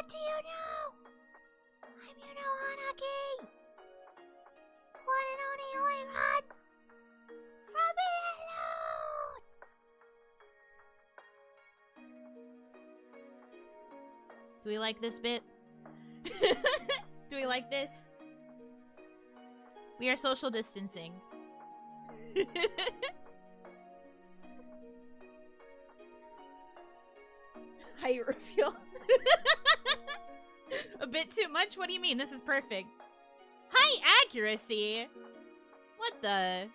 What do you know? I'm Yuno Hanaki. One and only Oiran. From me alone. Do we like this bit? Do we like this? We are social distancing. Height reveal. A bit too much? What do you mean? This is perfect. High accuracy? What the?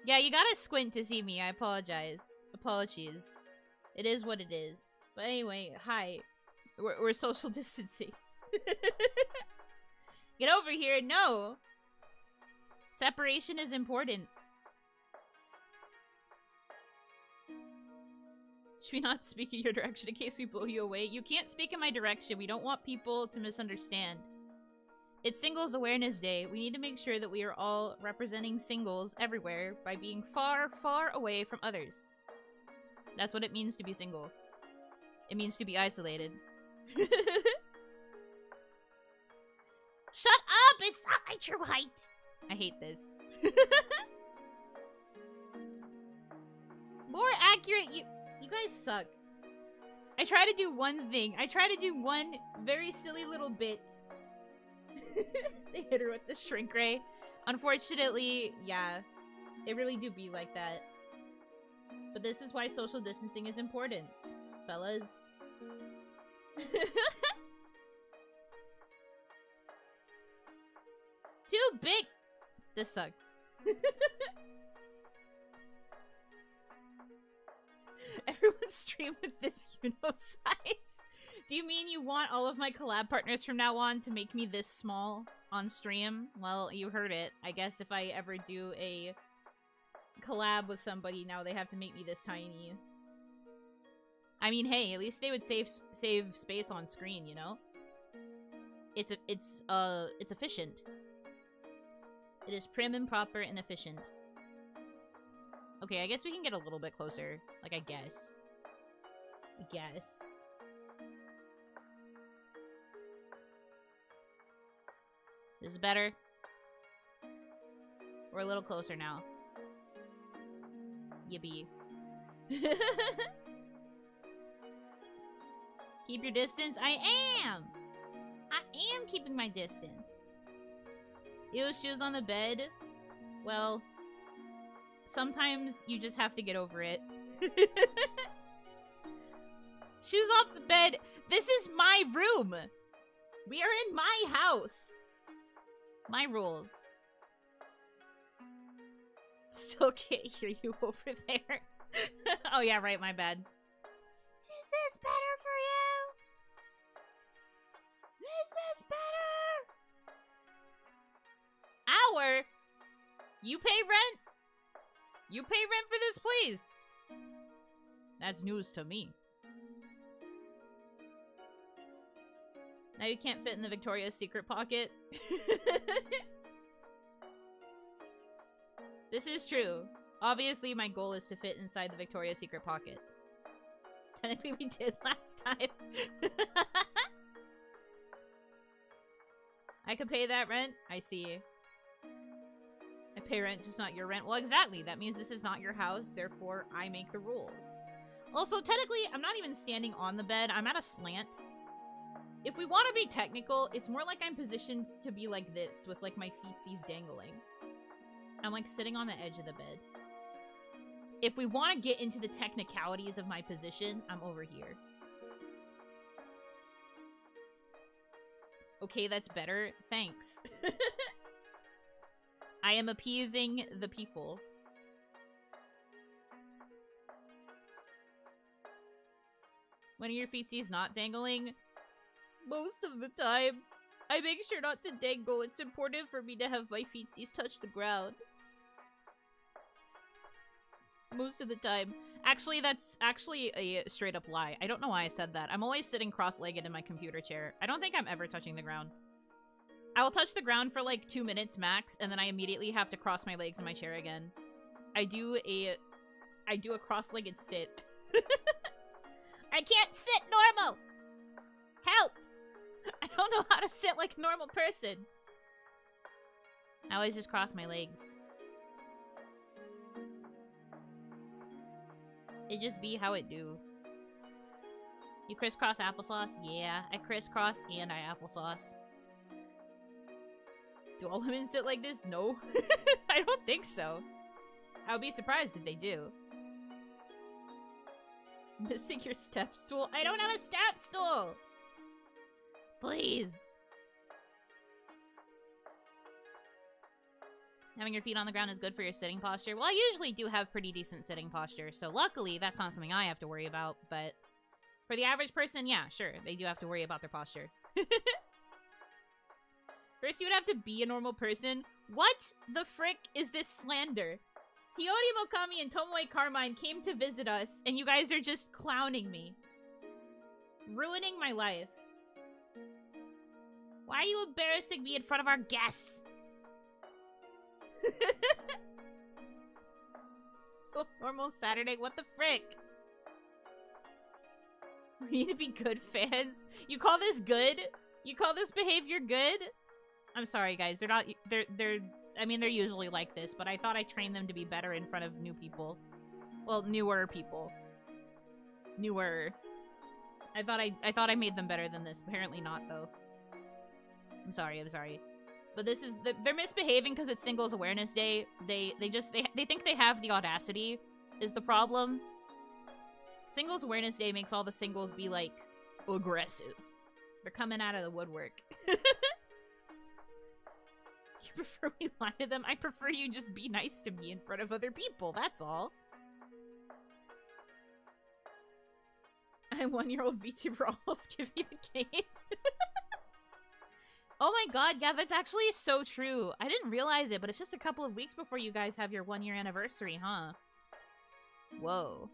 Yeah, you gotta squint to see me. I apologize. Apologies. It is what it is. But anyway, hi. We're social distancing. Get over here. No. Separation is important. Should we not speak in your direction in case we blow you away? You can't speak in my direction. We don't want people to misunderstand. It's Singles Awareness Day. We need to make sure that we are all representing singles everywhere by being far, far away from others. That's what it means to be single. It means to be isolated. Shut up! It's not my true height! I hate this. More accurate, you guys suck. I try to do one thing. I try to do one very silly little bit. They hit her with the shrink ray. Unfortunately, yeah. They really do be like that. But this is why social distancing is important, fellas. Too big! This sucks. Everyone stream with this Yuno size. Do you mean you want all of my collab partners from now on to make me this small on stream? Well, you heard it. I guess if I ever do a collab with somebody, now they have to make me this tiny. I mean, hey, at least they would save space on screen, you know? It's efficient. It is prim and proper and efficient. Okay, I guess we can get a little bit closer. Like, I guess. This is better. We're a little closer now. Yippee. Keep your distance? I am keeping my distance. Ew, shoes on the bed? Well, sometimes you just have to get over it. Shoes off the bed. This is my room. We are in my house. My rules. Still can't hear you over there. Oh yeah, right, my bad. Is this better for you? Is this better? Hour? You pay rent? You pay rent for this place? That's news to me. Now you can't fit in the Victoria's Secret pocket. This is true. Obviously, my goal is to fit inside the Victoria's Secret pocket. Technically, we did last time. I could pay that rent? I see. I pay rent, just not your rent. Well, exactly. That means this is not your house, therefore I make the rules. Also, technically, I'm not even standing on the bed. I'm at a slant. If we want to be technical, it's more like I'm positioned to be like this, with like my feetsies dangling. I'm like sitting on the edge of the bed. If we want to get into the technicalities of my position, I'm over here. Okay, that's better. Thanks. I am appeasing the people. When are your feetsies not dangling? Most of the time. I make sure not to dangle. It's important for me to have my feetsies touch the ground. Most of the time. Actually, that's actually a straight up lie. I don't know why I said that. I'm always sitting cross-legged in my computer chair. I don't think I'm ever touching the ground. I will touch the ground for like 2 minutes max, and then I immediately have to cross my legs in my chair again. I do a cross-legged sit. I can't sit normal! Help! I don't know how to sit like a normal person. I always just cross my legs. It just be how it do. You crisscross applesauce? Yeah, I crisscross and I applesauce. Do all women sit like this? No. I don't think so. I would be surprised if they do. Missing your step stool? I don't have a step stool! Please! Having your feet on the ground is good for your sitting posture. Well, I usually do have pretty decent sitting posture, so luckily that's not something I have to worry about, but for the average person, yeah, sure, they do have to worry about their posture. First, you would have to be a normal person. What the frick is this slander? Hiyori Mokami and Tomoe Carmine came to visit us, and you guys are just clowning me. Ruining my life. Why are you embarrassing me in front of our guests? So normal Saturday, what the frick? We need to be good fans. You call this good? You call this behavior good? I'm sorry, guys. They're not. I mean, they're usually like this, but I thought I trained them to be better in front of new people. Well, newer people. Newer. I thought I made them better than this. Apparently not, though. I'm sorry. But this is they're misbehaving because it's Singles Awareness Day. They think they have the audacity is the problem. Singles Awareness Day makes all the singles be like aggressive. They're coming out of the woodwork. You prefer me lie to them? I prefer you just be nice to me in front of other people, that's all. I'm 1-year-old VTuber almost give you the game. Oh my god, yeah, that's actually so true. I didn't realize it, but it's just a couple of weeks before you guys have your 1-year anniversary, huh? Whoa.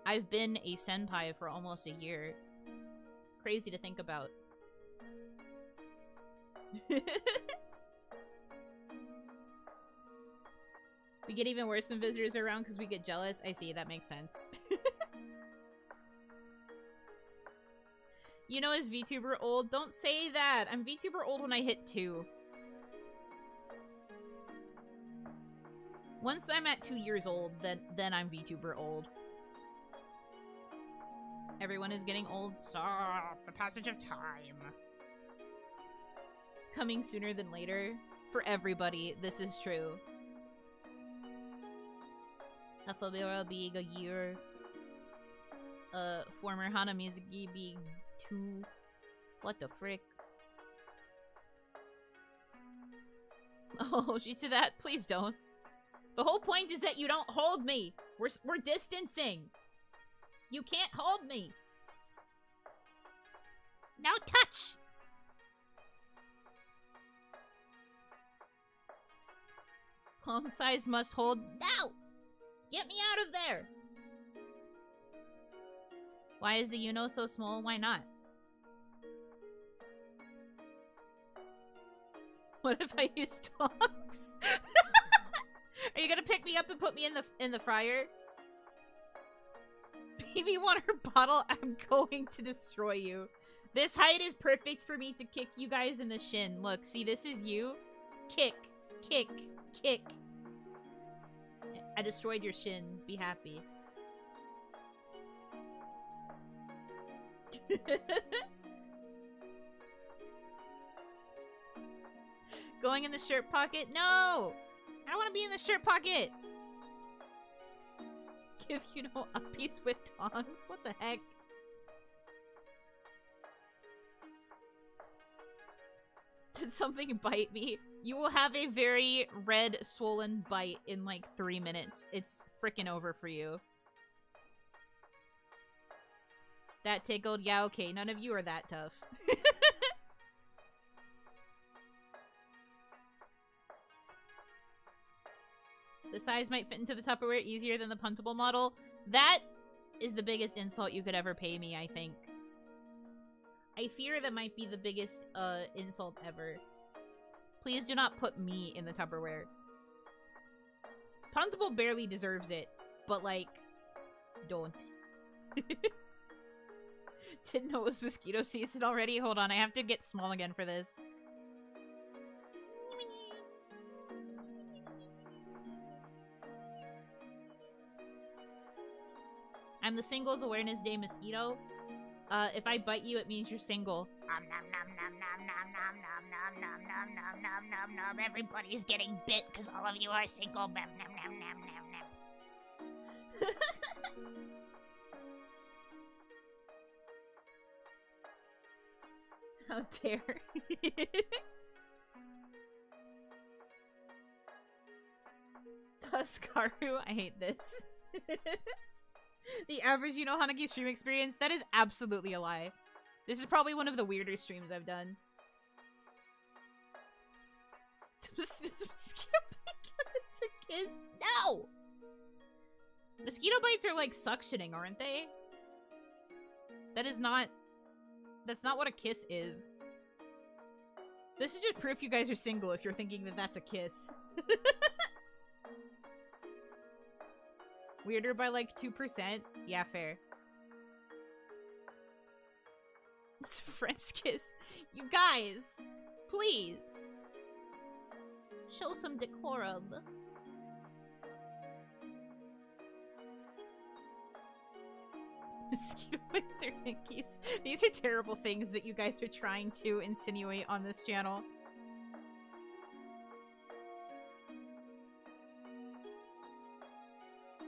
I've been a senpai for almost a year. Crazy to think about. We get even worse when visitors are around because we get jealous. I see, that makes sense. You know, is VTuber old? Don't say that! I'm VTuber old when I hit 2. Once I'm at 2 years old, then I'm VTuber old. Everyone is getting old. Stop! The passage of time. It's coming sooner than later. For everybody, this is true. Afabera being a year. Former Hana Mizuki being 2. What the frick? Oh, she said that. Please don't. The whole point is that you don't hold me. We're distancing. You can't hold me. No touch. Home size must hold. No! Get me out of there. Why is the Yuno so small? Why not? What if I use tongs? Are you gonna pick me up and put me in the fryer? Baby water bottle, I'm going to destroy you. This height is perfect for me to kick you guys in the shin. Look, see, this is you. Kick, kick, kick. I destroyed your shins. Be happy. Going in the shirt pocket? No! I don't want to be in the shirt pocket! Give Yuno a piece with tongs? What the heck? Did something bite me? You will have a very red, swollen bite in like 3 minutes. It's frickin' over for you. That tickled? Yeah, okay. None of you are that tough. The size might fit into the Tupperware easier than the puntable model. That is the biggest insult you could ever pay me, I think. I fear that might be the biggest insult ever. Please do not put me in the Tupperware. Puntable barely deserves it, but, like, don't. Didn't know it was mosquito season already. Hold on, I have to get small again for this. I'm the Singles Awareness Day mosquito. If I bite you, it means you're single. Nom nom nom nom nom nom nom nom nom nom nom nom nom nom nom. Everybody's getting bit because all of you are single. Nom nom nom nom nom nom. How dare. Tuskaru, I hate this. The average Yuno Hanaki stream experience, that is absolutely a lie. This is probably one of the weirder streams I've done. Does mosquito bite count as a kiss? No! Mosquito bites are like suctioning, aren't they? That is not... That's not what a kiss is. This is just proof you guys are single if you're thinking that that's a kiss. Weirder by like 2%? Yeah, fair. It's a French kiss. You guys, please. Show some decorum. Mosquito bites or Nikki's. These are terrible things that you guys are trying to insinuate on this channel.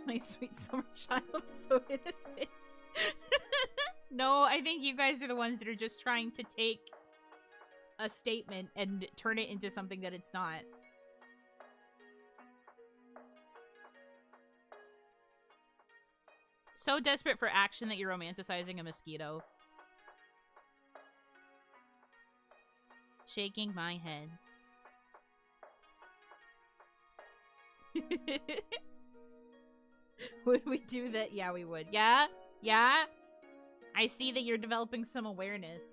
My sweet summer child, so innocent. No, I think you guys are the ones that are just trying to take a statement and turn it into something that it's not. So desperate for action that you're romanticizing a mosquito. Shaking my head. Would we do that? Yeah, we would. Yeah? Yeah? I see that you're developing some awareness.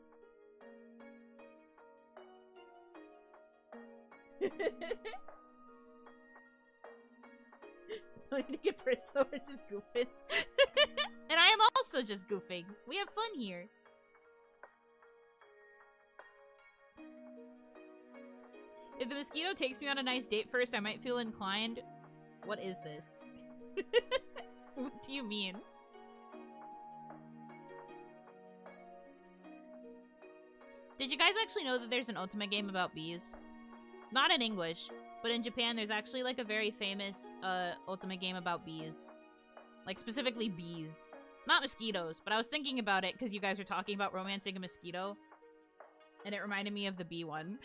I need to get personal, we're just goofing. And I am also just goofing. We have fun here. If the mosquito takes me on a nice date first, I might feel inclined. What is this? What do you mean? Did you guys actually know that there's an Ultimate game about bees? Not in English, but in Japan there's actually like a very famous Ultimate game about bees. Like specifically bees. Not mosquitoes, but I was thinking about it because you guys were talking about romancing a mosquito. And it reminded me of the bee one.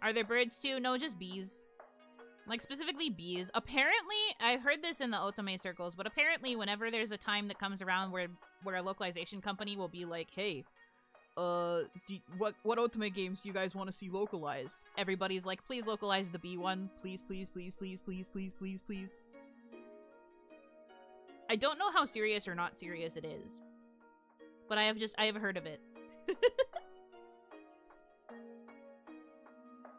Are there birds too? No, just bees. Like, specifically bees. Apparently, I heard this in the otome circles, but apparently whenever there's a time that comes around where a localization company will be like, hey, what otome games do you guys want to see localized? Everybody's like, please localize the bee one. Please, please, please, please, please, please, please, please. I don't know how serious or not serious it is. But I have heard of it.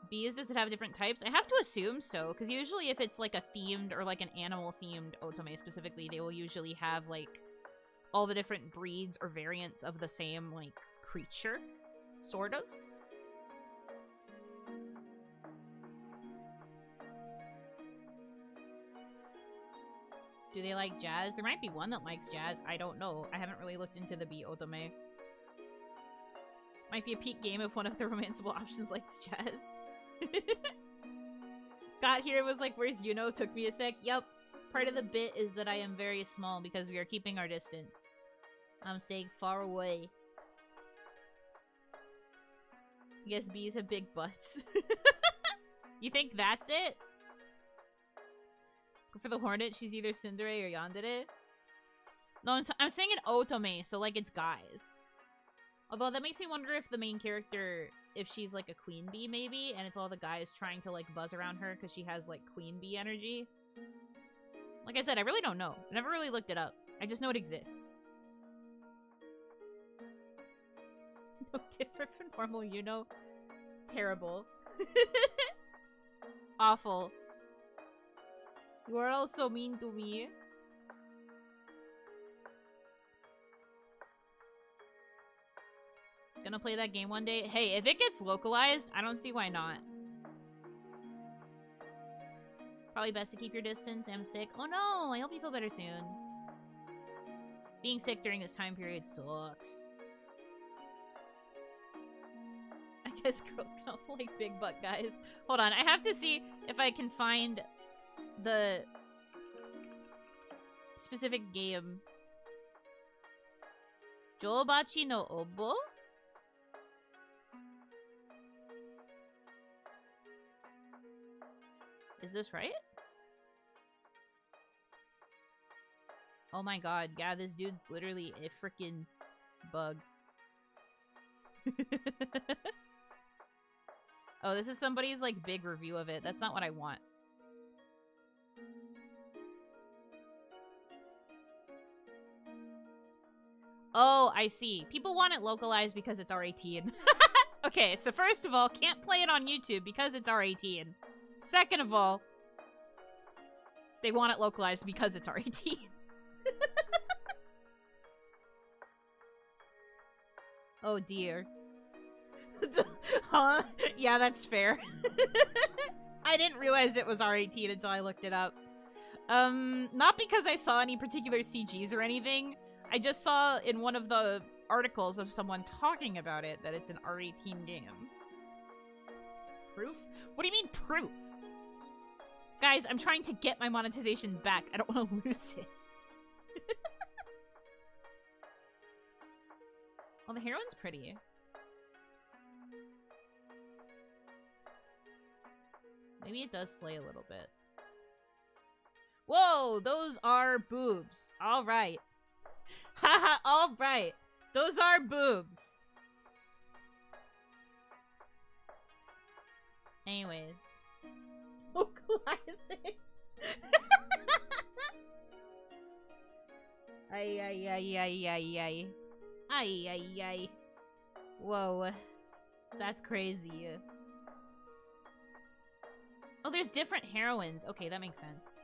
Bees, does it have different types? I have to assume so, because usually if it's like a themed or like an animal-themed otome specifically, they will usually have like all the different breeds or variants of the same like creature, sort of. Do they like jazz? There might be one that likes jazz. I don't know. I haven't really looked into the bee otome. Might be a peak game if one of the romanceable options likes jazz. Got here, was like, where's Yuno? Took me a sec. Yup. Part of the bit is that I am very small because we are keeping our distance. I'm staying far away. I guess bees have big butts. You think that's it? For the hornet, she's either tsundere or yandere. No, I'm saying an otome, so like it's guys. Although that makes me wonder if the main character, if she's like a queen bee maybe, and it's all the guys trying to like buzz around her because she has like queen bee energy. Like I said, I really don't know. I never really looked it up. I just know it exists. No different from normal, you know? Terrible. Awful. You are all so mean to me. Gonna play that game one day. Hey, if it gets localized, I don't see why not. Probably best to keep your distance. I'm sick. Oh no, I hope you feel better soon. Being sick during this time period sucks. I guess girls can also like big butt guys. Hold on, I have to see if I can find the specific game. Jobachi no Obo? Is this right? Oh my god, yeah, this dude's literally a freaking bug. Oh, this is somebody's, like, big review of it. That's not what I want. Oh, I see. People want it localized because it's R18. Okay, so first of all, can't play it on YouTube because it's R18. Second of all, they want it localized because it's R18. Oh dear. Huh? Yeah, that's fair. I didn't realize it was R18 until I looked it up. Not because I saw any particular CGs or anything. I just saw in one of the articles of someone talking about it that it's an R18 game. Proof? What do you mean proof? Guys, I'm trying to get my monetization back. I don't want to lose it. Well, the heroine's pretty. Maybe it does slay a little bit. Whoa, those are boobs. All right. Haha, all right. Those are boobs. Anyways. Oh, classic. Ay, ay, ay, ay, ay, ay. Ay, ay, ay. Whoa. That's crazy. Oh, there's different heroines. Okay, that makes sense.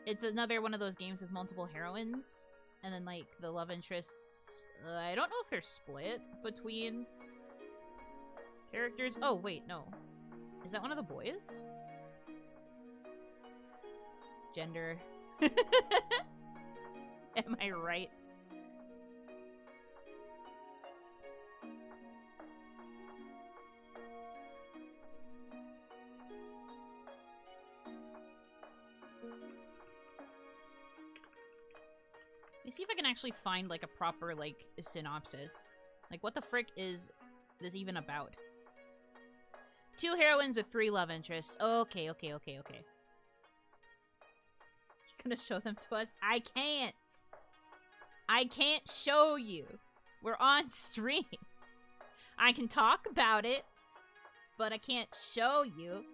It's another one of those games with multiple heroines. And then, like, the love interests... I don't know if they're split between characters. Oh, wait, no. Is that one of the boys? Gender. Am I right? Let me see if I can actually find, like, a proper, like, synopsis. Like, what the frick is this even about? 2 heroines with 3 love interests. Okay, okay, okay, okay. You gonna show them to us? I can't! I can't show you! We're on stream! I can talk about it, but I can't show you.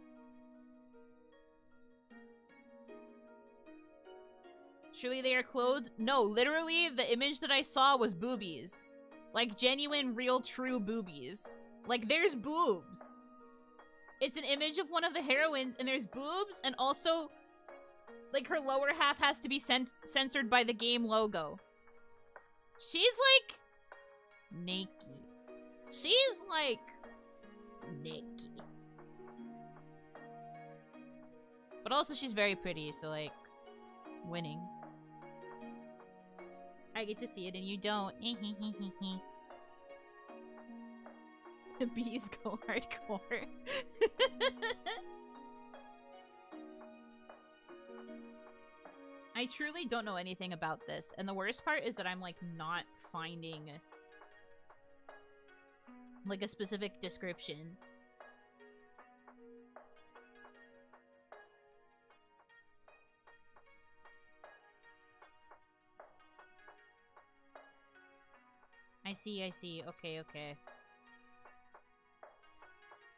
Surely they are clothed? No, literally, the image that I saw was boobies. Like, genuine, real, true boobies. Like, there's boobs. It's an image of one of the heroines, and there's boobs, and also, like, her lower half has to be censored by the game logo. She's, like, naked. She's, like, naked. But also, she's very pretty, so, like, winning. I get to see it and you don't. The bees go hardcore. I truly don't know anything about this, and the worst part is that I'm, like, not finding, like, a specific description. I see, I see. Okay, okay.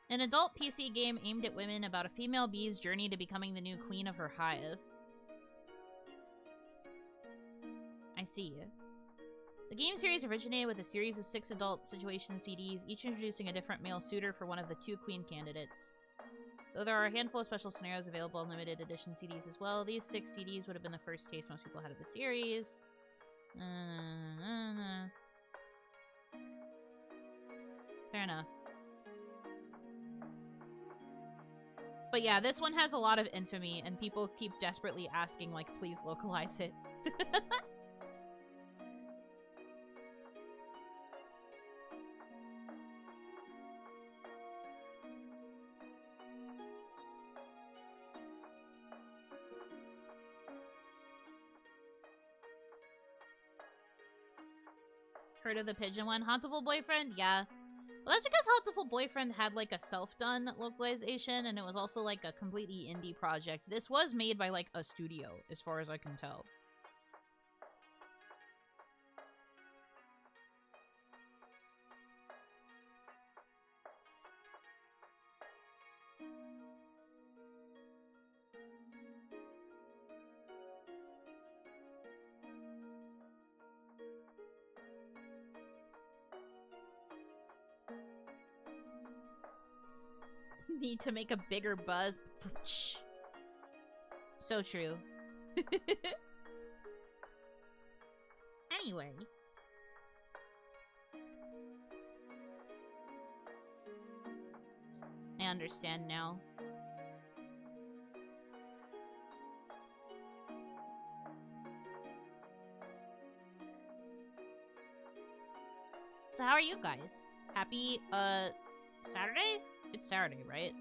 An adult PC game aimed at women about a female bee's journey to becoming the new queen of her hive. I see. The game series originated with a series of 6 adult situation CDs, each introducing a different male suitor for one of the 2 queen candidates. Though there are a handful of special scenarios available on limited edition CDs as well, these 6 CDs would have been the first taste most people had of the series. Fair enough. But yeah, this one has a lot of infamy, and people keep desperately asking, like, please localize it. Heard of the pigeon one? Hauntful Boyfriend? Yeah. Well, that's because Hauntful Boyfriend had, like, a self-done localization, and it was also, like, a completely indie project. This was made by, like, a studio, as far as I can tell. Need to make a bigger buzz. So true. Anyway. I understand now. So how are you guys? Happy, Saturday? It's Saturday, right?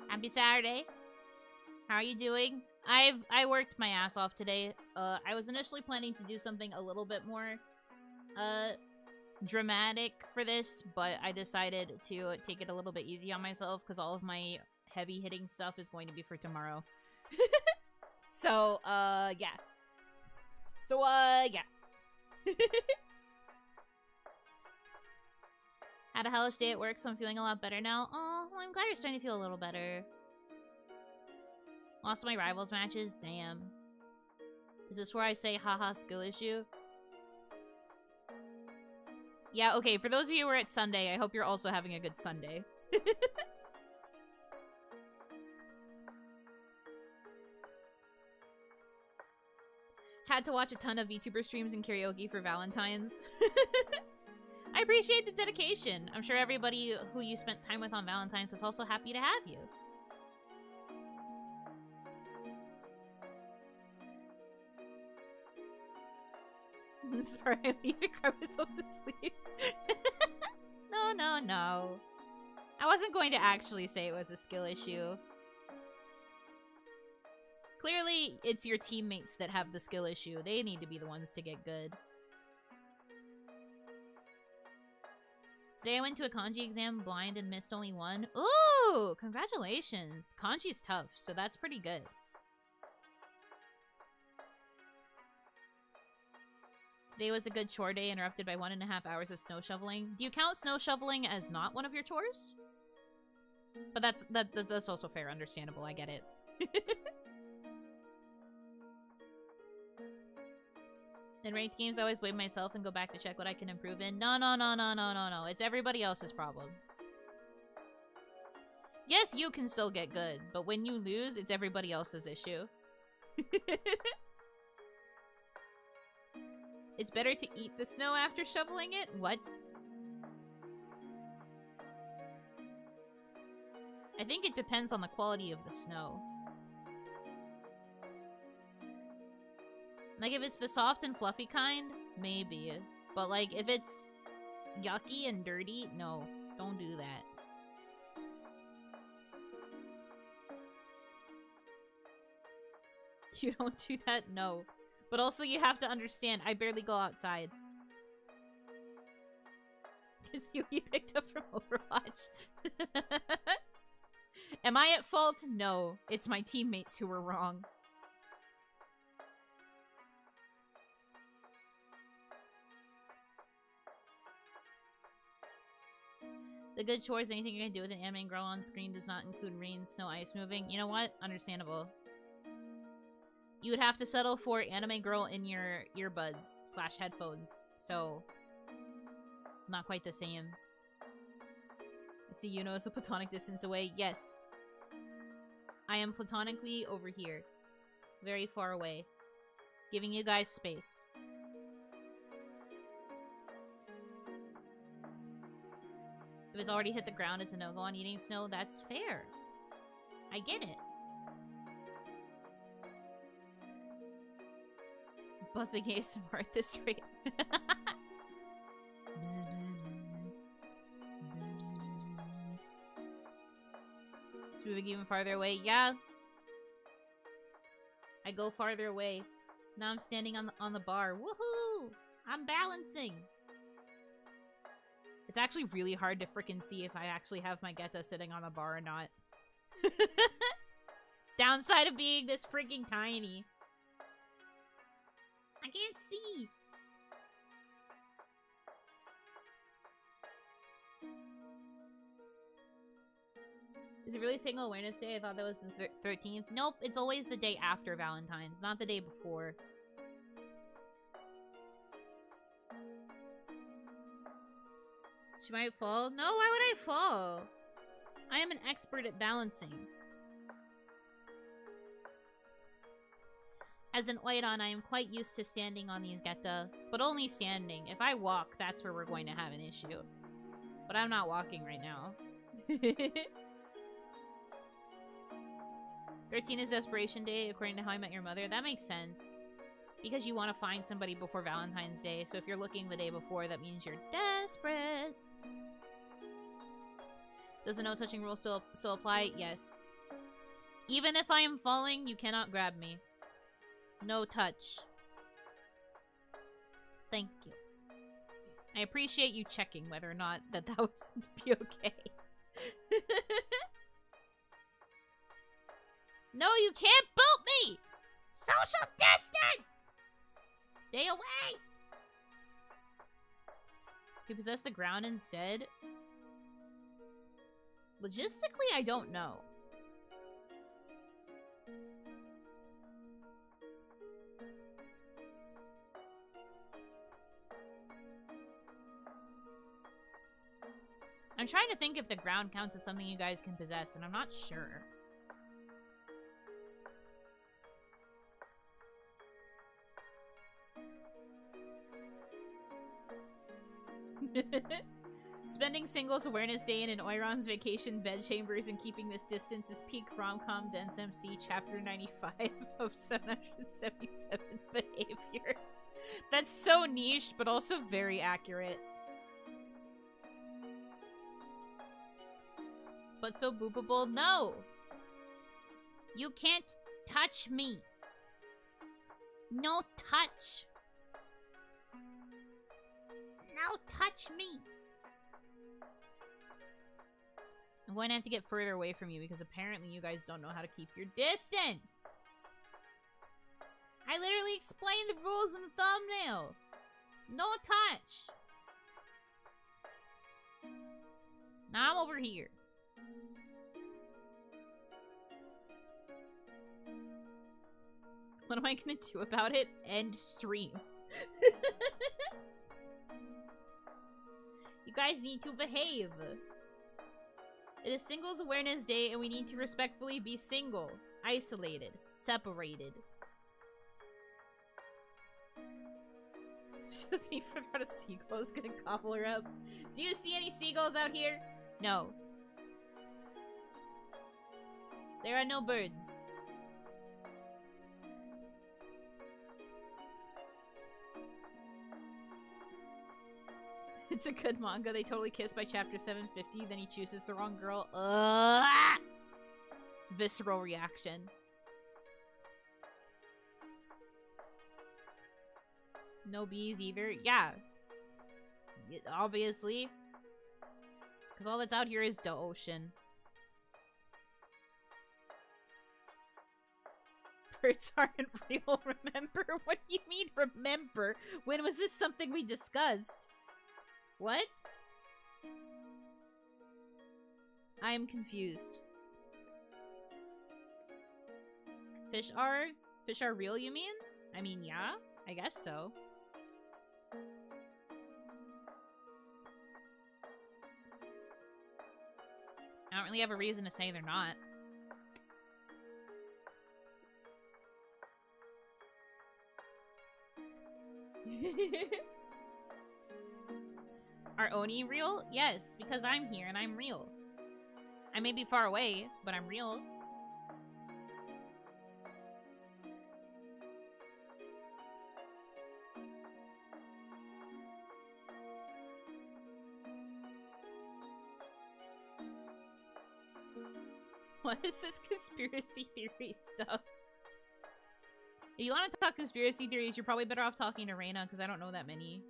Happy Saturday. How are you doing? I worked my ass off today. I was initially planning to do something a little bit more dramatic for this, but I decided to take it a little bit easy on myself because all of my heavy hitting stuff is going to be for tomorrow. So, yeah. So, yeah. Had a hellish day at work, so I'm feeling a lot better now. Oh, well, I'm glad you're starting to feel a little better. Lost my rivals matches? Damn. Is this where I say haha skill issue? Yeah, okay, for those of you who are at Sunday, I hope you're also having a good Sunday. Had to watch a ton of VTuber streams and karaoke for Valentine's. I appreciate the dedication. I'm sure everybody who you spent time with on Valentine's was also happy to have you. This is where I leave and cry myself to sleep. No. I wasn't going to actually say it was a skill issue. Clearly, it's your teammates that have the skill issue. They need to be the ones to get good. Today I went to a kanji exam blind and missed only one. Ooh, congratulations. Kanji's tough, so that's pretty good. Today was a good chore day, interrupted by 1.5 hours of snow shoveling. Do you count snow shoveling as not one of your chores? But that's also fair, understandable, I get it. In ranked games, I always blame myself and go back to check what I can improve in. No. It's everybody else's problem. Yes, you can still get good, but when you lose, it's everybody else's issue. It's better to eat the snow after shoveling it? What? I think it depends on the quality of the snow. Like, if it's the soft and fluffy kind, maybe. But, like, if it's yucky and dirty, no. Don't do that. You don't do that? No. But also, you have to understand, I barely go outside. Because you picked up from Overwatch. Am I at fault? No. It's my teammates who were wrong. The good chores, anything you're gonna do with an anime girl on screen does not include rain, snow, ice moving. You know what? Understandable. You would have to settle for anime girl in your earbuds / headphones. So, not quite the same. See, Yuno is a platonic distance away. Yes. I am platonically over here. Very far away. Giving you guys space. If it's already hit the ground, it's a no-go on eating snow. That's fair. I get it. Buzzing ASMR at this rate. Bzz, bzz, bzz, bzz. Bzz, bzz, bzz, bzz, bzz. It's moving even farther away. Yeah. I go farther away. Now I'm standing on the bar. Woohoo! I'm balancing. It's actually really hard to frickin' see if I actually have my Geta sitting on a bar or not. Downside of being this freaking tiny. I can't see. Is it really Single Awareness Day? I thought that was the 13th. Nope, it's always the day after Valentine's, not the day before. She might fall? No, why would I fall? I am an expert at balancing. As an Oiran, I am quite used to standing on these Geta, but only standing. If I walk, that's where we're going to have an issue. But I'm not walking right now. 13 is Desperation Day, according to How I Met Your Mother. That makes sense. Because you want to find somebody before Valentine's Day, so if you're looking the day before, that means you're desperate. Does the no-touching rule still apply? Yes. Even if I am falling, you cannot grab me. No touch. Thank you. I appreciate you checking whether or not that was to be okay. No, you can't boot me! Social distance! Stay away! You possess the ground instead? Logistically, I don't know. I'm trying to think if the ground counts as something you guys can possess, and I'm not sure. Spending Singles Awareness Day in an Oiran's vacation bedchambers and keeping this distance is peak rom-com dense MC chapter 95 of 777 behavior. That's so niche, but also very accurate. But so boopable? No! You can't touch me. No touch. No touch me. I'm going to have to get further away from you because apparently you guys don't know how to keep your distance. I literally explained the rules in the thumbnail. No touch. Now I'm over here. What am I gonna do about it? End stream. You guys need to behave. It is Singles Awareness Day and we need to respectfully be single, isolated, separated. She doesn't even know how a seagull's gonna gobble her up. Do you see any seagulls out here? No. There are no birds. It's a good manga. They totally kiss by chapter 750, then he chooses the wrong girl. Visceral reaction. No bees either. Yeah. Obviously. Because all that's out here is the ocean. Birds aren't real, remember? What do you mean, remember? When was this something we discussed? What? I am confused. Fish are real, you mean? I mean, yeah, I guess so. I don't really have a reason to say they're not. Are Oni real? Yes, because I'm here and I'm real. I may be far away, but I'm real. What is this conspiracy theory stuff? If you want to talk conspiracy theories, you're probably better off talking to Reina, because I don't know that many.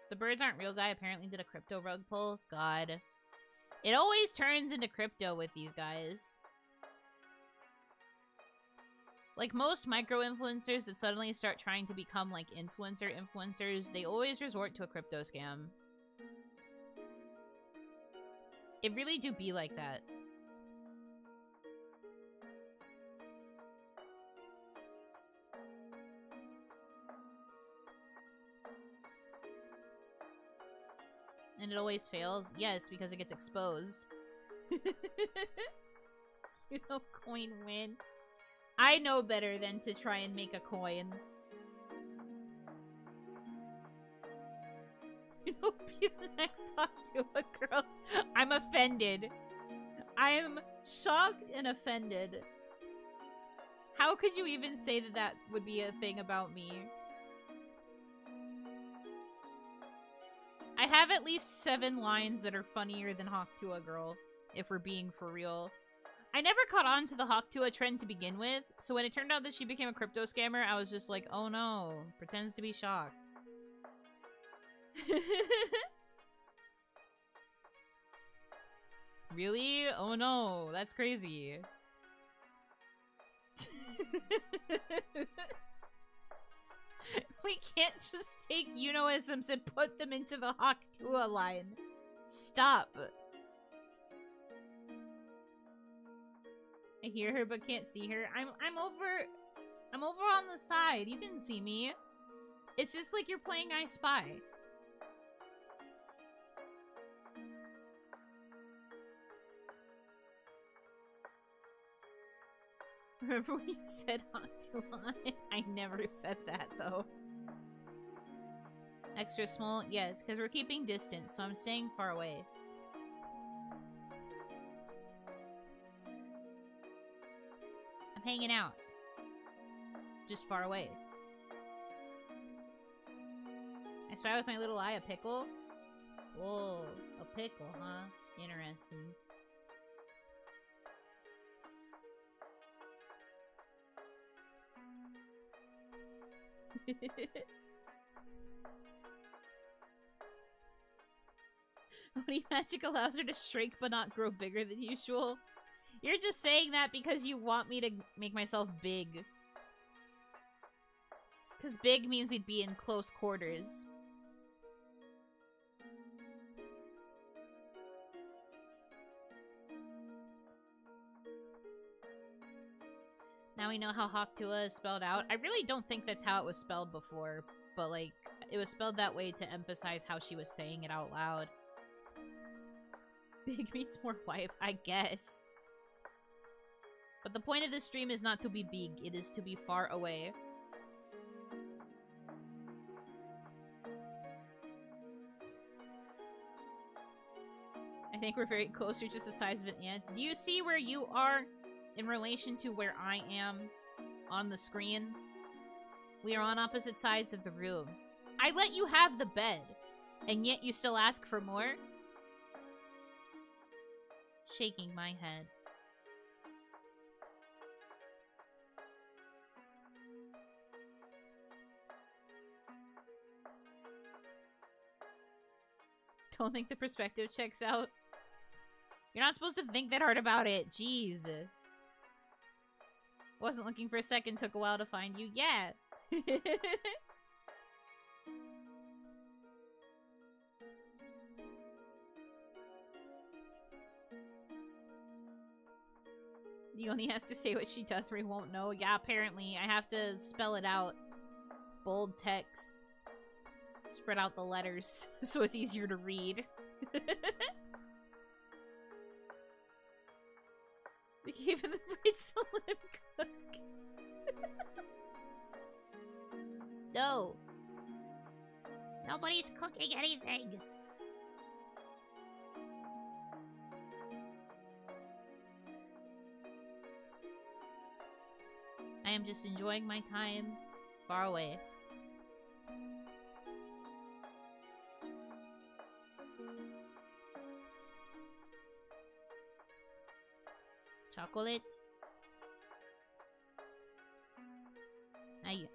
The birds aren't real guy apparently did a crypto rug pull. God. It always turns into crypto with these guys. Like most micro-influencers that suddenly start trying to become like influencers, they always resort to a crypto scam. It really do be like that. And it always fails? Yes, because it gets exposed. You know, coin win. I know better than to try and make a coin. You know, be the next talk to a girl. I'm offended. I'm shocked and offended. How could you even say that that would be a thing about me? I have at least 7 lines that are funnier than Hawk to a girl, if we're being for real. I never caught on to the Hawk to a trend to begin with, so when it turned out that she became a crypto scammer, I was just like, oh no, pretends to be shocked. Really? Oh no, that's crazy. We can't just take Yunoisms and put them into the Hawk-Tua line. Stop. I hear her but can't see her. I'm over on the side. You can see me. It's just like you're playing I Spy. Remember when you said Hawk-Tua? I never said that though. Extra small? Yes, because we're keeping distance, so I'm staying far away. I'm hanging out. Just far away. I spy with my little eye a pickle. Whoa, a pickle, huh? Interesting. Only magic allows her to shrink but not grow bigger than usual. You're just saying that because you want me to make myself big. Because big means we'd be in close quarters. Now we know how Hawk-Tua is spelled out. I really don't think that's how it was spelled before, but like, it was spelled that way to emphasize how she was saying it out loud. Big means more wife, I guess. But the point of this stream is not to be big, it is to be far away. I think we're very close, you're just the size of an ant. Do you see where you are in relation to where I am on the screen? We are on opposite sides of the room. I let you have the bed, and yet you still ask for more? Shaking my head. Don't think the perspective checks out. You're not supposed to think that hard about it. Jeez. Wasn't looking for a second, took a while to find you. Yeah. Yoni has to say what she does or he won't know. Yeah, apparently. I have to spell it out. Bold text. Spread out the letters so it's easier to read. We gave him the brains to let him cook. No. Nobody's cooking anything. I am just enjoying my time far away. Chocolate?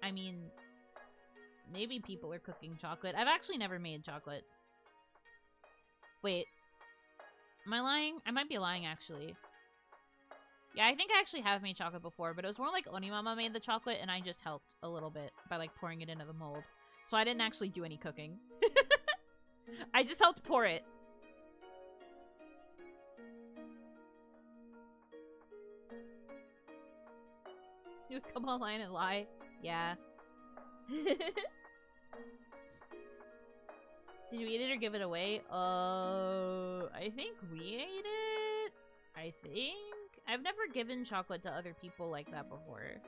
I mean, maybe people are cooking chocolate. I've actually never made chocolate. Wait. Am I lying? I might be lying, actually. Yeah, I think I actually have made chocolate before, but it was more like Onimama made the chocolate, and I just helped a little bit by, like, pouring it into the mold. So I didn't actually do any cooking. I just helped pour it. You would come online and lie? Yeah. Did you eat it or give it away? I think we ate it. I think. I've never given chocolate to other people like that before.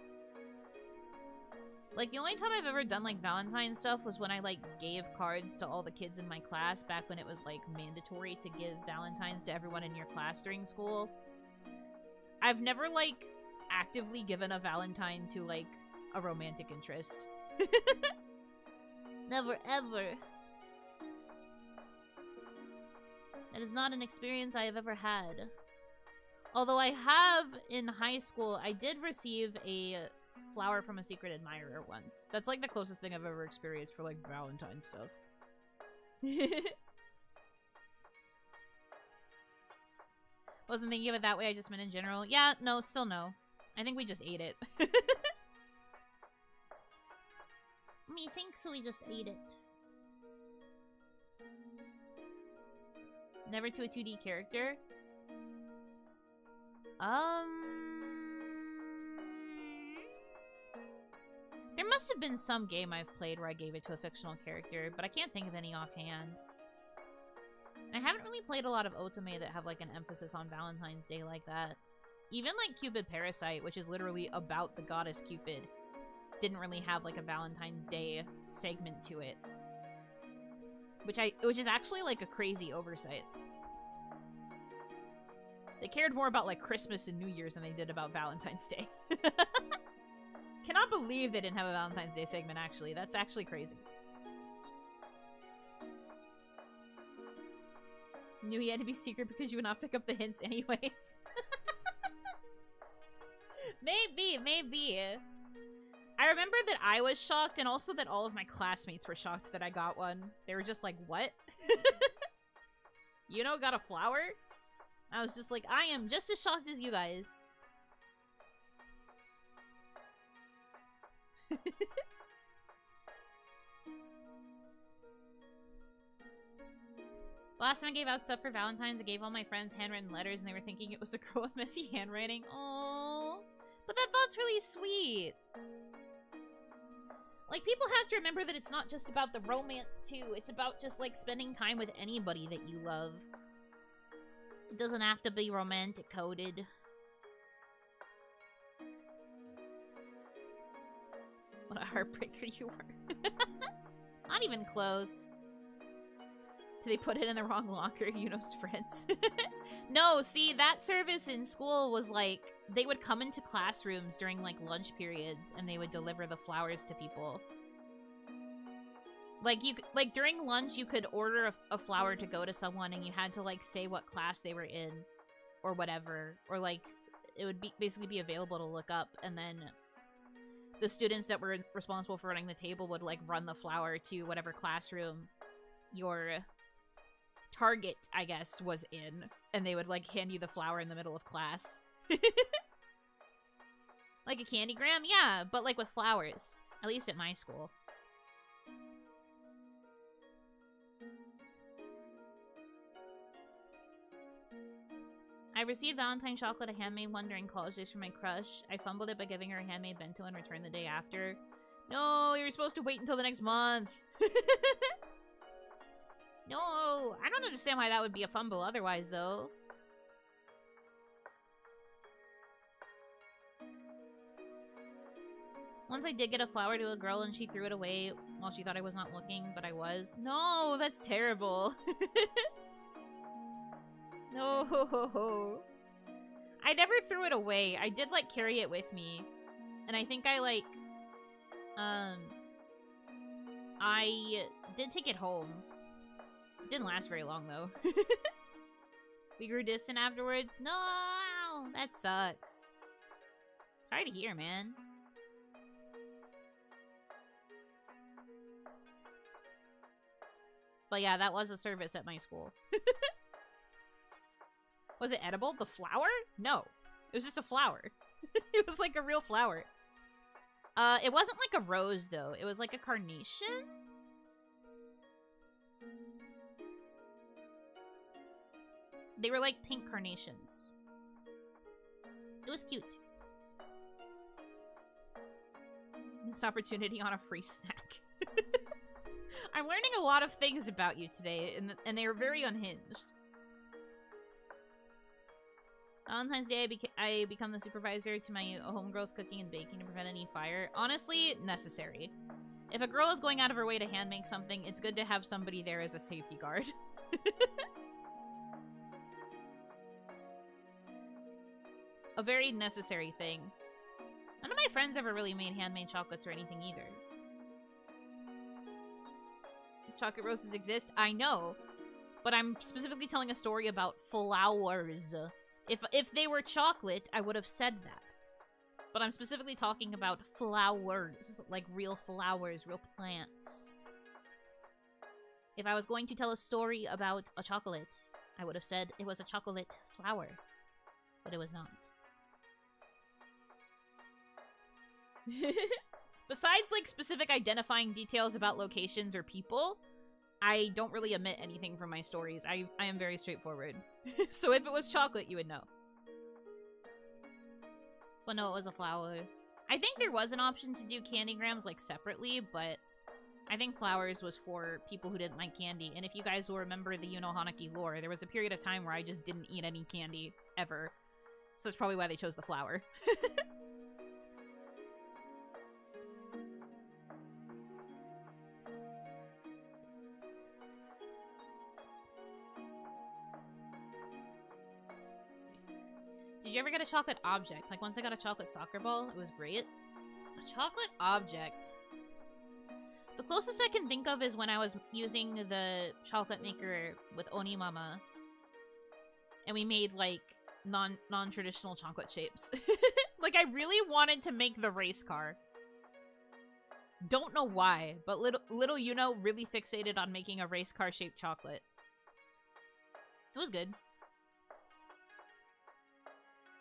Like, the only time I've ever done, like, Valentine stuff was when I, like, gave cards to all the kids in my class back when it was, like, mandatory to give Valentines to everyone in your class during school. I've never, like, actively given a Valentine to, like, a romantic interest. Never, ever. That is not an experience I have ever had. Although I have, in high school, I did receive a flower from a secret admirer once. That's, like, the closest thing I've ever experienced for, like, Valentine stuff. Wasn't thinking of it that way, I just meant in general. Yeah, no, still no. I think we just ate it. Methinks we just ate it. Never to a 2D character? There must have been some game I've played where I gave it to a fictional character, but I can't think of any offhand. I haven't really played a lot of otome that have, like, an emphasis on Valentine's Day like that. Even, like, Cupid Parasite, which is literally about the goddess Cupid, didn't really have, like, a Valentine's Day segment to it. Which is actually, like, a crazy oversight. They cared more about, like, Christmas and New Year's than they did about Valentine's Day. Cannot believe they didn't have a Valentine's Day segment, actually. That's actually crazy. Knew he had to be secret because you would not pick up the hints anyways. Maybe, maybe. I remember that I was shocked, and also that all of my classmates were shocked that I got one. They were just like, what? Yuno got a flower? I was just like, I am just as shocked as you guys. Last time I gave out stuff for Valentine's, I gave all my friends handwritten letters, and they were thinking it was a girl with messy handwriting. Aww. But that thought's really sweet. Like, people have to remember that it's not just about the romance, too. It's about just, like, spending time with anybody that you love. It doesn't have to be romantic-coded. What a heartbreaker you were. Not even close. Did they put it in the wrong locker, Yuno's friends? No, see, that service in school was like, they would come into classrooms during like lunch periods and they would deliver the flowers to people. Like during lunch, you could order a flower to go to someone and you had to like say what class they were in or whatever. Or like, it would basically be available to look up, and then the students that were responsible for running the table would like run the flower to whatever classroom your target, I guess, was in, and they would like hand you the flower in the middle of class. Like a candygram? Yeah, but like with flowers. At least at my school. I received Valentine chocolate, a handmade one during college days from my crush. I fumbled it by giving her a handmade bento and returned the day after. No, you were supposed to wait until the next month. No, I don't understand why that would be a fumble otherwise, though. Once I did get a flower to a girl and she threw it away while she thought I was not looking, but I was. No, that's terrible. No. I never threw it away. I did, like, carry it with me. And I think I, like, I did take it home. It didn't last very long, though. We grew distant afterwards. No! That sucks. Sorry to hear, man. But yeah, that was a service at my school. Was it edible? The flower? No. It was just a flower. It was like a real flower. It wasn't like a rose, though. It was like a carnation? They were like pink carnations. It was cute. Missed opportunity on a free snack. I'm learning a lot of things about you today, and they are very unhinged. Valentine's Day, I become the supervisor to my homegirls cooking and baking to prevent any fire. Honestly, necessary. If a girl is going out of her way to hand make something, it's good to have somebody there as a safety guard. A very necessary thing. None of my friends ever really made handmade chocolates or anything either. Chocolate roses exist? I know. But I'm specifically telling a story about flowers. If they were chocolate, I would have said that. But I'm specifically talking about flowers. Like real flowers, real plants. If I was going to tell a story about a chocolate, I would have said it was a chocolate flower. But it was not. Besides, like, specific identifying details about locations or people, I don't really omit anything from my stories. I am very straightforward. So if it was chocolate, you would know. But no, it was a flower. I think there was an option to do candygrams, like, separately, but I think flowers was for people who didn't like candy. And if you guys will remember the Yuno Hanaki lore, there was a period of time where I just didn't eat any candy, ever. So that's probably why they chose the flower. Did you ever get a chocolate object? Like, once I got a chocolate soccer ball, it was great. A chocolate object. The closest I can think of is when I was using the chocolate maker with Oni Mama. And we made, like, non-traditional chocolate shapes. Like, I really wanted to make the race car. Don't know why, but little Yuno really fixated on making a race car shaped chocolate. It was good.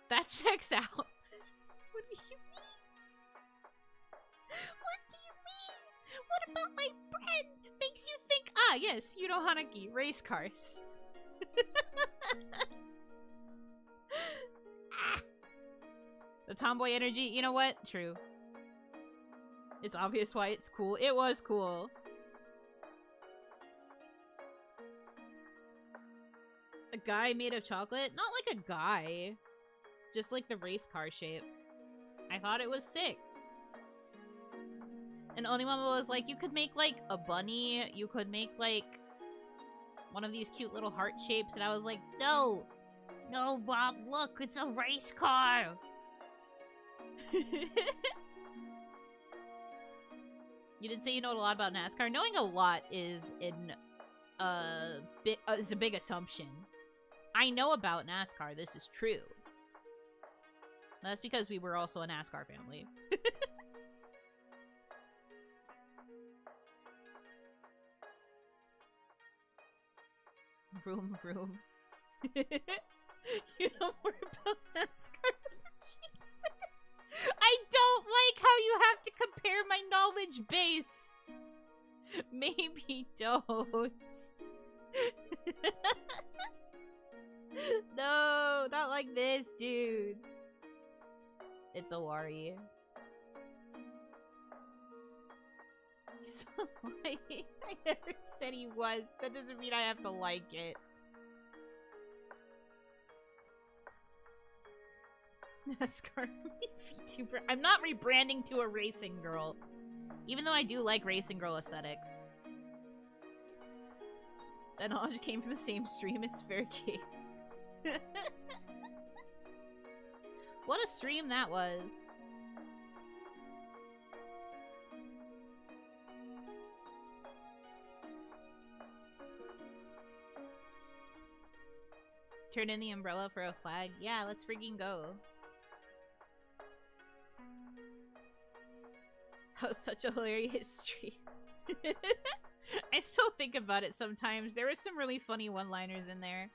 That checks out. What do you mean? What do you mean? What about my friend makes you think, ah, yes, Yuno Hanaki, race cars. Ah. The tomboy energy, you know what? True. It's obvious why it's cool. It was cool. A guy made of chocolate? Not like a guy. Just like the race car shape. I thought it was sick. And Onimama was like, you could make like a bunny. You could make like one of these cute little heart shapes. And I was like, no. No, Bob, look, it's a race car. You did say you know a lot about NASCAR. Knowing a lot is is a big assumption. I know about NASCAR. This is true. That's because we were also a NASCAR family. Vroom, vroom. You know more about NASCAR than she says. I don't like how you have to compare my knowledge base. Maybe don't. No, not like this, dude. It's a worry. I never said he was. That doesn't mean I have to like it. NASCAR VTuber. I'm not rebranding to a racing girl. Even though I do like racing girl aesthetics. That knowledge came from the same stream. It's fair game. What a stream that was. Turn in the umbrella for a flag. Yeah, let's freaking go. That was such a hilarious stream. I still think about it sometimes. There were some really funny one-liners in there.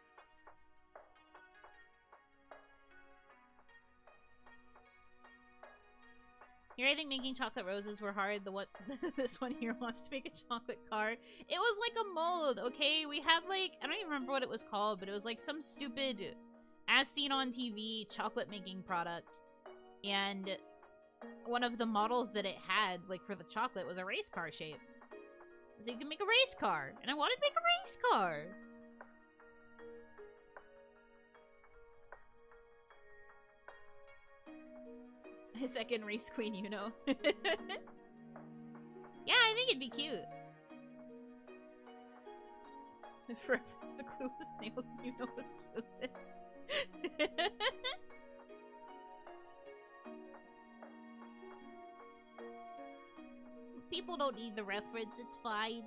Here, I think making chocolate roses were hard. This one here wants to make a chocolate car. It was like a mold, okay? We had like, I don't even remember what it was called, but it was like some stupid, as seen on TV, chocolate making product. And one of the models that it had, like for the chocolate, was a race car shape. So you can make a race car. And I wanted to make a race car. A second race queen, you know. Yeah, I think it'd be cute. For reference, the clueless nails you know was clueless. People don't need the reference, it's fine.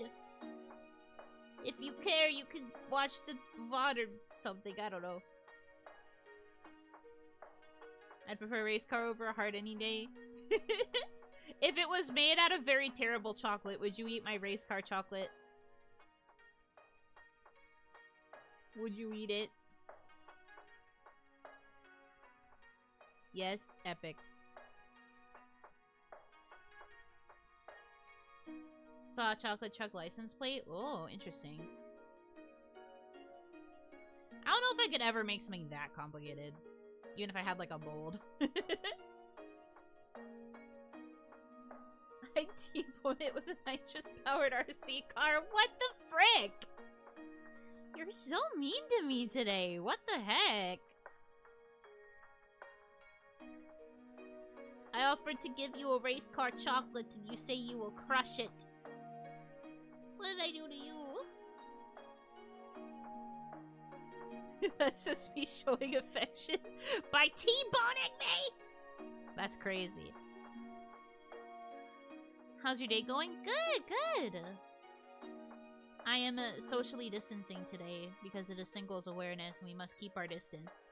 If you care, you can watch the VOD or something, I don't know. I'd prefer a race car over a heart any day. If it was made out of very terrible chocolate, would you eat my race car chocolate? Would you eat it? Yes, epic. Saw a chocolate truck license plate? Oh, interesting. I don't know if I could ever make something that complicated. Even if I had, like, a mold. I T-bone it with a nitrous-powered RC car. What the frick? You're so mean to me today. What the heck? I offered to give you a race car chocolate and you say you will crush it. What did I do to you? That's just me showing affection by T-boning me! That's crazy. How's your day going? Good, good. I am socially distancing today because it is singles awareness and we must keep our distance.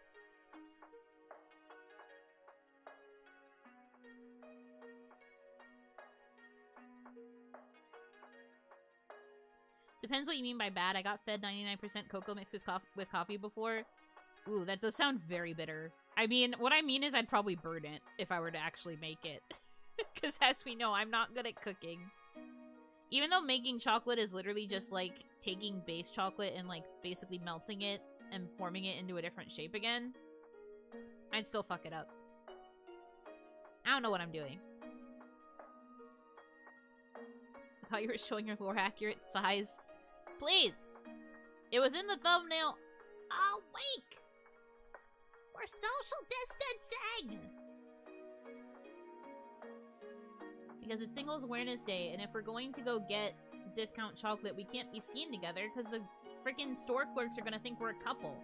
Depends what you mean by bad. I got fed 99% cocoa mixed with coffee before. Ooh, that does sound very bitter. I mean, what I mean is I'd probably burn it if I were to actually make it. Because as we know, I'm not good at cooking. Even though making chocolate is literally just, like, taking base chocolate and, like, basically melting it and forming it into a different shape again, I'd still fuck it up. I don't know what I'm doing. I thought you were showing your lore accurate size. Please! It was in the thumbnail. Oh, wait! We're social distancing! Because it's Singles Awareness Day, and if we're going to go get discount chocolate, we can't be seen together, because the freaking store clerks are gonna think we're a couple.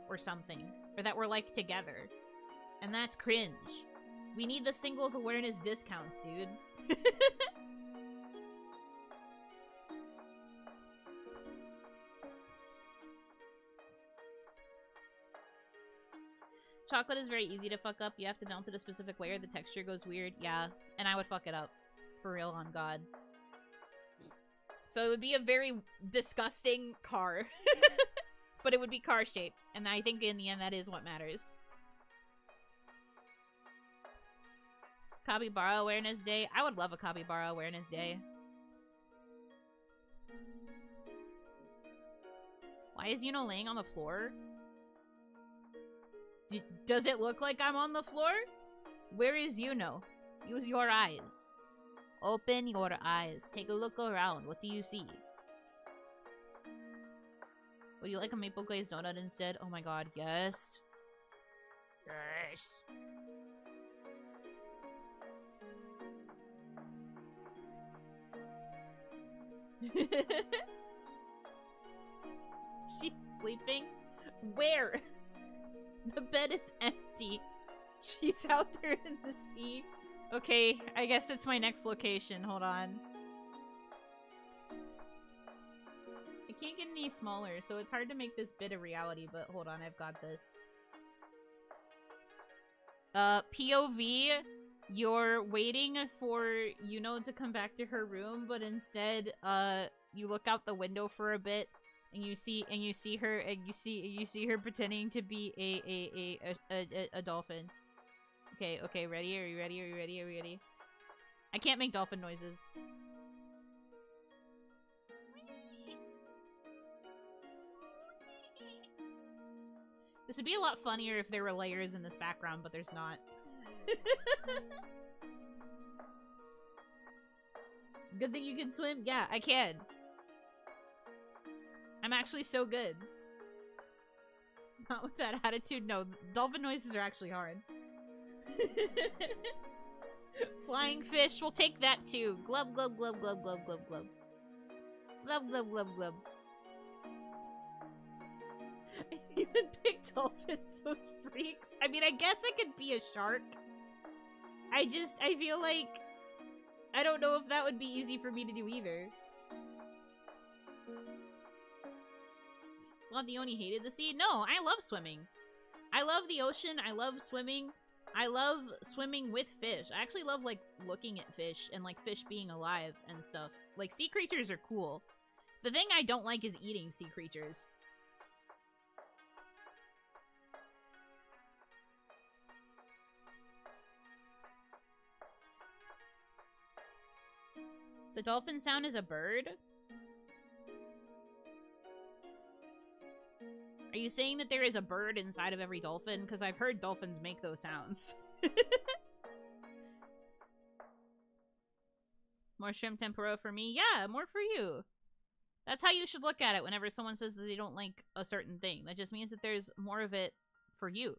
Or something. Or that we're, like, together. And that's cringe. We need the Singles Awareness discounts, dude. Chocolate is very easy to fuck up. You have to melt it a specific way or the texture goes weird. Yeah, and I would fuck it up. For real, on God. So it would be a very disgusting car. But it would be car-shaped. And I think in the end that is what matters. Capybara Awareness Day. I would love a Capybara Awareness Day. Why is Yuno laying on the floor? Does it look like I'm on the floor? Where is Yuno? Use your eyes. Open your eyes. Take a look around. What do you see? Would you like a maple glazed donut instead? Oh my god, yes. Yes. She's sleeping? Where? The bed is empty. She's out there in the sea. Okay, I guess it's my next location. Hold on. I can't get any smaller, so it's hard to make this bit a reality, but hold on, I've got this. POV, you're waiting for Yuno to come back to her room, but instead, you look out the window for a bit, and you see her pretending to be a dolphin. Okay, ready? Are you ready? I can't make dolphin noises. This would be a lot funnier if there were layers in this background, but there's not. Good thing you can swim? Yeah, I can. I'm actually so good. Not with that attitude, no. Dolphin noises are actually hard. Flying fish, we'll take that too. Glub, glub, glub, glub, glub, glub, glub. Glub, glub, glub, glub. I even pick dolphins, those freaks. I mean, I guess I could be a shark. I feel like... I don't know if that would be easy for me to do either. Well, the only hated the sea? No, I love swimming. I love the ocean. I love swimming. I love swimming with fish. I actually love, like, looking at fish and, like, fish being alive and stuff. Like, sea creatures are cool. The thing I don't like is eating sea creatures. The dolphin sound is a bird? Are you saying that there is a bird inside of every dolphin? Because I've heard dolphins make those sounds. More shrimp tempura for me? Yeah, more for you. That's how you should look at it whenever someone says that they don't like a certain thing. That just means that there's more of it for you.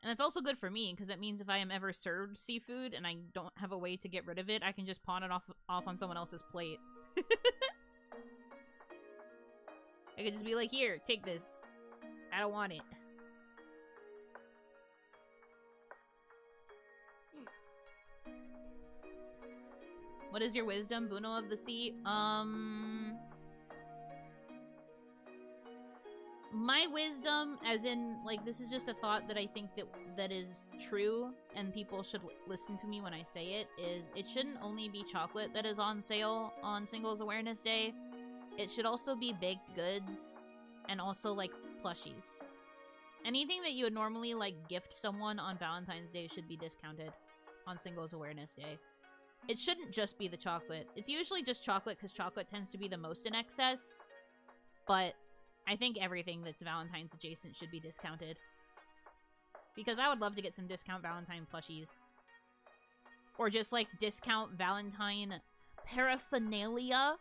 And that's also good for me, because that means if I am ever served seafood and I don't have a way to get rid of it, I can just pawn it off on someone else's plate. I could just be like, here, take this. I don't want it. What is your wisdom, Buno of the Sea? My wisdom, as in, like, this is just a thought that I think that is true, and people should listen to me when I say it, is it shouldn't only be chocolate that is on sale on Singles Awareness Day. It should also be baked goods, and also, like, plushies. Anything that you would normally, like, gift someone on Valentine's Day should be discounted on Singles Awareness Day. It shouldn't just be the chocolate. It's usually just chocolate, because chocolate tends to be the most in excess, but I think everything that's Valentine's adjacent should be discounted. Because I would love to get some discount Valentine plushies. Or just, like, discount Valentine paraphernalia.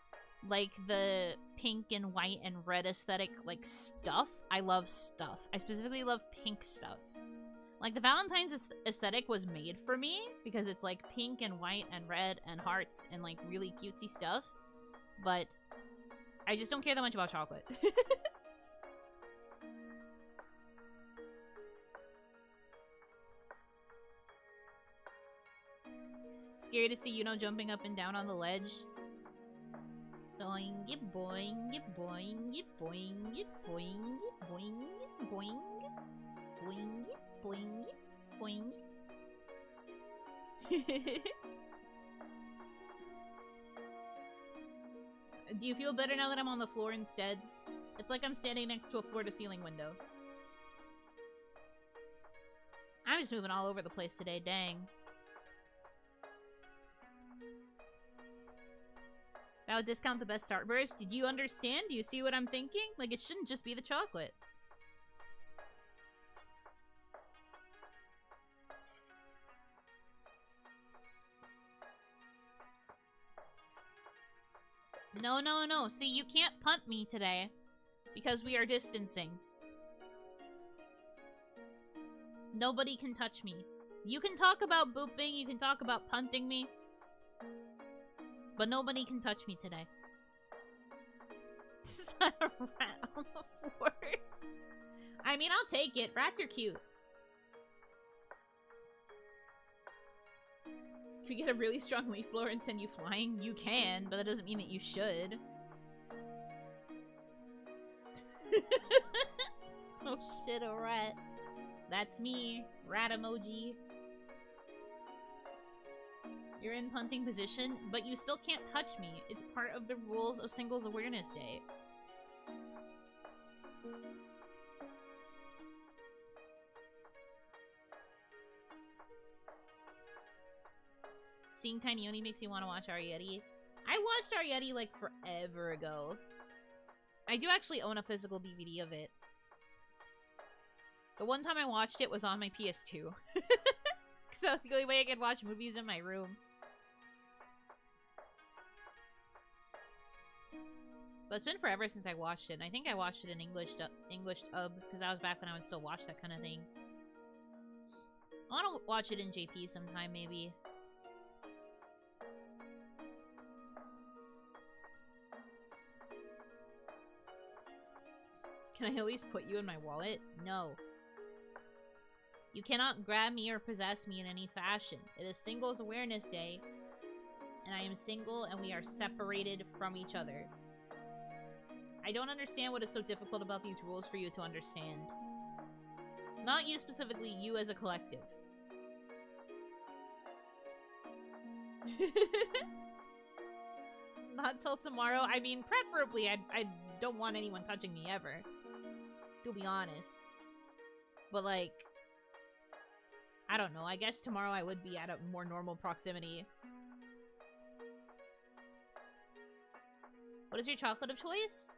Like, the pink and white and red aesthetic, like, stuff. I love stuff. I specifically love pink stuff. Like, the Valentine's aesthetic was made for me, because it's, like, pink and white and red and hearts and, like, really cutesy stuff. But I just don't care that much about chocolate. Scary to see Yuno jumping up and down on the ledge. Boing, it boing, it boing, it boing, it boing, it boing, it boing, boing, it boing, it boing. Do you feel better now that I'm on the floor instead? It's like I'm standing next to a floor-to-ceiling window. I'm just moving all over the place today, dang. That would discount the best Starburst? Did you understand? Do you see what I'm thinking? Like, it shouldn't just be the chocolate. No, no, no. See, you can't punt me today because we are distancing. Nobody can touch me. You can talk about booping, you can talk about punting me, but nobody can touch me today. Is that a rat on the floor? I mean, I'll take it. Rats are cute. Can we get a really strong leaf blower and send you flying? You can, but that doesn't mean that you should. Oh shit, a rat. That's me. Rat emoji. You're in punting position, but you still can't touch me. It's part of the rules of Singles Awareness Day. Seeing Tiny Oni makes me want to watch Arietti. I watched Arietti like forever ago. I do actually own a physical DVD of it. The one time I watched it was on my PS2. Because that was the only way I could watch movies in my room. But it's been forever since I watched it. And I think I watched it in English dub, because that was back when I would still watch that kind of thing. I want to watch it in JP sometime, maybe. Can I at least put you in my wallet? No. You cannot grab me or possess me in any fashion. It is Singles Awareness Day, and I am single, and we are separated from each other. I don't understand what is so difficult about these rules for you to understand. Not you specifically, you as a collective. Not till tomorrow. I mean, preferably, I don't want anyone touching me ever. To be honest. But, like, I don't know. I guess tomorrow I would be at a more normal proximity. What is your chocolate of choice?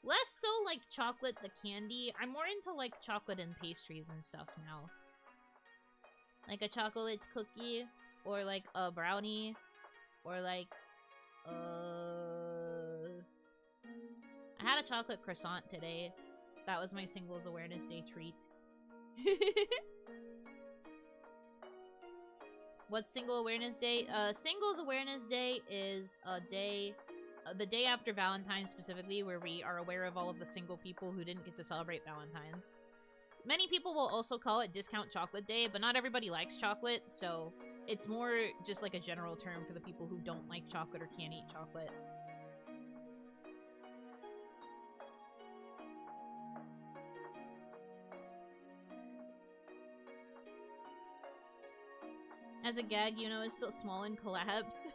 Less so like chocolate the candy. I'm more into like chocolate and pastries and stuff now. Like a chocolate cookie, or like a brownie, or like, I had a chocolate croissant today. That was my Singles Awareness Day treat. What's Single Awareness Day? Singles Awareness Day is a day, the day after Valentine specifically, where we are aware of all of the single people who didn't get to celebrate Valentine's. Many people will also call it Discount Chocolate Day, but not everybody likes chocolate, so it's more just like a general term for the people who don't like chocolate or can't eat chocolate. As a gag, you know, is still small in collabs.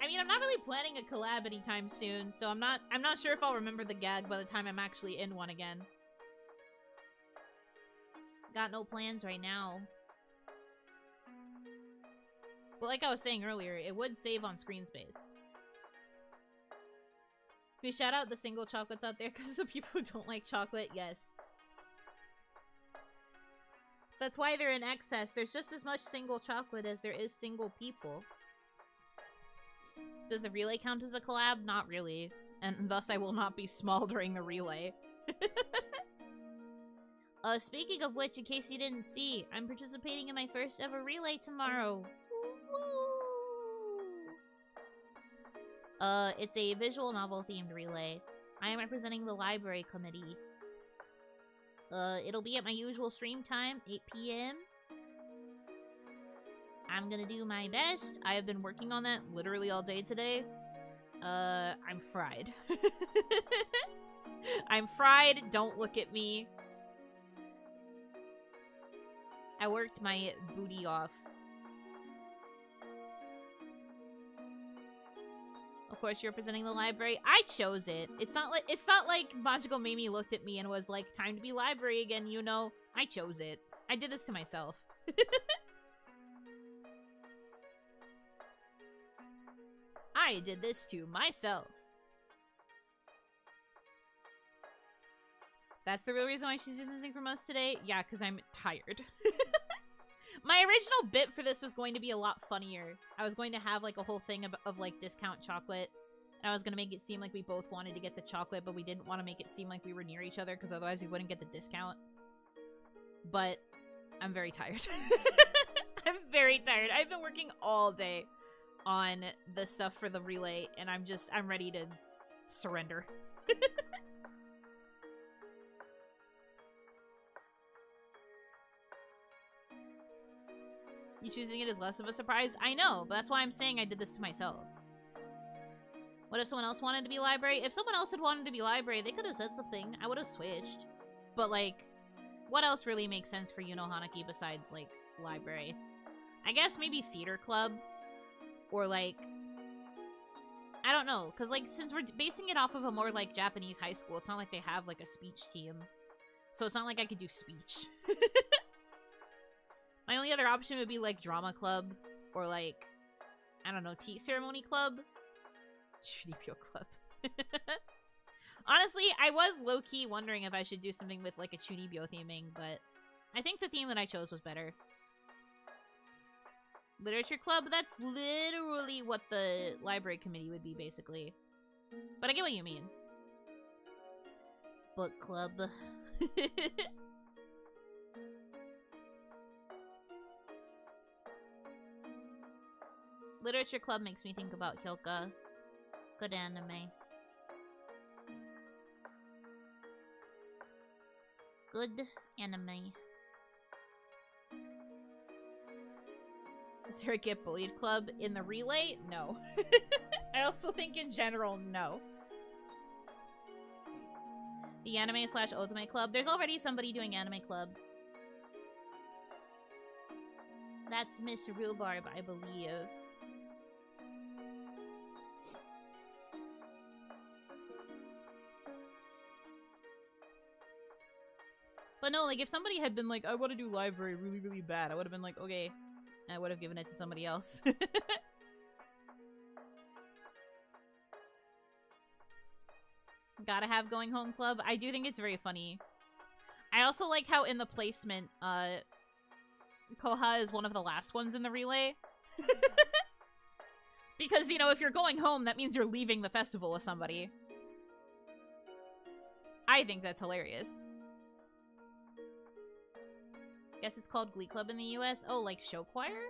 I mean, I'm not really planning a collab anytime soon, so I'm not sure if I'll remember the gag by the time I'm actually in one again. Got no plans right now. But like I was saying earlier, it would save on screen space. We shout out the single chocolates out there because the people who don't like chocolate, yes. That's why they're in excess. There's just as much single chocolate as there is single people. Does the relay count as a collab? Not really. And thus I will not be small during the relay. Speaking of which, in case you didn't see, I'm participating in my first ever relay tomorrow. Woo! It's a visual novel themed relay. I am representing the library committee. It'll be at my usual stream time, 8 p.m. I'm gonna do my best. I have been working on that literally all day today. I'm fried. I'm fried, don't look at me. I worked my booty off. Of course, you're representing the library. I chose it. It's not like Magical Mimi looked at me and was like, time to be library again, you know. I chose it. I did this to myself. I did this to myself. That's the real reason why she's distancing from us today? Yeah, because I'm tired. My original bit for this was going to be a lot funnier. I was going to have, like, a whole thing of like, discount chocolate. And I was going to make it seem like we both wanted to get the chocolate, but we didn't want to make it seem like we were near each other, because otherwise we wouldn't get the discount. But I'm very tired. I'm very tired. I've been working all day on the stuff for the relay, and I'm ready to surrender. You choosing it is less of a surprise? I know, but that's why I'm saying I did this to myself. What if someone else wanted to be library? If someone else had wanted to be library, they could have said something. I would have switched. But, like, what else really makes sense for Yuno Hanaki besides, like, library? I guess maybe theater club. Or, like, I don't know. Because, like, since we're basing it off of a more, like, Japanese high school, it's not like they have, like, a speech team. So it's not like I could do speech. My only other option would be, like, drama club. Or, like, I don't know, tea ceremony club. Chunibyo club. Honestly, I was low-key wondering if I should do something with, like, a Chunibyo theming, but I think the theme that I chose was better. Literature club? That's literally what the library committee would be, basically. But I get what you mean. Book club. Literature club makes me think about Hyoka. Good anime. Good anime. Is there a Get Bullied club in the relay? No. I also think in general, no. The anime/ultimate club. There's already somebody doing anime club. That's Miss Rhubarb, I believe. But no, like, if somebody had been like, I want to do library really, really bad, I would have been like, okay. And I would have given it to somebody else. Gotta have Going Home Club. I do think it's very funny. I also like how in the placement, Koha is one of the last ones in the relay. Because, you know, if you're going home, that means you're leaving the festival with somebody. I think that's hilarious. Guess it's called Glee Club in the US. Oh, like show choir?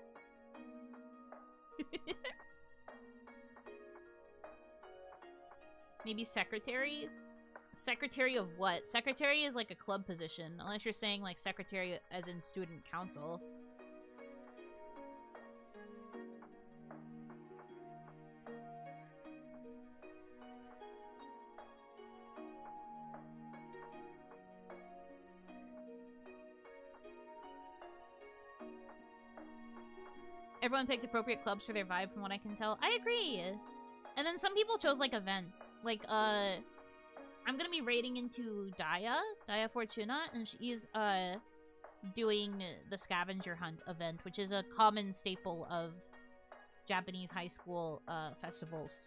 Maybe secretary? Secretary of what? Secretary is like a club position. Unless you're saying like secretary as in student council. Everyone picked appropriate clubs for their vibe from what I can tell. I agree! And then some people chose, like, events. Like, I'm gonna be raiding into Daya Fortuna, and she's, doing the scavenger hunt event, which is a common staple of Japanese high school, festivals.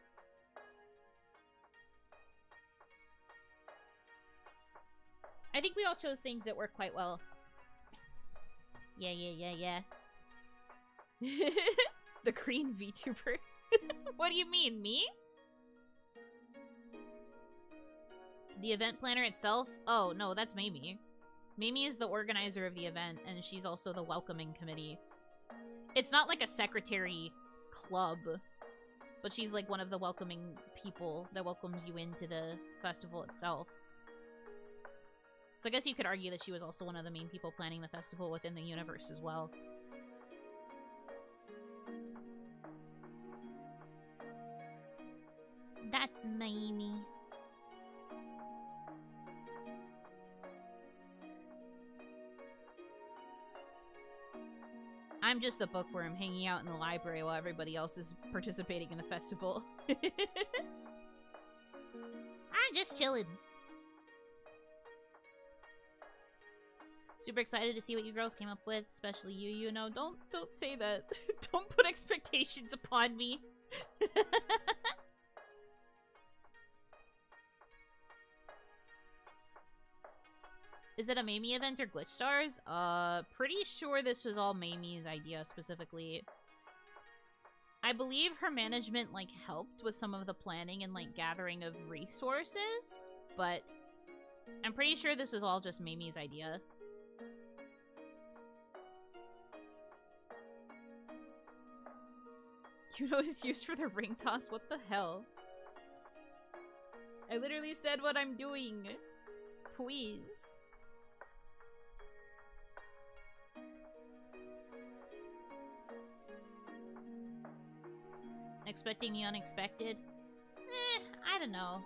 I think we all chose things that work quite well. Yeah. The green VTuber. What do you mean, me? The event planner itself? Oh, no, that's Mamie. Mamie is the organizer of the event, and she's also the welcoming committee. It's not like a secretary club, but she's like one of the welcoming people that welcomes you into the festival itself. So I guess you could argue that she was also one of the main people planning the festival within the universe as well. That's Mamie. I'm just the bookworm hanging out in the library while everybody else is participating in the festival. I'm just chilling. Super excited to see what you girls came up with, especially you know. Don't say that. Don't put expectations upon me. Is it a Mamie event or Glitch Stars? Pretty sure this was all Mamie's idea specifically. I believe her management, like, helped with some of the planning and, like, gathering of resources, but I'm pretty sure this was all just Mamie's idea. You know it's used for the ring toss? What the hell? I literally said what I'm doing. Please. Expecting the unexpected? I don't know.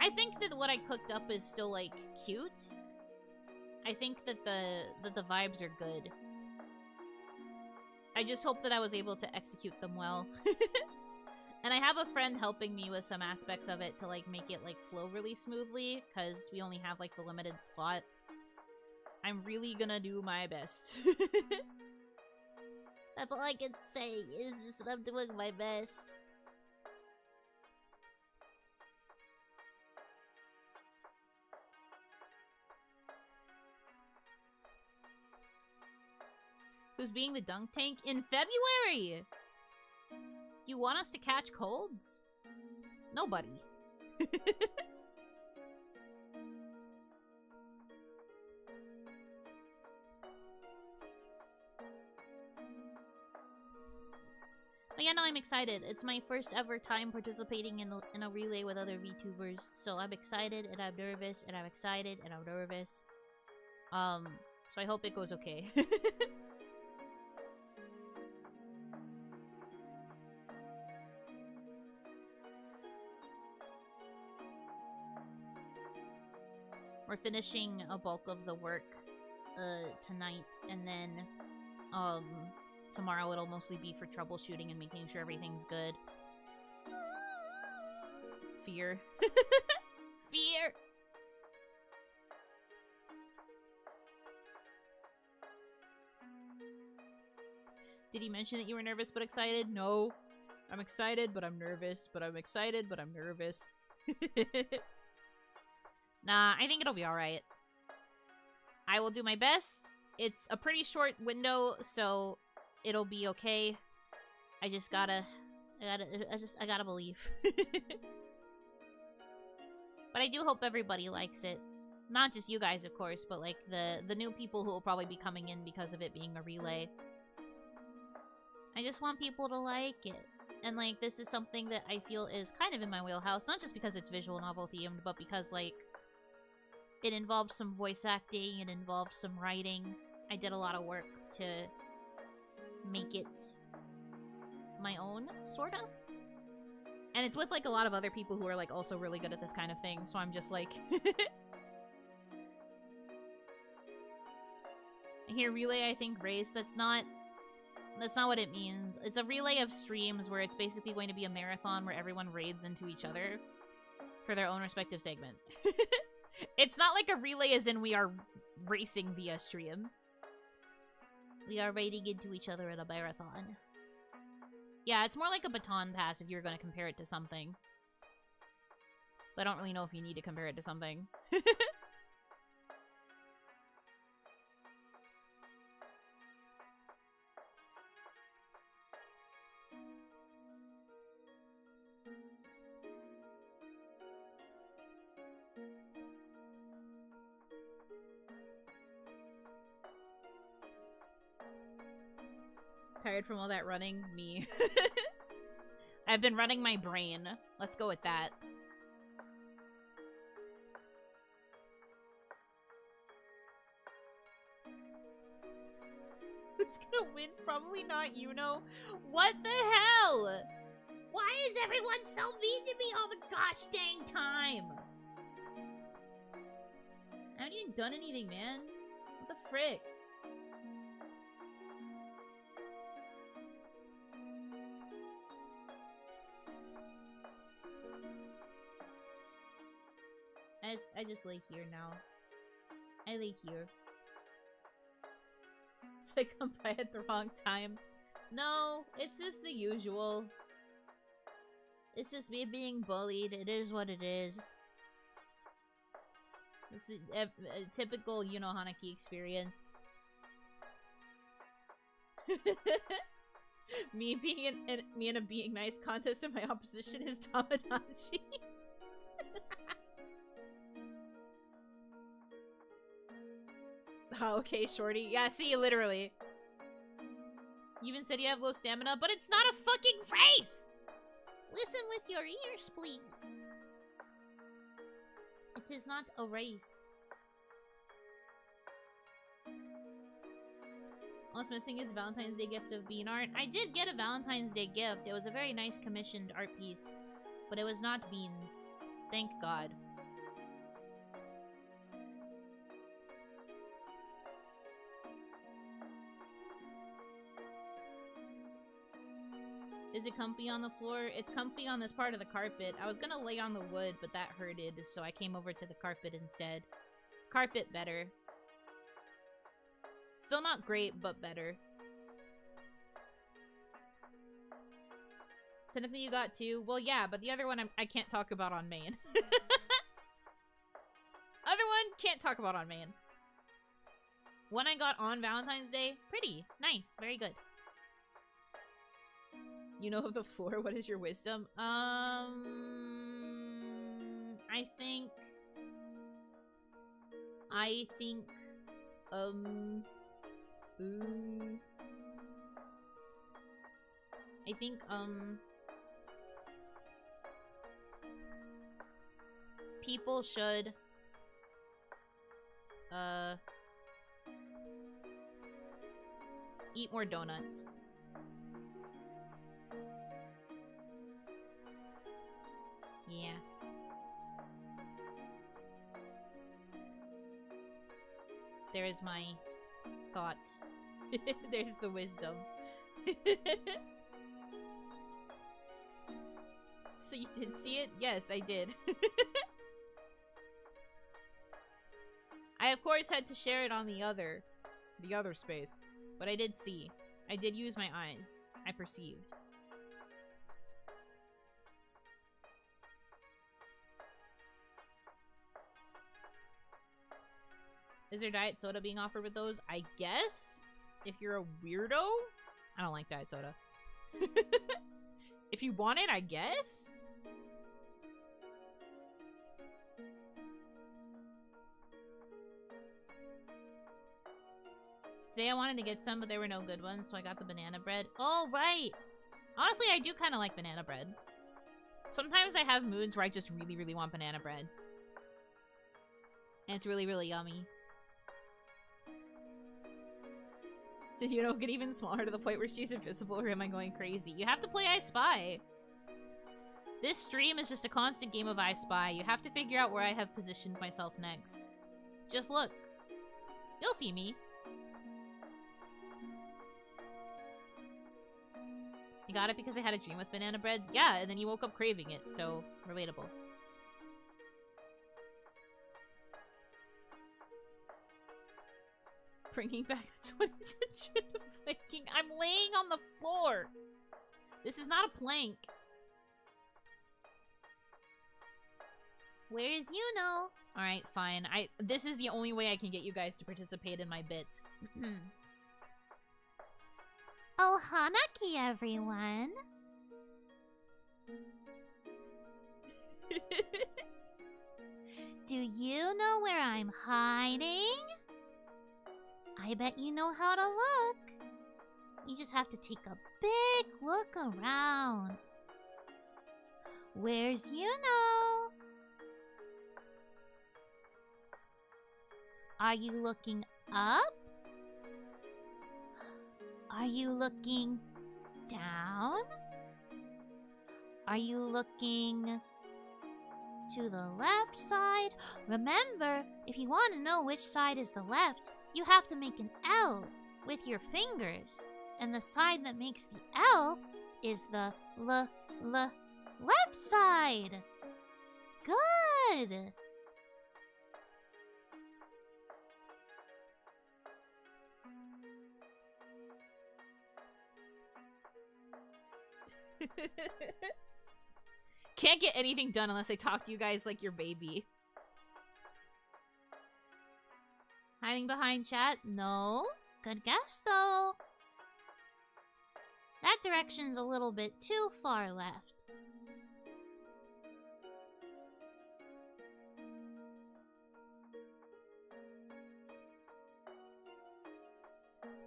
I think that what I cooked up is still, like, cute. I think that the vibes are good. I just hope that I was able to execute them well. And I have a friend helping me with some aspects of it to, like, make it, like, flow really smoothly, because we only have, like, the limited slot. I'm really gonna do my best. That's all I can say, is just that I'm doing my best. Who's being the dunk tank in February? You want us to catch colds? Nobody. But yeah, no, I'm excited. It's my first ever time participating in a relay with other VTubers, so I'm excited and I'm nervous and I'm excited and I'm nervous. So I hope it goes okay. We're finishing a bulk of the work tonight, and then tomorrow it'll mostly be for troubleshooting and making sure everything's good. Fear. Fear! Did he mention that you were nervous but excited? No. I'm excited, but I'm nervous, but I'm excited, but I'm nervous. Nah, I think it'll be alright. I will do my best. It's a pretty short window, so it'll be okay. I just gotta... I gotta believe. But I do hope everybody likes it. Not just you guys, of course, but, like, the new people who will probably be coming in because of it being a relay. I just want people to like it. And, like, this is something that I feel is kind of in my wheelhouse. Not just because it's visual novel themed, but because, like, it involved some voice acting, it involved some writing. I did a lot of work to make it my own, sort of. And it's with, like, a lot of other people who are, like, also really good at this kind of thing, so I'm just like... I hear relay, I think race, that's not what it means. It's a relay of streams where it's basically going to be a marathon where everyone raids into each other for their own respective segment. It's not like a relay as in we are racing via stream. We are raiding into each other in a marathon. Yeah, it's more like a baton pass if you're going to compare it to something. But I don't really know if you need to compare it to something. Tired from all that running? Me. I've been running my brain. Let's go with that. Who's gonna win? Probably not Yuno. What the hell? Why is everyone so mean to me all the gosh dang time? I haven't even done anything, man. What the frick? I just lay here now. I lay here. It's like I'm by at the wrong time. No, it's just the usual. It's just me being bullied. It is what it is. It's a typical Yuno Hanaki experience. Me in a being nice contest and my opposition is Tamagotchi. Oh, okay, shorty. Yeah, see, literally. You even said you have low stamina, but it's not a fucking race! Listen with your ears, please. It is not a race. What's missing is a Valentine's Day gift of bean art. I did get a Valentine's Day gift. It was a very nice commissioned art piece. But it was not beans. Thank God. Is it comfy on the floor? It's comfy on this part of the carpet. I was gonna lay on the wood, but that hurted, so I came over to the carpet instead. Carpet better. Still not great, but better. Technically you got two? Well, yeah, but the other one I can't talk about on main. Other one, can't talk about on main. One I got on Valentine's Day, pretty. Nice, very good. You know of the floor, what is your wisdom? I think... people should eat more donuts. Yeah. There is my thought. There's the wisdom. So you did see it? Yes, I did. I of course had to share it on the other space, but I did see. I did use my eyes. I perceived. Is there diet soda being offered with those? I guess? If you're a weirdo? I don't like diet soda. If you want it, I guess? Today I wanted to get some, but there were no good ones, so I got the banana bread. Oh, right! Honestly, I do kind of like banana bread. Sometimes I have moods where I just really, really want banana bread. And it's really, really yummy. Did Yuno get even smaller to the point where she's invisible, or am I going crazy? You have to play I Spy. This stream is just a constant game of I Spy. You have to figure out where I have positioned myself next. Just look. You'll see me. You got it because I had a dream with banana bread? Yeah, and then you woke up craving it, so relatable. Bringing back the 20th of planking. I'm laying on the floor. This is not a plank. Where's Yuno? Alright, fine. This is the only way I can get you guys to participate in my bits. Oh, Hanaki, everyone. Do you know where I'm hiding? I bet you know how to look. You just have to take a big look around. Where's Yuno? Are you looking up? Are you looking down? Are you looking to the left side? Remember, if you want to know which side is the left, you have to make an L with your fingers. And the side that makes the L is the left side. Good. Can't get anything done unless I talk to you guys like your baby. Hiding behind chat? No. Good guess, though. That direction's a little bit too far left.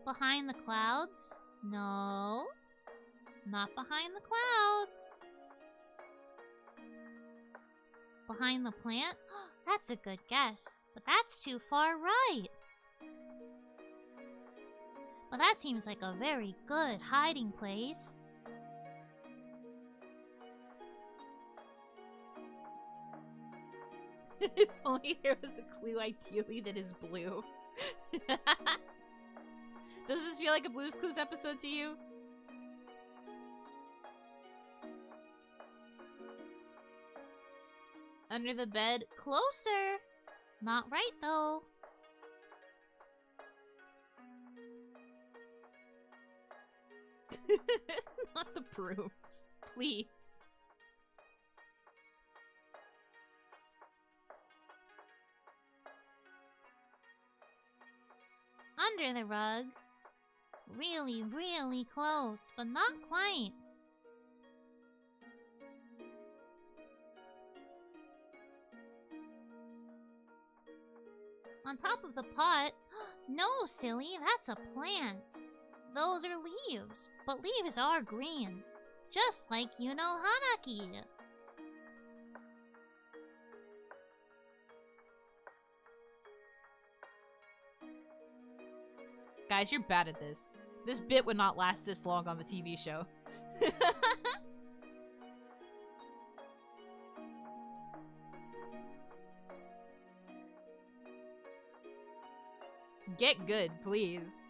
Behind the clouds? No. Not behind the clouds. Behind the plant? That's a good guess, but that's too far right. But that seems like a very good hiding place. If only there was a clue ideally that is blue. Does this feel like a Blue's Clues episode to you? Under the bed? Closer! Not right, though. Not the brooms. Please. Under the rug. Really, really close, but not quite. On top of the pot? No, silly, that's a plant. Those are leaves, but leaves are green. Just like Yuno Hanaki. Guys, you're bad at this. This bit would not last this long on the TV show. Get good, please.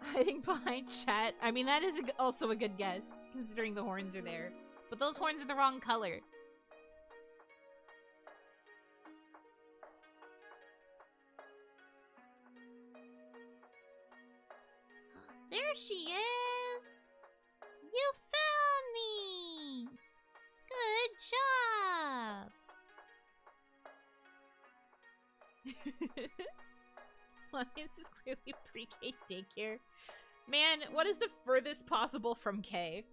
Hiding behind chat. I mean, that is also a good guess, considering the horns are there. But those horns are the wrong color. There she is! You found me! Good job! This is clearly pre-K daycare. Man, what is the furthest possible from K?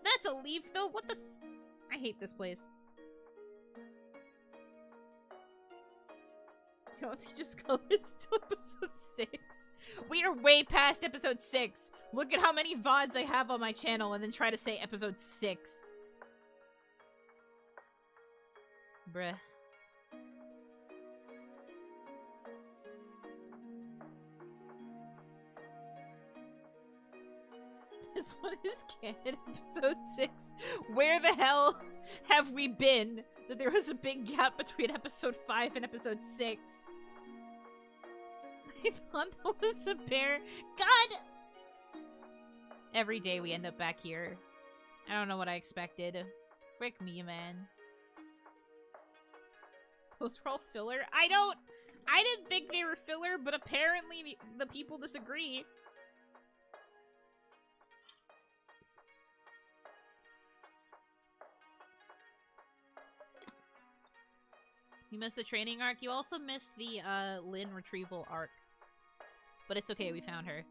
That's a leaf, though. What the I hate this place. Don't teach us colors till episode 6. We are way past episode 6. Look at how many VODs I have on my channel and then try to say episode 6. Bruh. This one is canon, episode 6. Where the hell have we been that there was a big gap between episode 5 and episode 6? I thought that was a bear. God! Every day we end up back here. I don't know what I expected. Frick me, man. Those were all filler? I didn't think they were filler, but apparently the people disagree. You missed the training arc. You also missed the Lynn retrieval arc. But it's okay, we found her.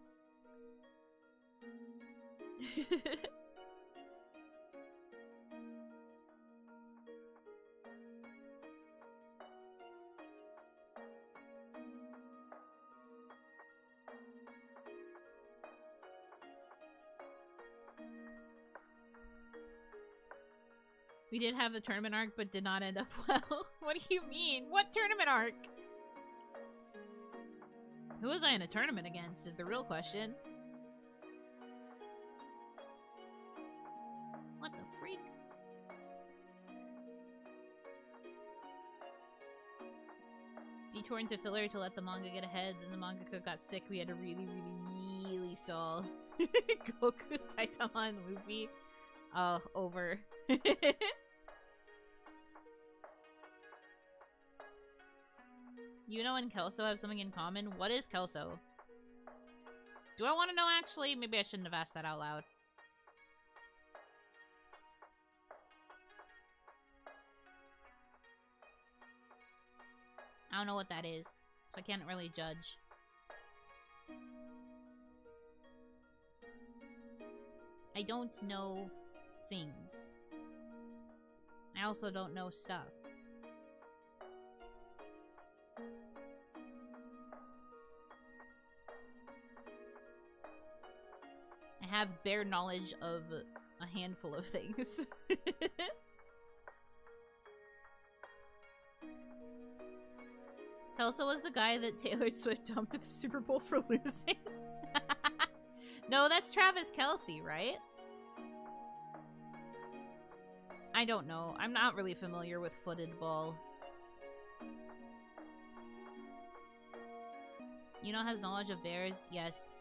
We did have the tournament arc, but did not end up well. What do you mean? What tournament arc? Who was I in a tournament against is the real question. What the freak? Detour into filler to let the manga get ahead, then the mangaka got sick. We had to really stall. Goku, Saitama, and Luffy. Oh, over. Yuno and Kelso have something in common. What is Kelso? Do I want to know, actually? Maybe I shouldn't have asked that out loud. I don't know what that is, so I can't really judge. I don't know things. I also don't know stuff. I have bare knowledge of a handful of things. Kelso was the guy that Taylor Swift dumped at the Super Bowl for losing. No, that's Travis Kelce, right? I don't know. I'm not really familiar with footed ball. Yuno has knowledge of bears? Yes.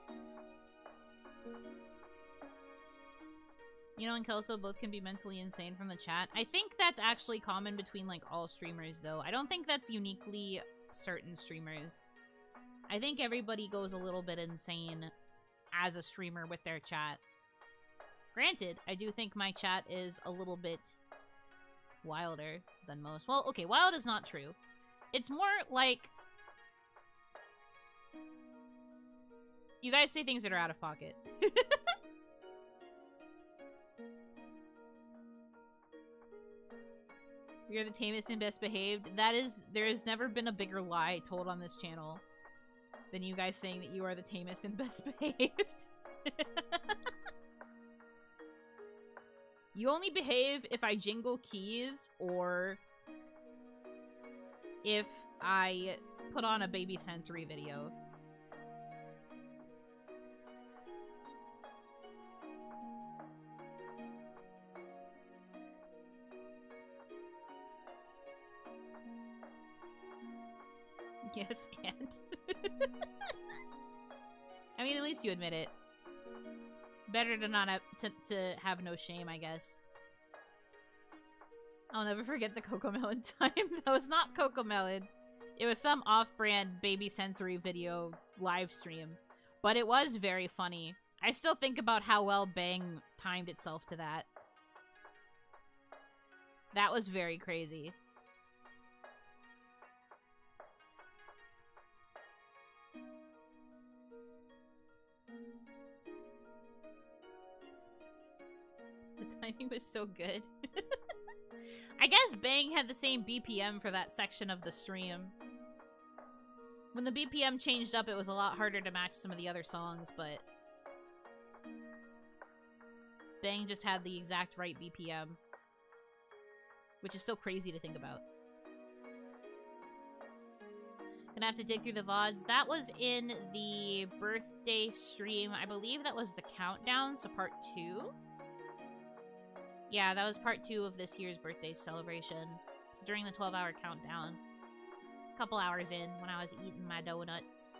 Yuno and Kelso both can be mentally insane from the chat. I think that's actually common between, like, all streamers, though. I don't think that's uniquely certain streamers. I think everybody goes a little bit insane as a streamer with their chat. Granted, I do think my chat is a little bit wilder than most. Well, okay, wild is not true. It's more like... You guys say things that are out of pocket. You're the tamest and best behaved. There has never been a bigger lie told on this channel than you guys saying that you are the tamest and best behaved. You only behave if I jingle keys or if I put on a baby sensory video. Yes, and I mean, at least you admit it. Better to not have to have no shame, I guess. I'll never forget the Cocomelon time. That was not Cocomelon. It was some off-brand baby sensory video live stream, but it was very funny. I still think about how well Bang timed itself to that. That was very crazy. The timing was so good. I guess Bang had the same BPM for that section of the stream. When the BPM changed up, it was a lot harder to match some of the other songs, but Bang just had the exact right BPM, which is still crazy to think about. Gonna have to dig through the VODs. That was in the birthday stream. I believe that was the countdown, so part 2. Yeah, that was part 2 of this year's birthday celebration. So during the 12-hour countdown. A couple hours in, when I was eating my donuts.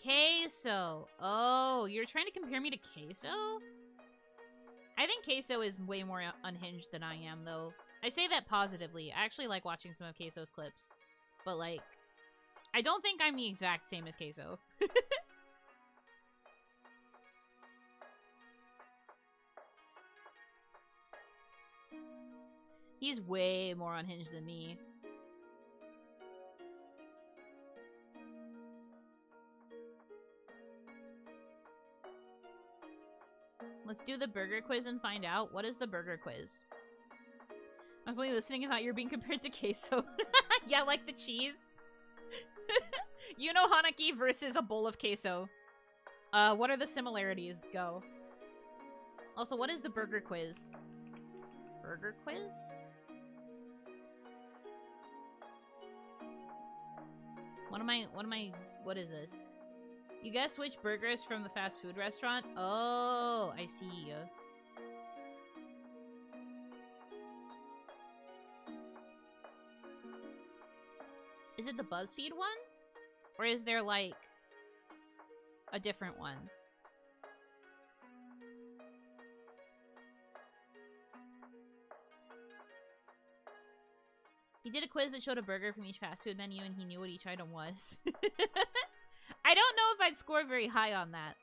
Queso. Oh, you're trying to compare me to Queso? I think Queso is way more unhinged than I am, though. I say that positively. I actually like watching some of Queso's clips. But, like, I don't think I'm the exact same as Queso. He's way more unhinged than me. Let's do the burger quiz and find out. What is the burger quiz? I was only listening and thought you were being compared to Queso. Yeah, like the cheese. Yuno Hanaki versus a bowl of queso. What are the similarities? Go. Also, what is the burger quiz? Burger quiz? What is this? You guess which burger is from the fast food restaurant? Oh, I see. Is it the BuzzFeed one? Or is there, like, a different one? He did a quiz that showed a burger from each fast food menu and he knew what each item was. I don't know if I'd score very high on that.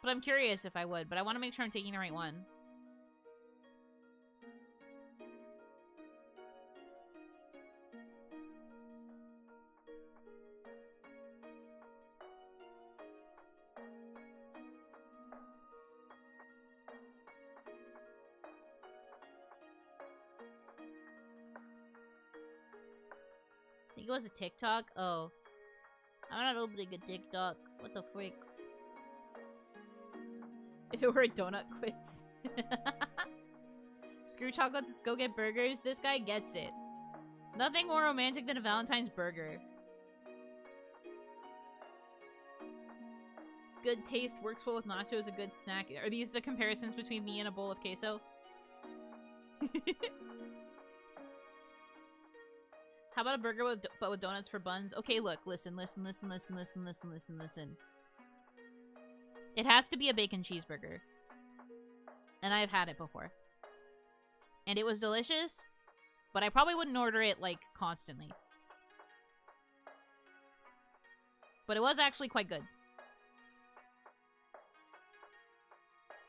But I'm curious if I would, but I want to make sure I'm taking the right one. I think it was a TikTok. Oh. I'm not opening a TikTok. What the freak? If it were a donut quiz. Screw chocolates, let's go get burgers. This guy gets it. Nothing more romantic than a Valentine's burger. Good taste, works well with nachos, a good snack. Are these the comparisons between me and a bowl of queso? How about a burger but with donuts for buns? Okay, look, listen. It has to be a bacon cheeseburger. And I've had it before. And it was delicious, but I probably wouldn't order it, like, constantly. But it was actually quite good.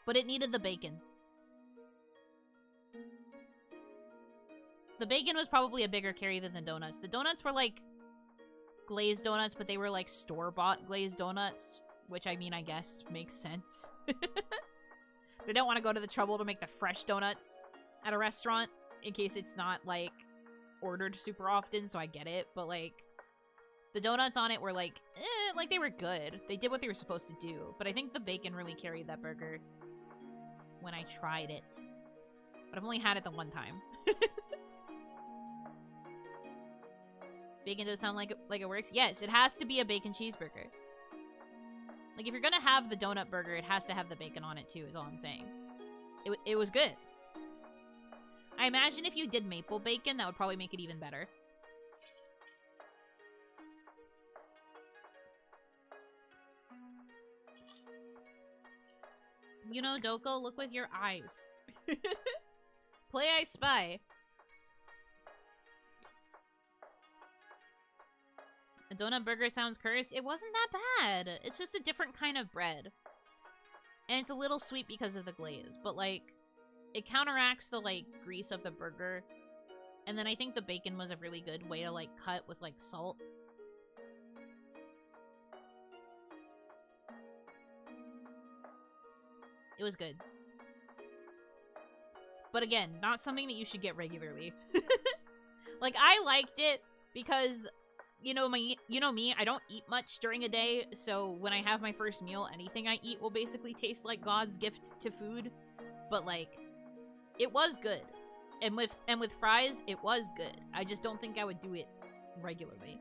But it needed the bacon. The bacon was probably a bigger carry than the donuts. The donuts were, like, glazed donuts, but they were, like, store-bought glazed donuts. Which, I mean, I guess makes sense. They don't want to go to the trouble to make the fresh donuts at a restaurant. In case it's not, like, ordered super often, so I get it. But, like, the donuts on it were, like, like, they were good. They did what they were supposed to do. But I think the bacon really carried that burger when I tried it. But I've only had it the one time. Bacon does sound like it works. Yes, it has to be a bacon cheeseburger. Like, if you're gonna have the donut burger, it has to have the bacon on it, too, is all I'm saying. It was good. I imagine if you did maple bacon, that would probably make it even better. You know, Doko, look with your eyes. Play I Spy. A donut burger sounds cursed. It wasn't that bad. It's just a different kind of bread. And it's a little sweet because of the glaze. But, like, it counteracts the, like, grease of the burger. And then I think the bacon was a really good way to, like, cut with, like, salt. It was good. But again, not something that you should get regularly. Like, I liked it because... You know me, I don't eat much during a day, so when I have my first meal, anything I eat will basically taste like God's gift to food. But, like, it was good. And with fries, it was good. I just don't think I would do it regularly.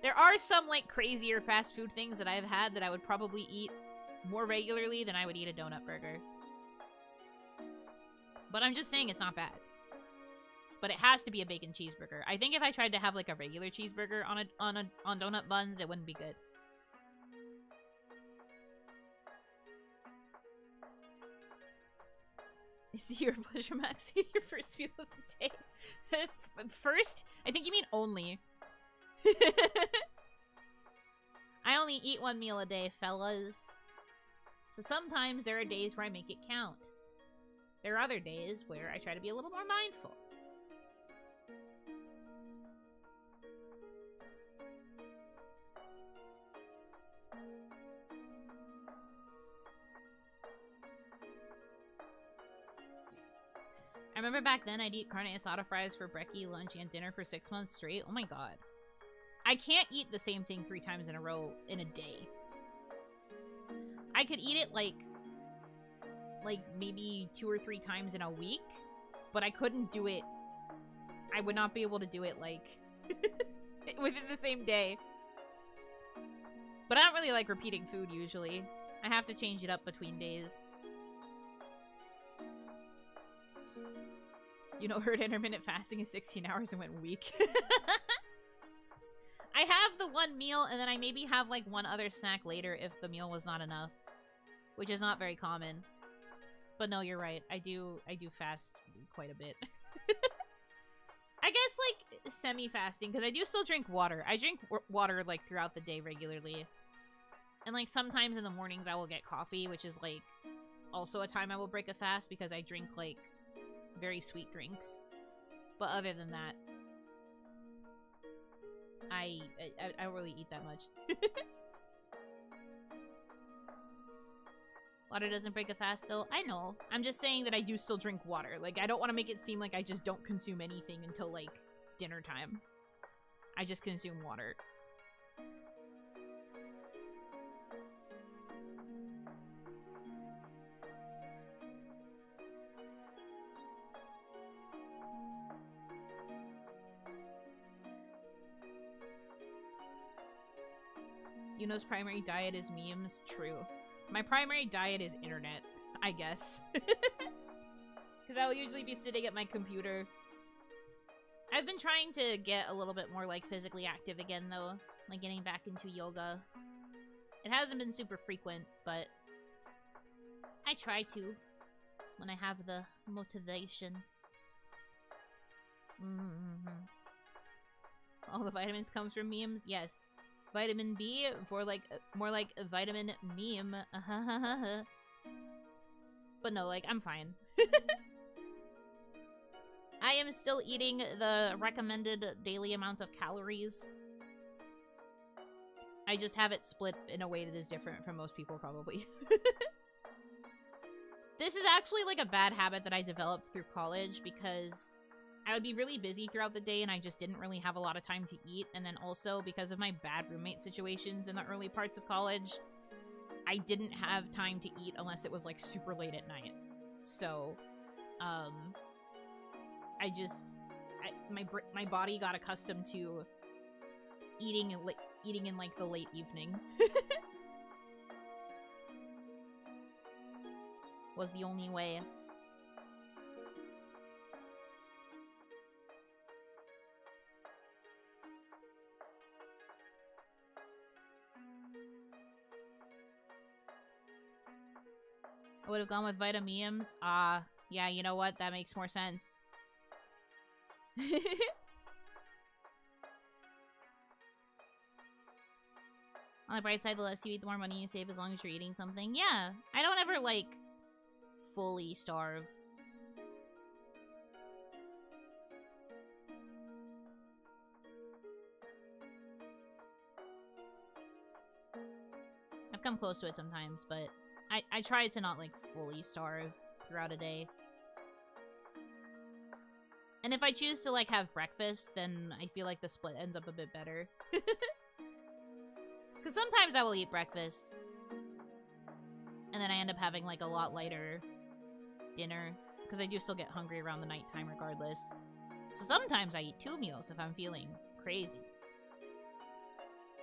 There are some, like, crazier fast food things that I've had that I would probably eat more regularly than I would eat a donut burger. But I'm just saying it's not bad. But it has to be a bacon cheeseburger. I think if I tried to have, like, a regular cheeseburger on donut buns, it wouldn't be good. I see your pleasure, Max. Your first meal of the day. First? I think you mean only. I only eat one meal a day, fellas. So sometimes there are days where I make it count. There are other days where I try to be a little more mindful. I remember back then I'd eat carne asada fries for brekkie, lunch, and dinner for 6 months straight. Oh my god. I can't eat the same thing 3 times in a row in a day. I could eat it like maybe 2 or 3 times in a week, but I couldn't do it. I would not be able to do it like within the same day. But I don't really like repeating food usually. I have to change it up between days. You know, heard intermittent fasting is 16 hours and went weak. I have the one meal and then I maybe have like one other snack later if the meal was not enough, which is not very common. But no, you're right. I do fast quite a bit. I guess like semi-fasting because I do still drink water. I drink water like throughout the day regularly. And, like, sometimes in the mornings I will get coffee, which is, like, also a time I will break a fast because I drink, like, very sweet drinks. But other than that, I don't really eat that much. Water doesn't break a fast, though. I know. I'm just saying that I do still drink water. Like, I don't want to make it seem like I just don't consume anything until, like, dinner time. I just consume water. Yuno's primary diet is memes. True. My primary diet is internet, I guess. Because I will usually be sitting at my computer. I've been trying to get a little bit more, like, physically active again, though. Like, getting back into yoga. It hasn't been super frequent, but I try to when I have the motivation. All the vitamins comes from memes? Yes. Vitamin B, for like more like a vitamin meme. But no, like, I'm fine. I am still eating the recommended daily amount of calories. I just have it split in a way that is different from most people, probably. This is actually, like, a bad habit that I developed through college because I would be really busy throughout the day and I just didn't really have a lot of time to eat. And then also, because of my bad roommate situations in the early parts of college, I didn't have time to eat unless it was, like, super late at night. So, my body got accustomed to eating in, like, the late evening. Was the only way. I would have gone with Vitamins. Yeah, you know what? That makes more sense. On the bright side, the less you eat, the more money you save as long as you're eating something. Yeah, I don't ever, like, fully starve. I've come close to it sometimes, but I try to not, like, fully starve throughout a day. And if I choose to, like, have breakfast, then I feel like the split ends up a bit better. Because sometimes I will eat breakfast. And then I end up having, like, a lot lighter dinner. Because I do still get hungry around the nighttime regardless. So sometimes I eat 2 meals if I'm feeling crazy.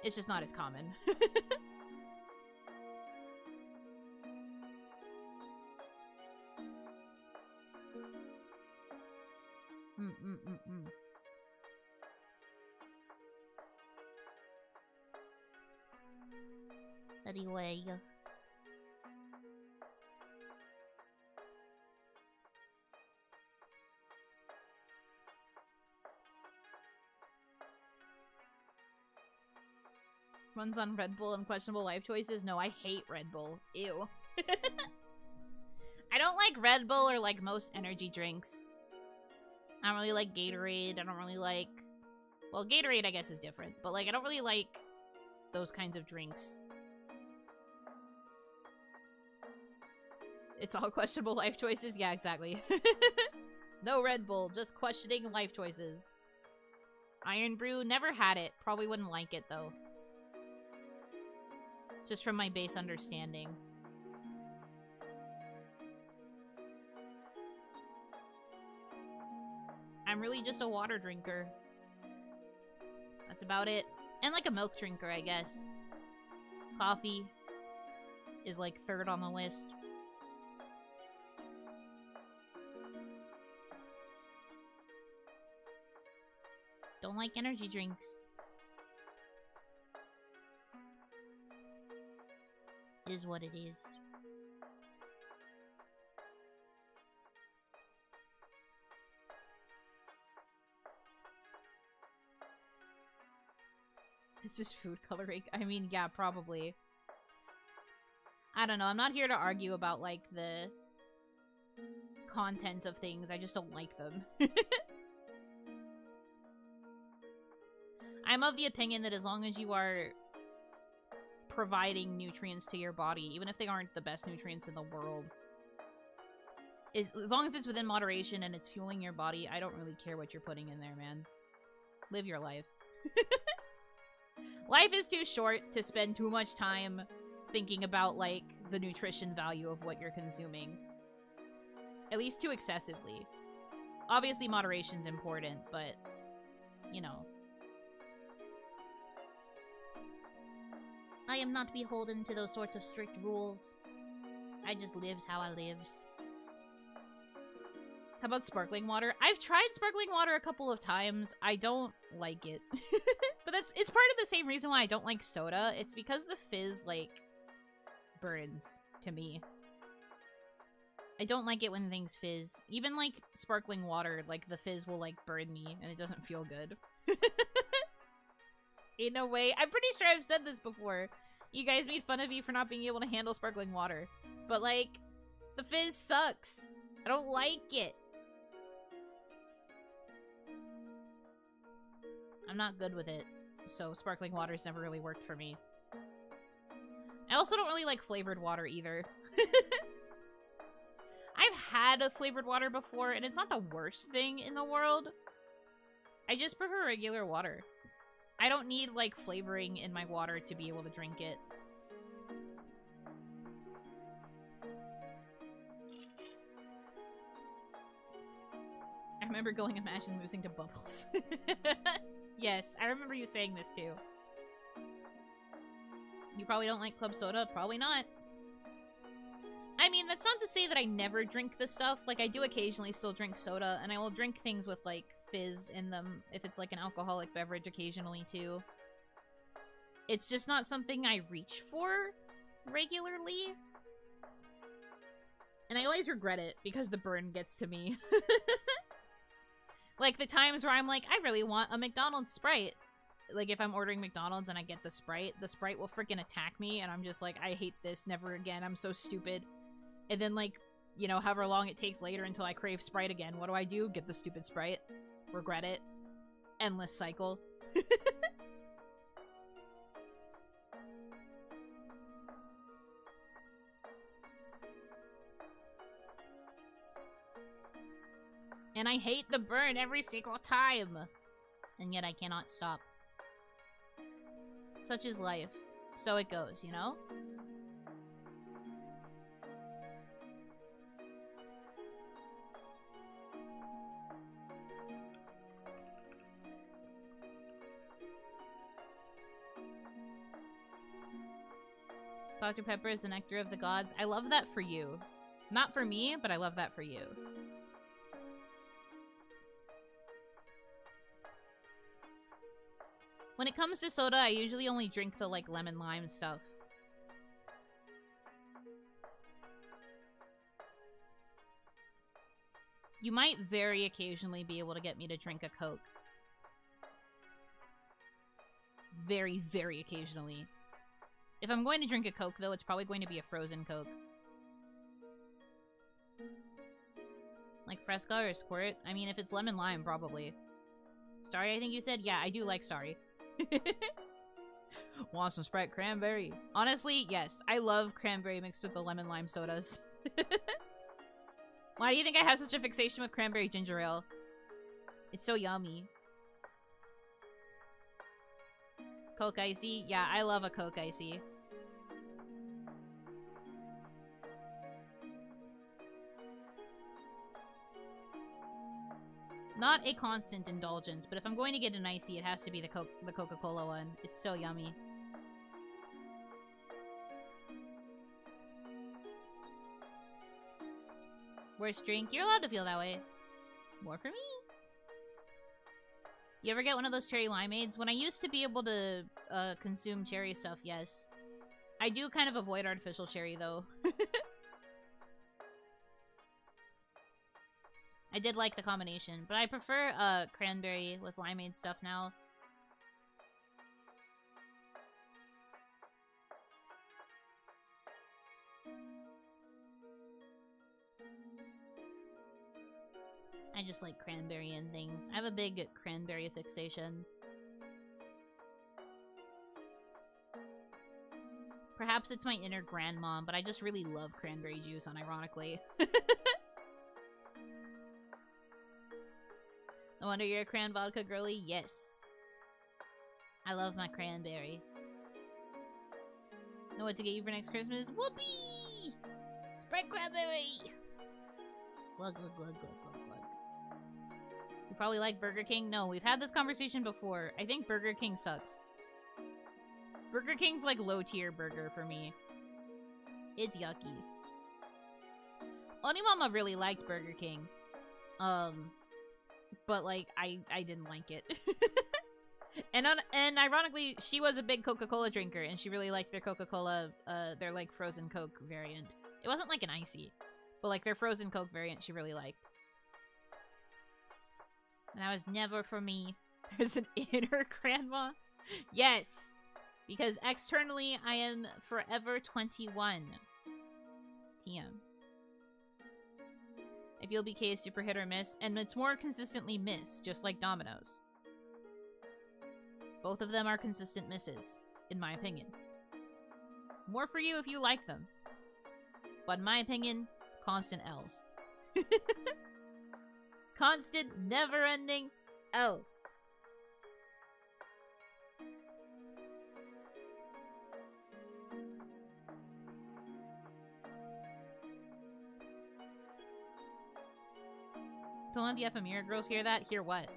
It's just not as common. Anyway. Runs on Red Bull and questionable life choices? No, I hate Red Bull. Ew. I don't like Red Bull or, like, most energy drinks. I don't really like Gatorade. I don't really like... Well, Gatorade, I guess, is different. But, like, I don't really like those kinds of drinks. It's all questionable life choices? Yeah, exactly. No Red Bull, just questioning life choices. Iron Brew, never had it. Probably wouldn't like it, though. Just from my base understanding. I'm really just a water drinker. That's about it. And, like, a milk drinker, I guess. Coffee is, like, 3rd on the list. Don't like energy drinks. Is what it is. This is food coloring. I mean, yeah, probably. I don't know. I'm not here to argue about, like, the contents of things. I just don't like them. I'm of the opinion that as long as you are providing nutrients to your body, even if they aren't the best nutrients in the world, as long as it's within moderation and it's fueling your body, I don't really care what you're putting in there, man. Live your life. Life is too short to spend too much time thinking about, like, the nutrition value of what you're consuming. At least too excessively. Obviously, moderation's important, but, you know. I am not beholden to those sorts of strict rules. I just lives how I lives. How about sparkling water? I've tried sparkling water a couple of times. I don't like it. But it's part of the same reason why I don't like soda. It's because the fizz, like, burns to me. I don't like it when things fizz. Even, like, sparkling water, like, the fizz will, like, burn me, and it doesn't feel good. In a way, I'm pretty sure I've said this before. You guys made fun of me for not being able to handle sparkling water. But, like, the fizz sucks. I don't like it. I'm not good with it, so sparkling water's never really worked for me. I also don't really like flavored water either. I've had a flavored water before, and it's not the worst thing in the world. I just prefer regular water. I don't need, like, flavoring in my water to be able to drink it. I remember going Imagine losing to Bubbles. Yes, I remember you saying this too. You probably don't like club soda? Probably not. I mean, that's not to say that I never drink the stuff. Like, I do occasionally still drink soda, and I will drink things with, like, fizz in them if it's, like, an alcoholic beverage occasionally, too. It's just not something I reach for regularly. And I always regret it, because the burn gets to me. Like, the times where I'm like, I really want a McDonald's Sprite. Like, if I'm ordering McDonald's and I get the Sprite will freaking attack me, and I'm just like, I hate this, never again, I'm so stupid. And then, like, you know, however long it takes later until I crave Sprite again, what do? Get the stupid Sprite. Regret it. Endless cycle. And I hate the burn every single time. And yet I cannot stop. Such is life. So it goes, you know? Dr. Pepper is the nectar of the gods. I love that for you. Not for me, but I love that for you. When it comes to soda, I usually only drink the, like, lemon lime stuff. You might very occasionally be able to get me to drink a Coke. Very, very occasionally. If I'm going to drink a Coke, though, it's probably going to be a frozen Coke. Like Fresca or Squirt? I mean, if it's lemon lime, probably. Starry, I think you said? Yeah, I do like Starry. Want some Sprite cranberry? Honestly, yes. I love cranberry mixed with the lemon lime sodas. Why do you think I have such a fixation with cranberry ginger ale? It's so yummy. Coke Icy? Yeah, I love a Coke Icy. Not a constant indulgence, but if I'm going to get an icy, it has to be the Coca-Cola one. It's so yummy. Worst drink? You're allowed to feel that way. More for me. You ever get one of those cherry limeades? When I used to be able to consume cherry stuff, yes. I do kind of avoid artificial cherry, though. I did like the combination, but I prefer cranberry with limeade stuff now. I just like cranberry and things. I have a big cranberry fixation. Perhaps it's my inner grandmom, but I just really love cranberry juice, unironically. No wonder you're a cran vodka girly? Yes. I love my cranberry. Know what to get you for next Christmas? Whoopee! Spread cranberry! Glug, glug, glug, glug, glug, glug. You probably like Burger King? No, we've had this conversation before. I think Burger King sucks. Burger King's like low-tier burger for me. It's yucky. Onimama really liked Burger King. But like, I didn't like it. And ironically, she was a big Coca-Cola drinker, and she really liked their Coca-Cola, their like frozen Coke variant. It wasn't like an icy, but like their frozen Coke variant she really liked. And that was never for me. There's an inner grandma. Yes, because externally I am forever 21. TM. I feel BK is super hit or miss, and it's more consistently miss, just like Domino's. Both of them are consistent misses, in my opinion. More for you if you like them. But in my opinion, constant L's. Constant, never-ending L's. Don't let the FMER girls hear that. Hear what?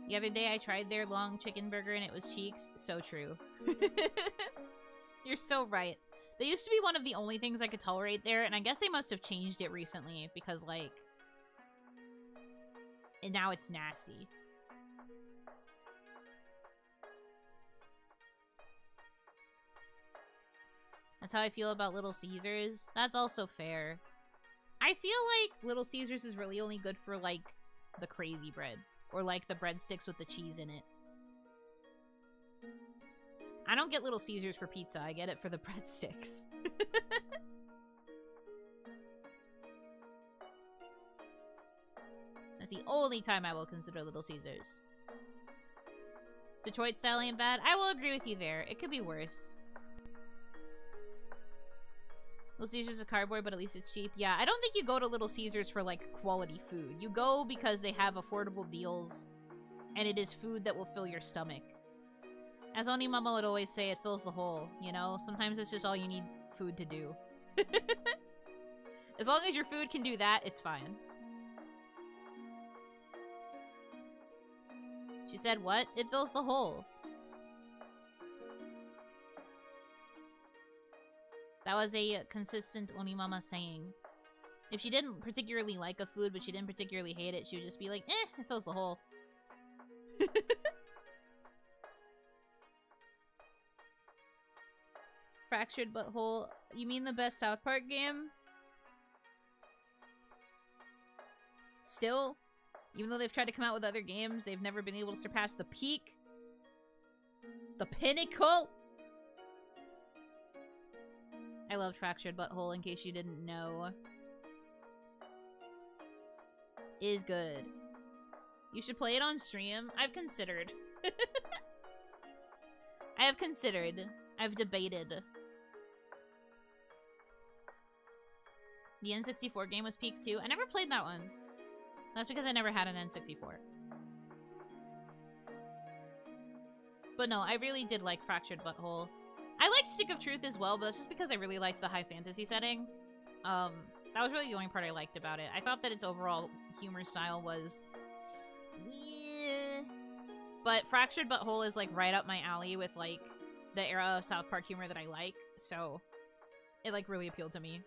The other day I tried their long chicken burger and it was cheeks. So true. You're so right. They used to be one of the only things I could tolerate there, and I guess they must have changed it recently because, like... And now it's nasty. That's how I feel about Little Caesars. That's also fair. I feel like Little Caesars is really only good for, like, the crazy bread. Or, like, the breadsticks with the cheese in it. I don't get Little Caesars for pizza. I get it for the breadsticks. That's the only time I will consider Little Caesars. Detroit style ain't bad. I will agree with you there. It could be worse. Little Caesars is cardboard, but at least it's cheap. Yeah, I don't think you go to Little Caesars for, like, quality food. You go because they have affordable deals, and it is food that will fill your stomach. As Onimama would always say, it fills the hole, you know? Sometimes it's just all you need food to do. As long as your food can do that, it's fine. She said, what? It fills the hole. That was a consistent Onimama saying. If she didn't particularly like a food, but she didn't particularly hate it, she would just be like, it fills the hole. Fractured Butthole. You mean the best South Park game? Still, even though they've tried to come out with other games, they've never been able to surpass the peak. The pinnacle! I love Fractured Butthole, in case you didn't know. Is good. You should play it on stream. I've considered. I have considered. I've debated. The N64 game was peak too. I never played that one. That's because I never had an N64. But no, I really did like Fractured Butthole. I liked Stick of Truth as well, but that's just because I really liked the high fantasy setting. That was really the only part I liked about it. I thought that its overall humor style was... yeah. But Fractured Butthole is, like, right up my alley with, like, the era of South Park humor that I like. So, it, like, really appealed to me.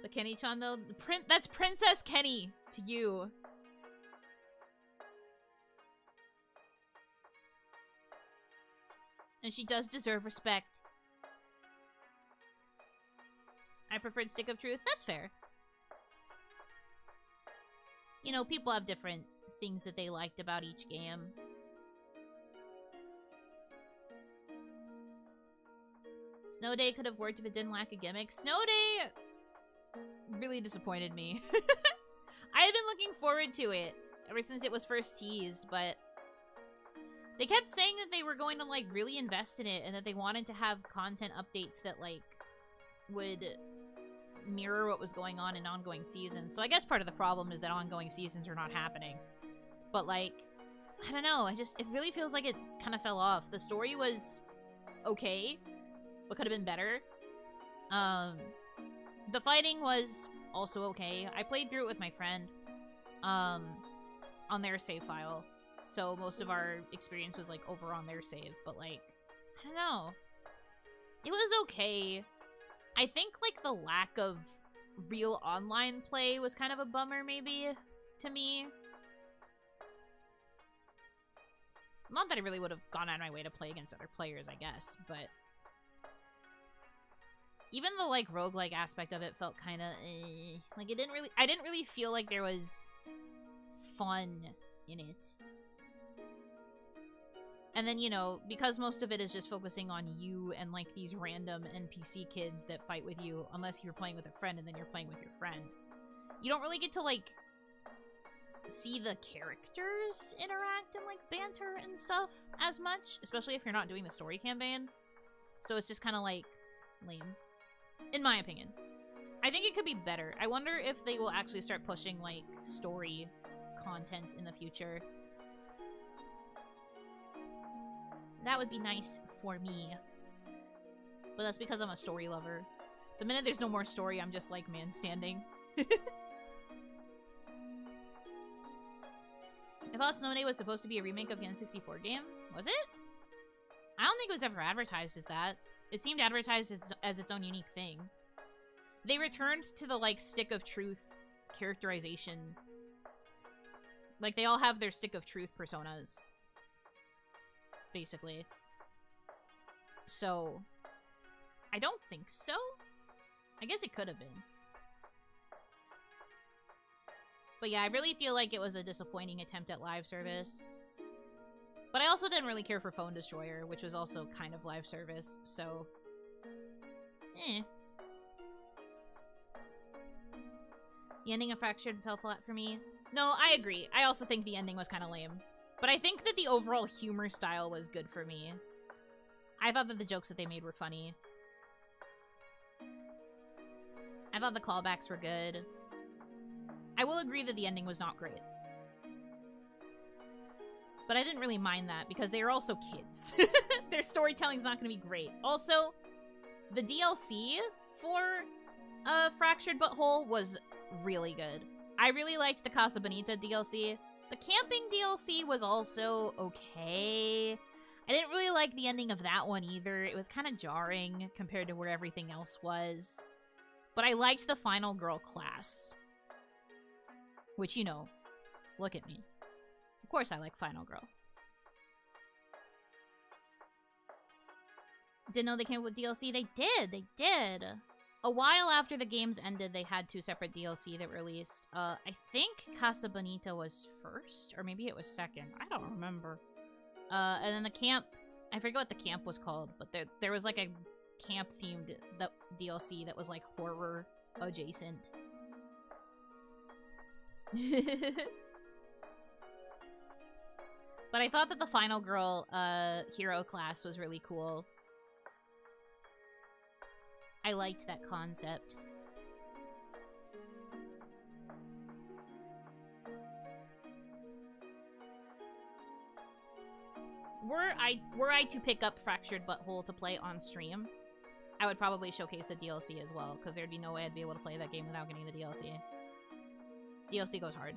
But Kenny-chan, though, that's Princess Kenny to you. And she does deserve respect. I preferred Stick of Truth. That's fair. You know, people have different things that they liked about each game. Snow Day could have worked if it didn't lack a gimmick. Snow Day really disappointed me. I had been looking forward to it ever since it was first teased, but they kept saying that they were going to, like, really invest in it and that they wanted to have content updates that, like, would mirror what was going on in ongoing seasons. So I guess part of the problem is that ongoing seasons are not happening. But, like, I don't know. It really feels like it kind of fell off. The story was okay, but could have been better. The fighting was also okay. I played through it with my friend, on their save file. So most of our experience was, like, over on their save. But, like, I don't know. It was okay. I think, like, the lack of real online play was kind of a bummer, maybe, to me. Not that I really would have gone out of my way to play against other players, I guess, but even the, like, roguelike aspect of it felt kind of like, I didn't really feel like there was fun in it. And then, you know, because most of it is just focusing on you and, like, these random NPC kids that fight with you, unless you're playing with a friend and then you're playing with your friend, you don't really get to, like, see the characters interact and, like, banter and stuff as much, especially if you're not doing the story campaign. So it's just kind of, like, lame, in my opinion. I think it could be better. I wonder if they will actually start pushing, like, story content in the future. That would be nice for me. But that's because I'm a story lover. The minute there's no more story, I'm just, like, man standing. I thought Snow Day was supposed to be a remake of the N64 game. Was it? I don't think it was ever advertised as that. It seemed advertised as its own unique thing. They returned to the, like, Stick of Truth characterization. Like, they all have their Stick of Truth personas, basically. So, I don't think so. I guess it could have been. But yeah, I really feel like it was a disappointing attempt at live service. But I also didn't really care for Phone Destroyer, which was also kind of live service, so The ending of Fractured fell flat for me. No, I agree. I also think the ending was kind of lame. But I think that the overall humor style was good for me. I thought that the jokes that they made were funny. I thought the callbacks were good. I will agree that the ending was not great. But I didn't really mind that because they are also kids. Their storytelling's not going to be great. Also, the DLC for Fractured Butthole was really good. I really liked the Casa Bonita DLC. The camping DLC was also okay. I didn't really like the ending of that one either. It was kind of jarring compared to where everything else was. But I liked the Final Girl class. Which, you know, look at me. Of course I like Final Girl. Didn't know they came with DLC? They did! A while after the games ended, they had 2 separate DLC that released. I think Casa Bonita was first, or maybe it was second. I don't remember. And then the camp, I forget what the camp was called, but there was like a camp-themed DLC that was like horror adjacent. But I thought that the Final Girl hero class was really cool. I liked that concept. Were I to pick up Fractured Butthole to play on stream, I would probably showcase the DLC as well, because there'd be no way I'd be able to play that game without getting the DLC. DLC goes hard.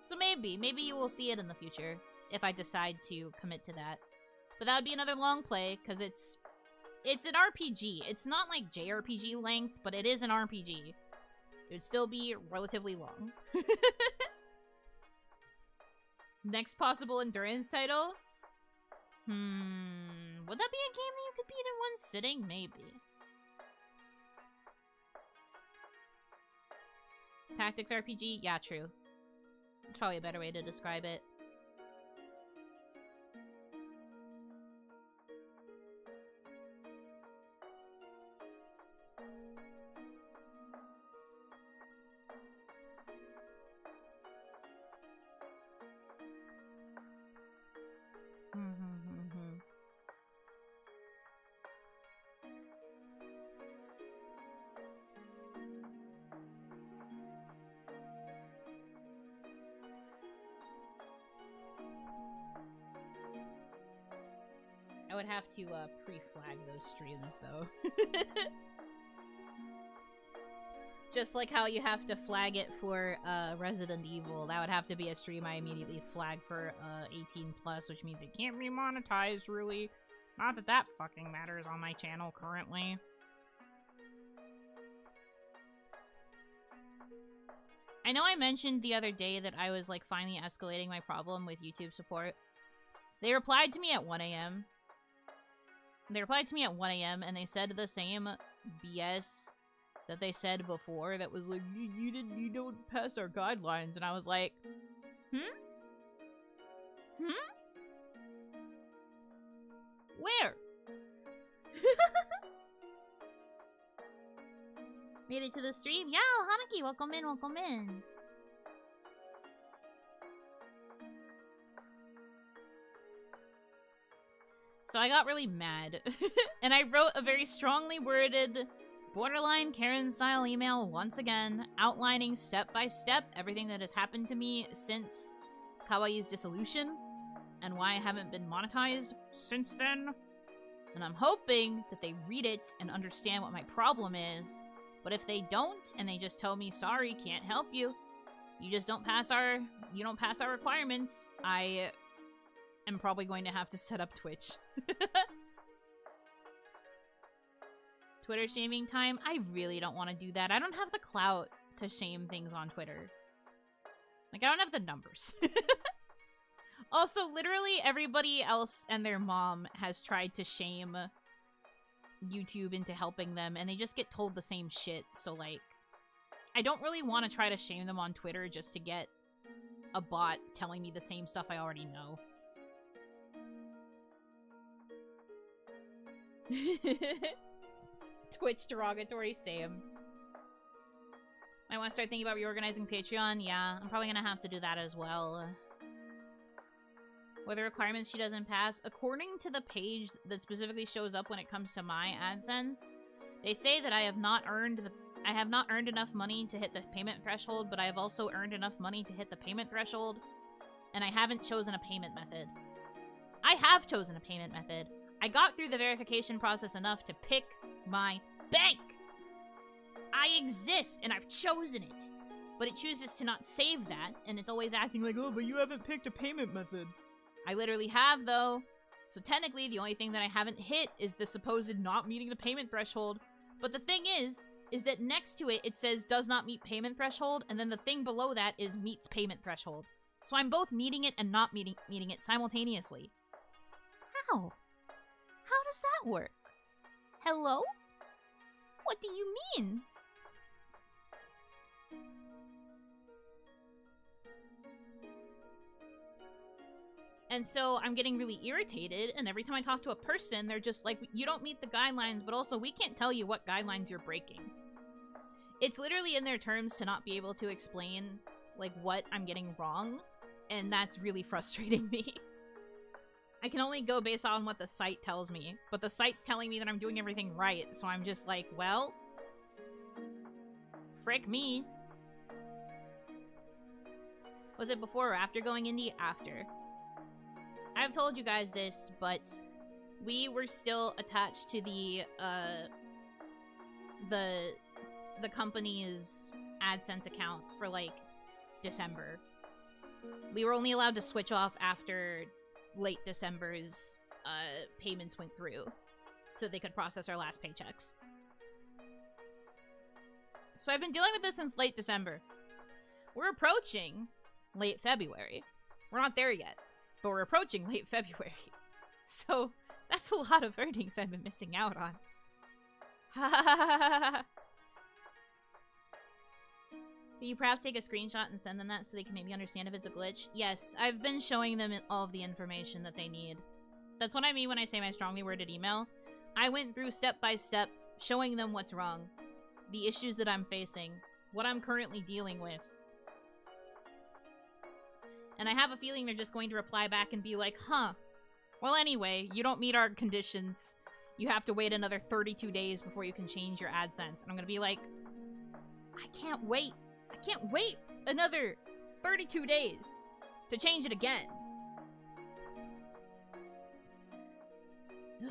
So maybe you will see it in the future, if I decide to commit to that. But that would be another long play, because it's an RPG. It's not like JRPG length, but it is an RPG. It would still be relatively long. Next possible endurance title? Would that be a game that you could beat in one sitting? Maybe. Tactics RPG? Yeah, true. It's probably a better way to describe it. I would have to pre-flag those streams, though. Just like how you have to flag it for Resident Evil, that would have to be a stream I immediately flag for 18+, which means it can't be monetized, really. Not that that fucking matters on my channel currently. I know I mentioned the other day that I was, like, finally escalating my problem with YouTube support. They replied to me at 1 a.m. They replied to me at 1 a.m. and they said the same BS that they said before that was like, you don't pass our guidelines. And I was like, Where? Made it to the stream? Yeah, Hanaki, welcome in, welcome in. So I got really mad, and I wrote a very strongly worded, borderline Karen-style email once again, outlining step-by-step everything that has happened to me since Kawaii's dissolution, and why I haven't been monetized since then. And I'm hoping that they read it and understand what my problem is, but if they don't, and they just tell me, sorry, can't help you, you just don't pass our requirements, I am probably going to have to set up Twitch. Twitter shaming time? I really don't want to do that. I don't have the clout to shame things on Twitter. Like, I don't have the numbers. Also, literally everybody else and their mom has tried to shame YouTube into helping them, and they just get told the same shit, so, like, I don't really want to try to shame them on Twitter just to get a bot telling me the same stuff I already know. Twitch derogatory Sam. I want to start thinking about reorganizing Patreon. Yeah, I'm probably gonna have to do that as well. What are the requirements she doesn't pass? According to the page that specifically shows up when it comes to my AdSense, they say that I have not earned enough money to hit the payment threshold, but I have also earned enough money to hit the payment threshold, and I haven't chosen a payment method. I have chosen a payment method. I got through the verification process enough to pick my bank. I exist, and I've chosen it. But it chooses to not save that, and it's always acting like, oh, but you haven't picked a payment method. I literally have, though. So technically, the only thing that I haven't hit is the supposed not meeting the payment threshold. But the thing is that next to it, it says does not meet payment threshold, and then the thing below that is meets payment threshold. So I'm both meeting it and not meeting it simultaneously. How? How does that work? Hello? What do you mean? And so I'm getting really irritated, and every time I talk to a person, they're just like, you don't meet the guidelines, but also we can't tell you what guidelines you're breaking. It's literally in their terms to not be able to explain, like, what I'm getting wrong, and that's really frustrating me. I can only go based on what the site tells me, but the site's telling me that I'm doing everything right, so I'm just like, well, frick me. Was it before or after going indie? After. I've told you guys this, but we were still attached to the company's AdSense account for, like, December. We were only allowed to switch off after late December's payments went through, so they could process our last paychecks. So I've been dealing with this since late December. We're approaching late February. We're not there yet, but we're approaching late February. So that's a lot of earnings I've been missing out on. Can you perhaps take a screenshot and send them that so they can maybe understand if it's a glitch? Yes, I've been showing them all of the information that they need. That's what I mean when I say my strongly worded email. I went through step by step, showing them what's wrong, the issues that I'm facing, what I'm currently dealing with. And I have a feeling they're just going to reply back and be like, huh, Well, anyway, you don't meet our conditions. You have to wait another 32 days before you can change your AdSense. And I'm gonna be like, I can't wait. I can't wait another 32 days to change it again.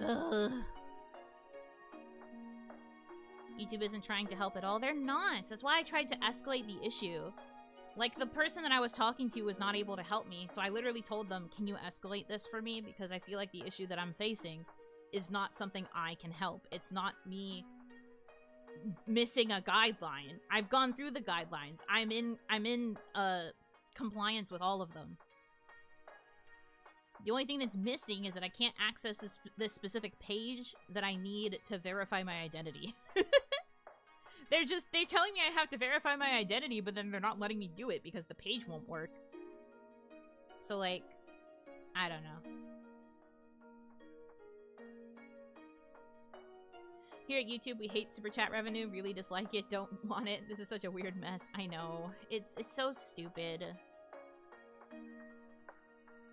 Ugh. YouTube isn't trying to help at all. They're not. That's why I tried to escalate the issue. Like, the person that I was talking to was not able to help me, so I literally told them, can you escalate this for me? Because I feel like the issue that I'm facing is not something I can help. It's not me missing a guideline. I've gone through the guidelines. I'm in compliance with all of them. The only thing that's missing is that I can't access this specific page that I need to verify my identity. They're telling me I have to verify my identity, but then they're not letting me do it because the page won't work. So, like, I don't know. Here at YouTube, we hate super chat revenue, really dislike it, don't want it. This is such a weird mess. I know. It's so stupid.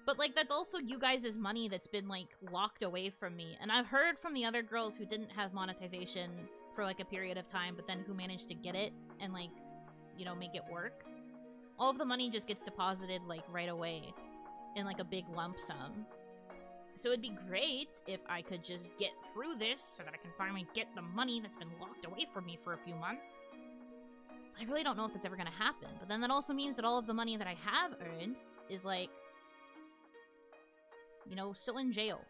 But, like, that's also you guys' money that's been, like, locked away from me. And I've heard from the other girls who didn't have monetization for, like, a period of time, but then who managed to get it and, like, you know, make it work. All of the money just gets deposited, like, right away in, like, a big lump sum. So it'd be great if I could just get through this so that I can finally get the money that's been locked away from me for a few months. I really don't know if that's ever gonna happen. But then that also means that all of the money that I have earned is, like, you know, still in jail.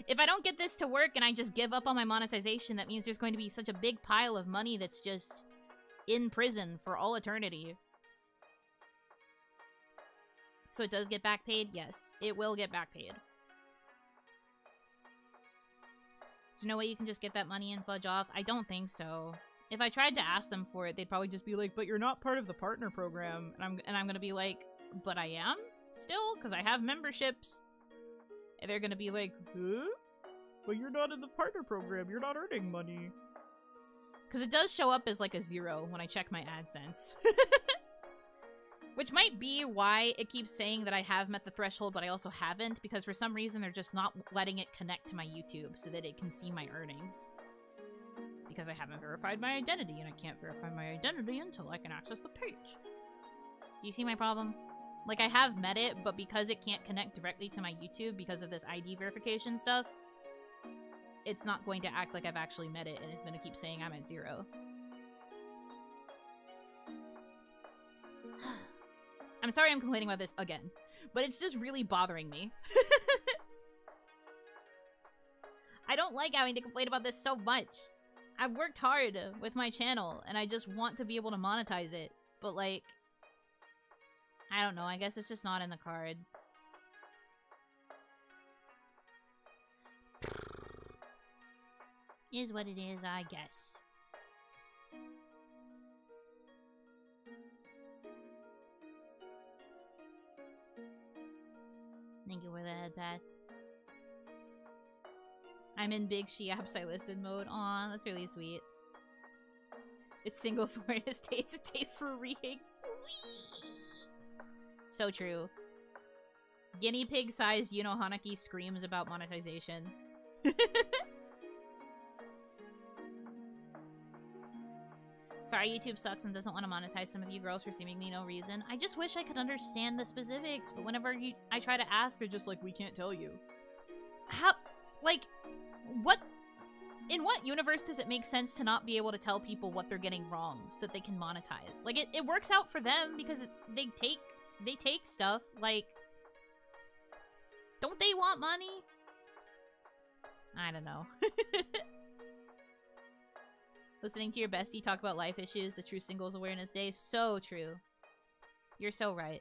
If I don't get this to work and I just give up on my monetization, that means there's going to be such a big pile of money that's just in prison for all eternity. So it does get back paid? Yes, it will get back paid. Is there no way you can just get that money and fudge off? I don't think so. If I tried to ask them for it, they'd probably just be like, but you're not part of the partner program. And I'm gonna be like, but I am? Still, because I have memberships. And they're gonna be like, huh? But you're not in the partner program, you're not earning money. Because it does show up as like a 0 when I check my AdSense. Which might be why it keeps saying that I have met the threshold, but I also haven't, because for some reason they're just not letting it connect to my YouTube so that it can see my earnings. Because I haven't verified my identity, and I can't verify my identity until I can access the page. Do you see my problem? Like, I have met it, but because it can't connect directly to my YouTube because of this ID verification stuff, it's not going to act like I've actually met it, and it's going to keep saying I'm at 0. I'm sorry I'm complaining about this again, but it's just really bothering me. I don't like having to complain about this so much. I've worked hard with my channel, and I just want to be able to monetize it, but like, I don't know, I guess it's just not in the cards. Is what it is, I guess. Thank you for the head pats. I'm in big she apps I listen mode. Aw, that's really sweet. It's Singles Awareness Day. It's a day for reading. So true. Guinea pig-sized Yuno Hanaki screams about monetization. Sorry, YouTube sucks and doesn't want to monetize some of you girls for seemingly no reason. I just wish I could understand the specifics, but whenever I try to ask, they're just like, we can't tell you. How? Like, what? In what universe does it make sense to not be able to tell people what they're getting wrong so that they can monetize? Like, it works out for them because they take stuff. Like, don't they want money? I don't know. Listening to your bestie talk about life issues, the true Singles Awareness Day. So true. You're so right.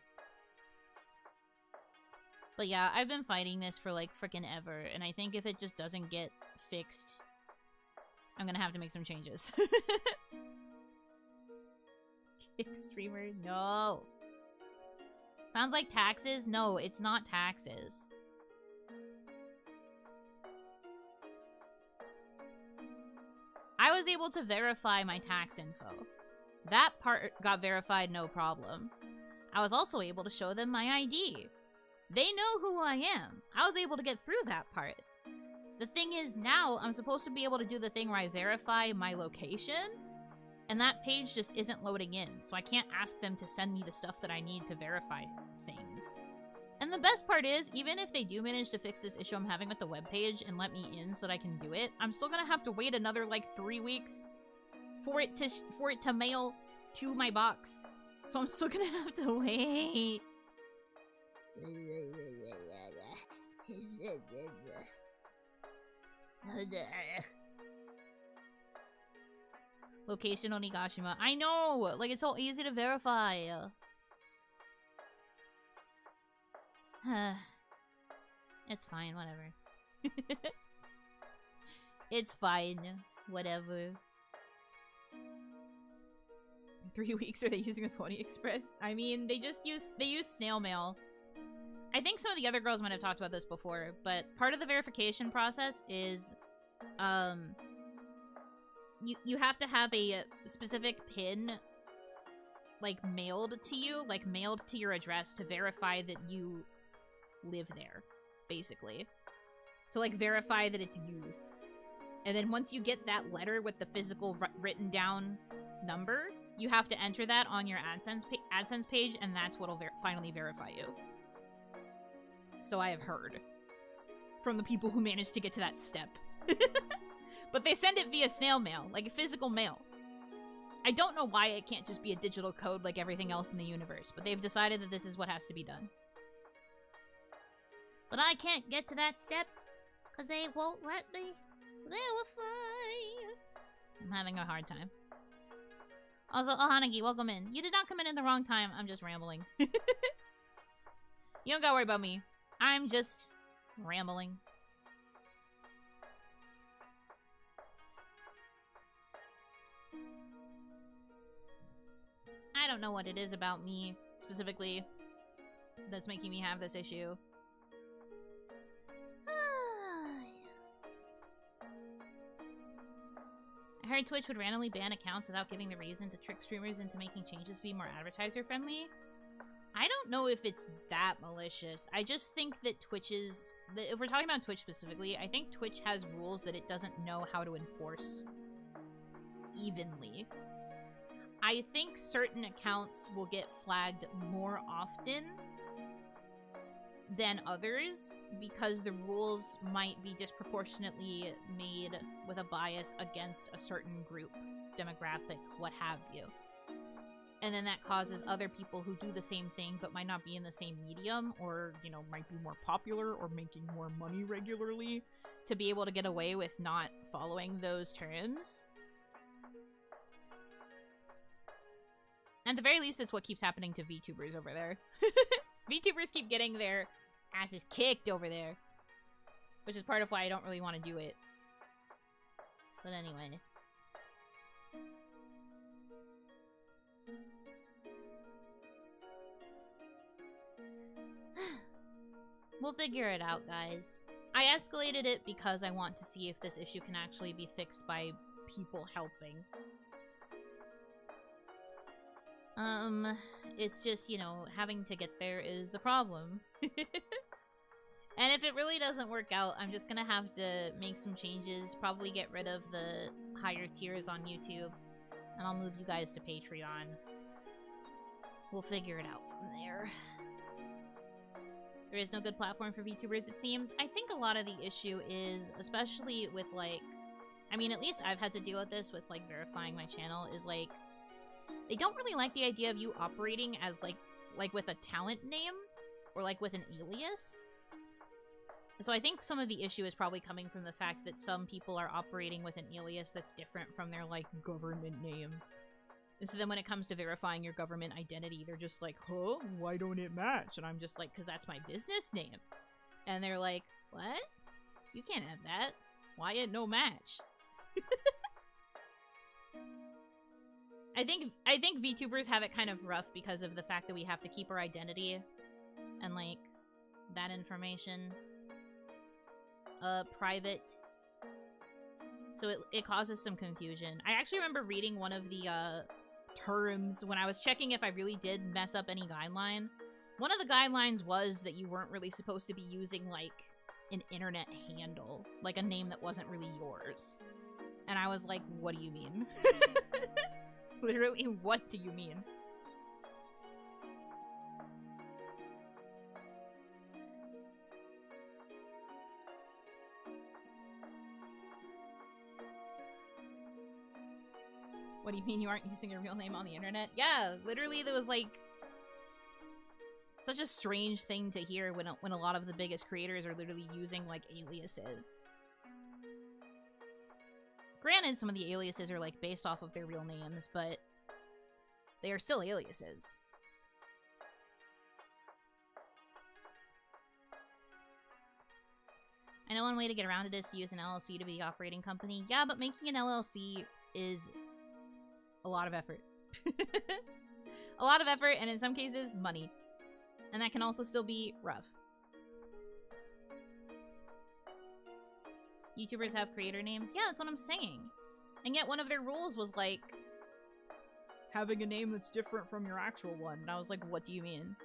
But yeah, I've been fighting this for like frickin' ever, and I think if it just doesn't get fixed, I'm gonna have to make some changes. Kick streamer? No. Sounds like taxes? No, it's not taxes. I was able to verify my tax info. That part got verified no problem. I was also able to show them my ID. They know who I am. I was able to get through that part. The thing is, now I'm supposed to be able to do the thing where I verify my location, and that page just isn't loading in, so I can't ask them to send me the stuff that I need to verify things. And the best part is, even if they do manage to fix this issue I'm having with the webpage and let me in so that I can do it, I'm still gonna have to wait another, like, 3 weeks for it to mail to my box. So I'm still gonna have to wait. Location Onigashima. I know! Like, it's so easy to verify. It's fine, whatever. It's fine, whatever. 3 weeks are they using the Pony Express? I mean, they use snail mail. I think some of the other girls might have talked about this before, but part of the verification process is, you have to have a specific PIN, like, mailed to you, like, mailed to your address to verify that you live there, basically. To, like, verify that it's you. And then once you get that letter with the physical written down number, you have to enter that on your AdSense page, and that's what'll finally verify you. So I have heard. From the people who managed to get to that step. But they send it via snail mail, like a physical mail. I don't know why it can't just be a digital code like everything else in the universe, but they've decided that this is what has to be done. But I can't get to that step, because they won't let me verify. I'm having a hard time. Also, Hanaki, welcome in. You did not come in the wrong time. I'm just rambling. You don't gotta worry about me. I'm just rambling. I don't know what it is about me, specifically, that's making me have this issue. I heard Twitch would randomly ban accounts without giving the reason to trick streamers into making changes to be more advertiser-friendly. I don't know if it's that malicious. I just think that if we're talking about Twitch specifically, I think Twitch has rules that it doesn't know how to enforce evenly. I think certain accounts will get flagged more often than others because the rules might be disproportionately made with a bias against a certain group, demographic, what have you. And then that causes other people who do the same thing but might not be in the same medium or, you know, might be more popular or making more money regularly to be able to get away with not following those terms. At the very least, it's what keeps happening to VTubers over there. VTubers keep getting their asses kicked over there. Which is part of why I don't really want to do it. But anyway. We'll figure it out, guys. I escalated it because I want to see if this issue can actually be fixed by people helping. It's just, you know, having to get there is the problem. And if it really doesn't work out, I'm just gonna have to make some changes, probably get rid of the higher tiers on YouTube, and I'll move you guys to Patreon. We'll figure it out from there. There is no good platform for VTubers, it seems. I think a lot of the issue is, especially with, like... I mean, at least I've had to deal with this with, like, verifying my channel, is, like... They don't really like the idea of you operating as, like with a talent name, or, like, with an alias. So I think some of the issue is probably coming from the fact that some people are operating with an alias that's different from their, like, government name. And so then when it comes to verifying your government identity, they're just like, huh? Why don't it match? And I'm just like, because that's my business name. And they're like, what? You can't have that. Why it no match? I think VTubers have it kind of rough because of the fact that we have to keep our identity and, like, that information private. So it causes some confusion. I actually remember reading one of the terms when I was checking if I really did mess up any guideline. One of the guidelines was that you weren't really supposed to be using, like, an internet handle. Like, a name that wasn't really yours. And I was like, what do you mean? Literally, what do you mean? What do you mean you aren't using your real name on the internet? Yeah, literally there was, like, such a strange thing to hear when a lot of the biggest creators are literally using, like, aliases. Granted, some of the aliases are, like, based off of their real names, but they are still aliases. I know one way to get around it is to use an LLC to be the operating company. Yeah, but making an LLC is a lot of effort. A lot of effort, and in some cases, money. And that can also still be rough. YouTubers have creator names? Yeah, that's what I'm saying. And yet one of their rules was like, having a name that's different from your actual one. And I was like, what do you mean?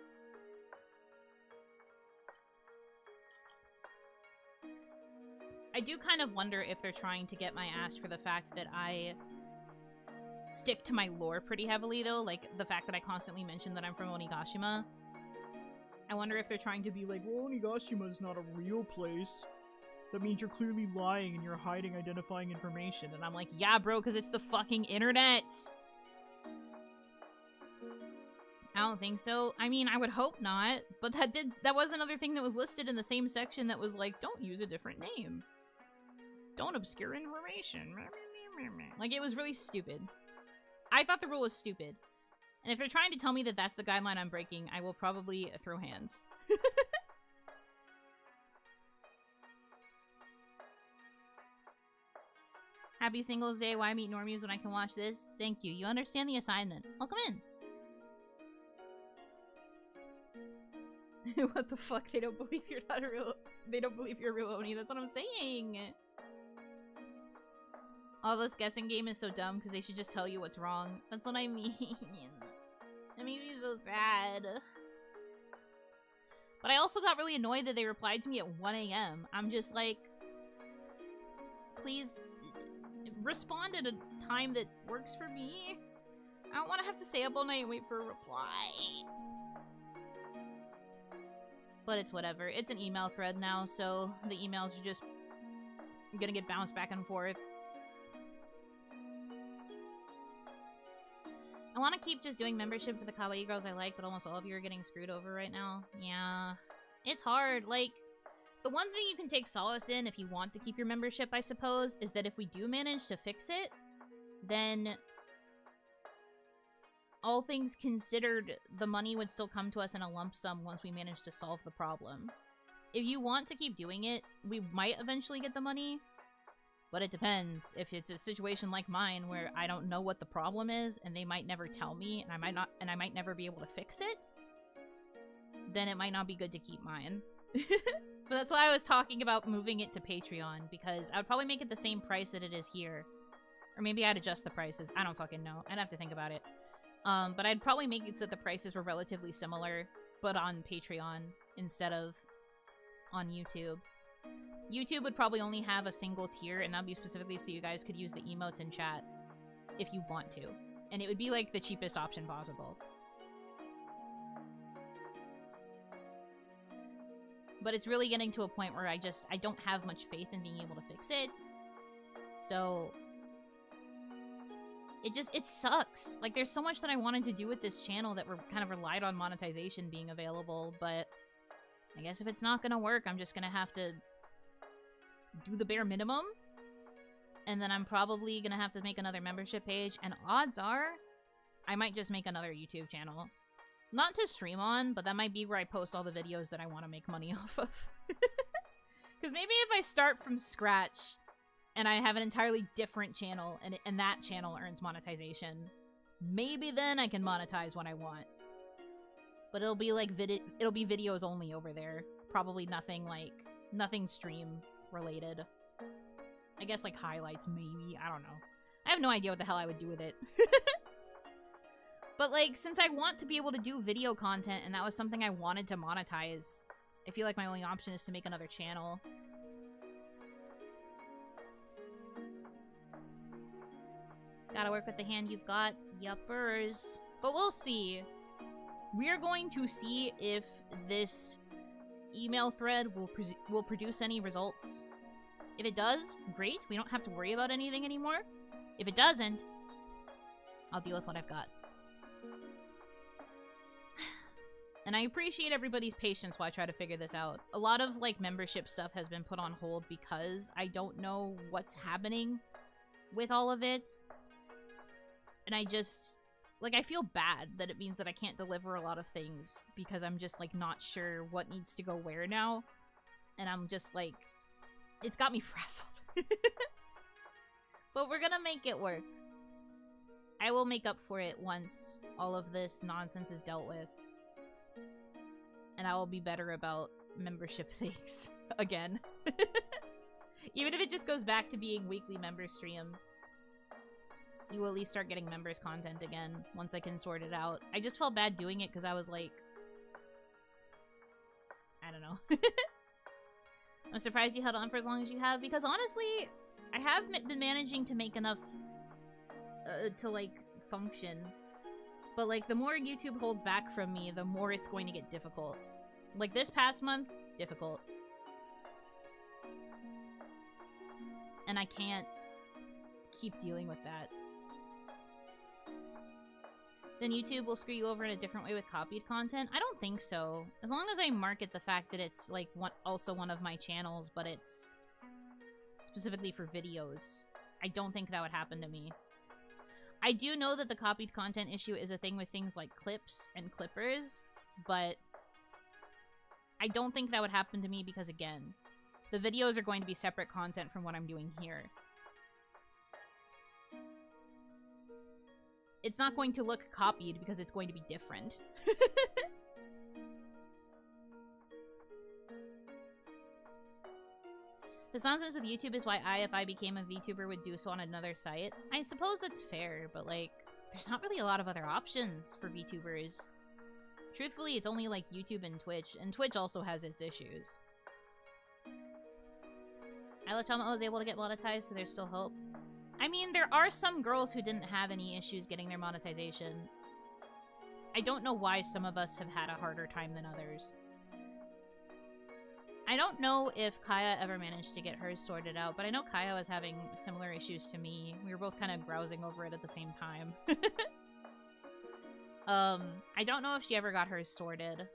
I do kind of wonder if they're trying to get my ass for the fact that I stick to my lore pretty heavily, though. Like, the fact that I constantly mention that I'm from Onigashima. I wonder if they're trying to be like, well, Onigashima is not a real place. That means you're clearly lying and you're hiding identifying information. And I'm like, yeah, bro, because it's the fucking internet. I don't think so. I mean, I would hope not. But that was another thing that was listed in the same section that was like, don't use a different name. Don't obscure information. Like, it was really stupid. I thought the rule was stupid. And if they're trying to tell me that that's the guideline I'm breaking, I will probably throw hands. Happy Singles Day. Why meet normies when I can watch this? Thank you. You understand the assignment. Welcome in. What the fuck? They don't believe you're not a real... They don't believe you're a real Oni. That's what I'm saying. All this guessing game is so dumb because they should just tell you what's wrong. That's what I mean. That makes me so sad. But I also got really annoyed that they replied to me at 1 a.m. I'm just like, please respond at a time that works for me. I don't want to have to stay up all night and wait for a reply. But it's whatever. It's an email thread now, so the emails are just gonna get bounced back and forth. I want to keep just doing membership for the kawaii girls I like, but almost all of you are getting screwed over right now. Yeah. It's hard. Like, the one thing you can take solace in if you want to keep your membership, I suppose, is that if we do manage to fix it, then all things considered, the money would still come to us in a lump sum once we manage to solve the problem. If you want to keep doing it, we might eventually get the money, but it depends. If it's a situation like mine where I don't know what the problem is and they might never tell me and I might never be able to fix it, then it might not be good to keep mine. But that's why I was talking about moving it to Patreon, because I would probably make it the same price that it is here. Or maybe I'd adjust the prices. I don't fucking know. I'd have to think about it. But I'd probably make it so that the prices were relatively similar, but on Patreon instead of on YouTube. YouTube would probably only have a single tier, and that'd be specifically so you guys could use the emotes in chat if you want to. And it would be like the cheapest option possible. But it's really getting to a point where I don't have much faith in being able to fix it. So it sucks. Like, there's so much that I wanted to do with this channel that kind of relied on monetization being available, but I guess if it's not gonna work, I'm just gonna have to do the bare minimum. And then I'm probably gonna have to make another membership page, and odds are I might just make another YouTube channel. Not to stream on, but that might be where I post all the videos that I want to make money off of. Because maybe if I start from scratch and I have an entirely different channel and that channel earns monetization, maybe then I can monetize when I want. But it'll be like it'll be videos only over there. Probably nothing stream related. I guess like highlights maybe, I don't know. I have no idea what the hell I would do with it. But, like, since I want to be able to do video content, and that was something I wanted to monetize, I feel like my only option is to make another channel. Gotta work with the hand you've got. Yuppers. But we'll see. We're going to see if this email thread will produce any results. If it does, great. We don't have to worry about anything anymore. If it doesn't, I'll deal with what I've got. And I appreciate everybody's patience while I try to figure this out. A lot of, like, membership stuff has been put on hold because I don't know what's happening with all of it. And I just... like, I feel bad that it means that I can't deliver a lot of things because I'm just, like, not sure what needs to go where now. And I'm just, like... it's got me frazzled. But we're gonna make it work. I will make up for it once all of this nonsense is dealt with. And I will be better about membership things again. Even if it just goes back to being weekly member streams. You will at least start getting members content again once I can sort it out. I just felt bad doing it because I was like... I don't know. I'm surprised you held on for as long as you have because honestly, I have been managing to make enough to, like, function. But, like, the more YouTube holds back from me, the more it's going to get difficult. Like, this past month, difficult. And I can't keep dealing with that. Then YouTube will screw you over in a different way with copied content? I don't think so. As long as I market the fact that it's, like, also one of my channels, but it's specifically for videos. I don't think that would happen to me. I do know that the copied content issue is a thing with things like clips and clippers, but I don't think that would happen to me because, again, the videos are going to be separate content from what I'm doing here. It's not going to look copied because it's going to be different. This nonsense with YouTube is why if I became a VTuber, would do so on another site. I suppose that's fair, but, like, there's not really a lot of other options for VTubers. Truthfully, it's only, like, YouTube and Twitch also has its issues. Isla was able to get monetized, so there's still hope. I mean, there are some girls who didn't have any issues getting their monetization. I don't know why some of us have had a harder time than others. I don't know if Kaya ever managed to get hers sorted out, but I know Kaya was having similar issues to me. We were both kind of grousing over it at the same time. I don't know if she ever got hers sorted.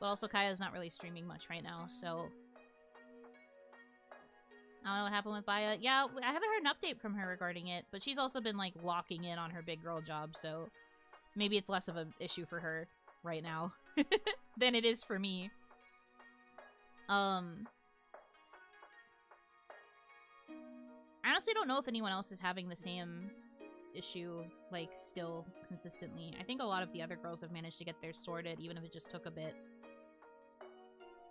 But also Kaya's not really streaming much right now, so... I don't know what happened with Baya. Yeah, I haven't heard an update from her regarding it, but she's also been, like, locking in on her big girl job, so... maybe it's less of an issue for her right now than it is for me. I honestly don't know if anyone else is having the same issue, like, still consistently. I think a lot of the other girls have managed to get theirs sorted, even if it just took a bit.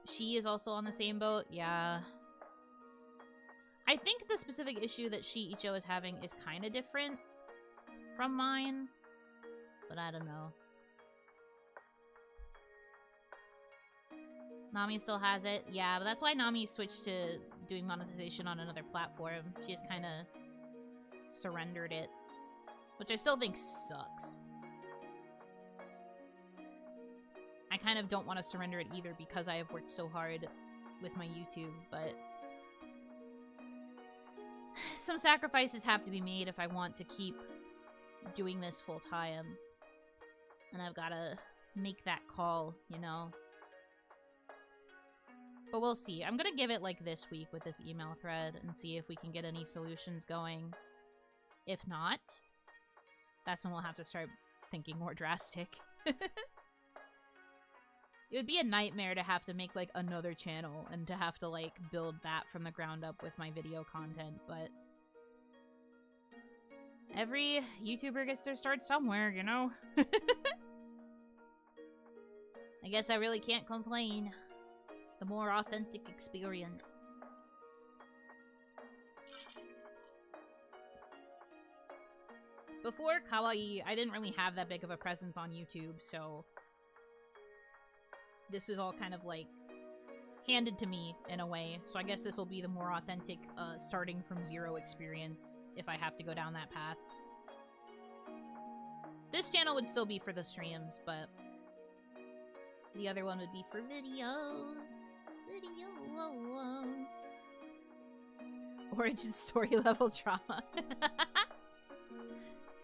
She is also on the same boat, yeah. I think the specific issue that Icho is having is kind of different from mine, but I don't know. Nami still has it. Yeah, but that's why Nami switched to doing monetization on another platform. She just kind of surrendered it. Which I still think sucks. I kind of don't want to surrender it either because I have worked so hard with my YouTube, but... some sacrifices have to be made if I want to keep doing this full time. And I've got to make that call, you know? But we'll see. I'm gonna give it, like, this week with this email thread and see if we can get any solutions going. If not, that's when we'll have to start thinking more drastic. It would be a nightmare to have to make, like, another channel and to have to, like, build that from the ground up with my video content, but... every YouTuber gets their start somewhere, you know? I guess I really can't complain. The more authentic experience. Before Kawaii, I didn't really have that big of a presence on YouTube, so this is all kind of like handed to me in a way. So I guess this will be the more authentic starting from zero experience if I have to go down that path. This channel would still be for the streams, but the other one would be for videos. Videos. Origin story level drama.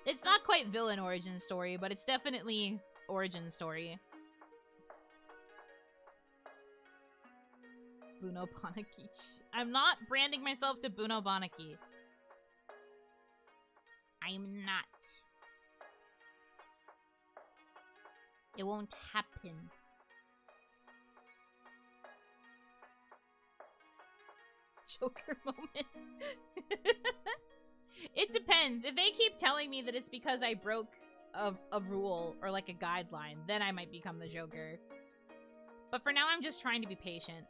It's not quite villain origin story, but it's definitely origin story. Buno Banaki. I'm not branding myself to Buno Banaki. I'm not. It won't happen. Joker moment. It depends. If they keep telling me that it's because I broke a rule or like a guideline, then I might become the Joker. But for now, I'm just trying to be patient.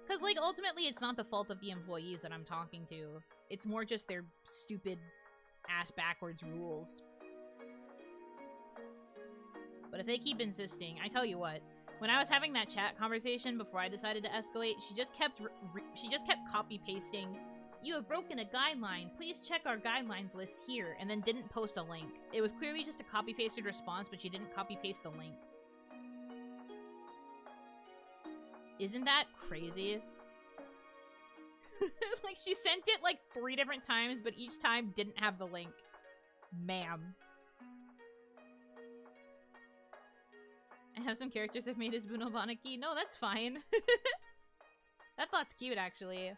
Because, like, ultimately, it's not the fault of the employees that I'm talking to. It's more just their stupid ass-backwards rules. But if they keep insisting, I tell you what, when I was having that chat conversation before I decided to escalate, she just kept copy-pasting, "You have broken a guideline. Please check our guidelines list here," and then didn't post a link. It was clearly just a copy-pasted response, but she didn't copy-paste the link. Isn't that crazy? Like, she sent it like 3 different times, but each time didn't have the link. Ma'am. I have some characters I've made as Buno Banaki. No, that's fine. That thought's cute, actually.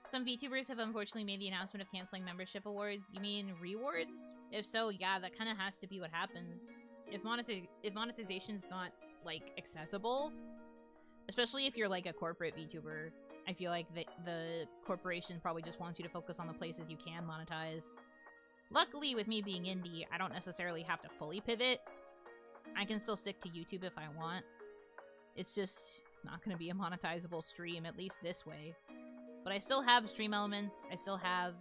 Some VTubers have unfortunately made the announcement of canceling membership awards. You mean rewards? If so, yeah, that kind of has to be what happens. If monetization's not, like, accessible, especially if you're, like, a corporate VTuber, I feel like the corporation probably just wants you to focus on the places you can monetize. Luckily, with me being indie, I don't necessarily have to fully pivot. I can still stick to YouTube if I want. It's just not going to be a monetizable stream, at least this way. But I still have stream elements. I still have,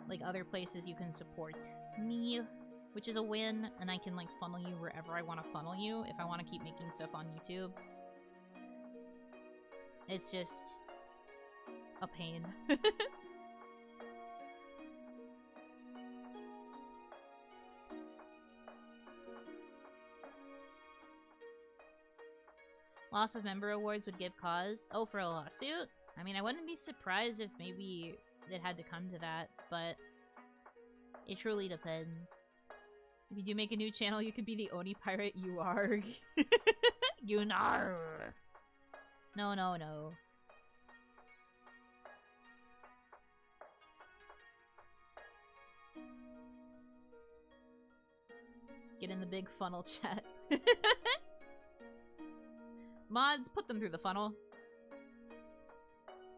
like, other places you can support me, which is a win, and I can, like, funnel you wherever I want to funnel you if I want to keep making stuff on YouTube. It's just a pain. Loss of member awards would give cause. Oh, for a lawsuit? I mean, I wouldn't be surprised if maybe it had to come to that, but it truly depends. If you do make a new channel, you could be the Oni pirate you are. You know. No, no, no. Get in the big funnel chat. Mods, put them through the funnel.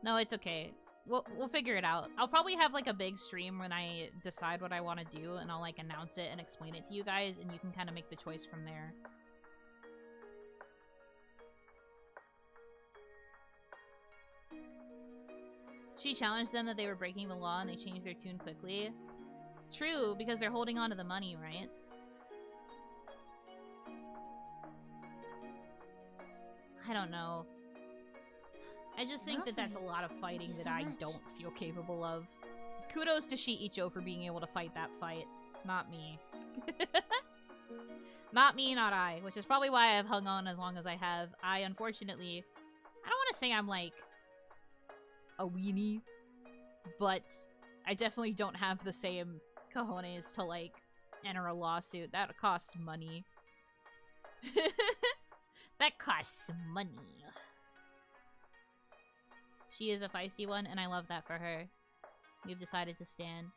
No, it's okay. We'll figure it out. I'll probably have, like, a big stream when I decide what I want to do, and I'll, like, announce it and explain it to you guys, and you can kind of make the choice from there. She challenged them that they were breaking the law, and they changed their tune quickly. True, because they're holding on to the money, right? I don't know. I just think that that's a lot of fighting that I don't feel capable of. Kudos to Shiicho for being able to fight that fight. Not me. Not me, not I. Which is probably why I've hung on as long as I have. I, unfortunately... I don't want to say I'm, like, a weenie. But I definitely don't have the same cojones to, like, enter a lawsuit. That costs money. That costs money. She is a feisty one, and I love that for her. We've decided to stand.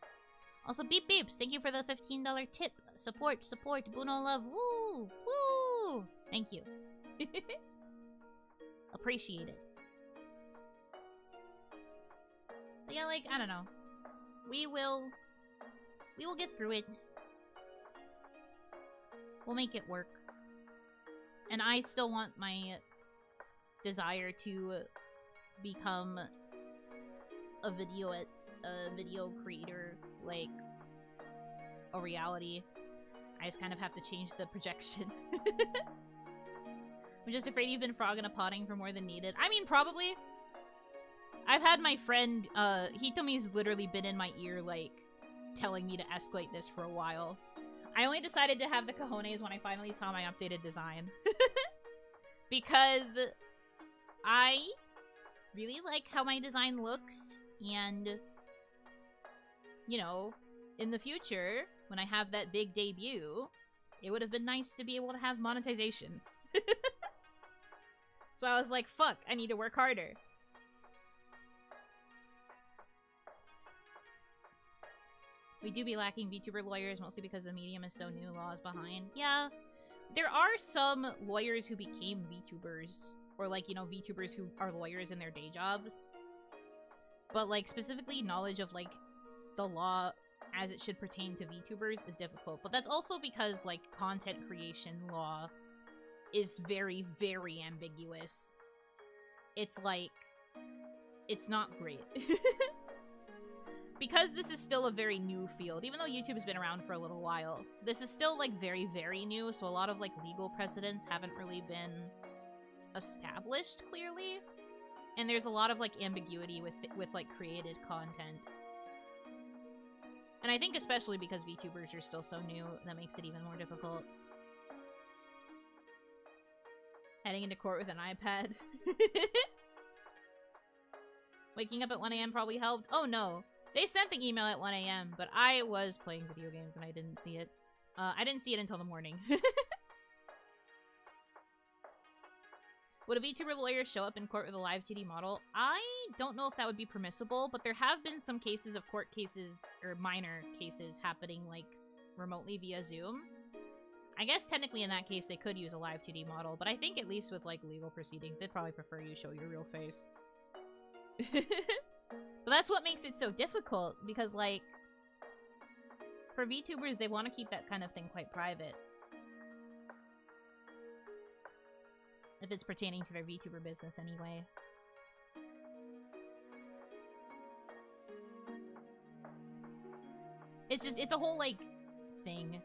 Also, Beep Beeps, thank you for the $15 tip. Support, support, Buno love. Woo! Woo! Thank you. Appreciate it. But yeah, like, I don't know. We will get through it. We'll make it work. And I still want my desire to become a video creator, like, a reality. I just kind of have to change the projection. I'm just afraid you've been frogging a potting for more than needed. I mean, probably. I've had my friend, Hitomi's literally been in my ear, like, telling me to escalate this for a while. I only decided to have the cojones when I finally saw my updated design. Because I really like how my design looks, and, you know, in the future, when I have that big debut, it would have been nice to be able to have monetization. So I was like, fuck, I need to work harder. We do be lacking VTuber lawyers, mostly because the medium is so new, laws behind. Yeah, there are some lawyers who became VTubers, or like, you know, VTubers who are lawyers in their day jobs. But like, specifically knowledge of like the law as it should pertain to VTubers is difficult. But that's also because like content creation law is very, very ambiguous. It's like, it's not great. Because this is still a very new field, even though YouTube's been around for a little while, this is still, like, very, very new, so a lot of, like, legal precedents haven't really been established clearly. And there's a lot of, like, ambiguity with like, created content. And I think especially because VTubers are still so new, that makes it even more difficult. Heading into court with an iPad. Waking up at 1 AM probably helped. Oh, no. They sent the email at 1 AM, but I was playing video games and I didn't see it. I didn't see it until the morning. Would a VTuber lawyer show up in court with a live 2D model? I don't know if that would be permissible, but there have been some cases of court cases, or minor cases, happening, like, remotely via Zoom. I guess technically in that case they could use a live 2D model, but I think at least with, like, legal proceedings, they'd probably prefer you show your real face. But that's what makes it so difficult, because, like, for VTubers, they want to keep that kind of thing quite private. If it's pertaining to their VTuber business, anyway. It's just, it's a whole, like, thing.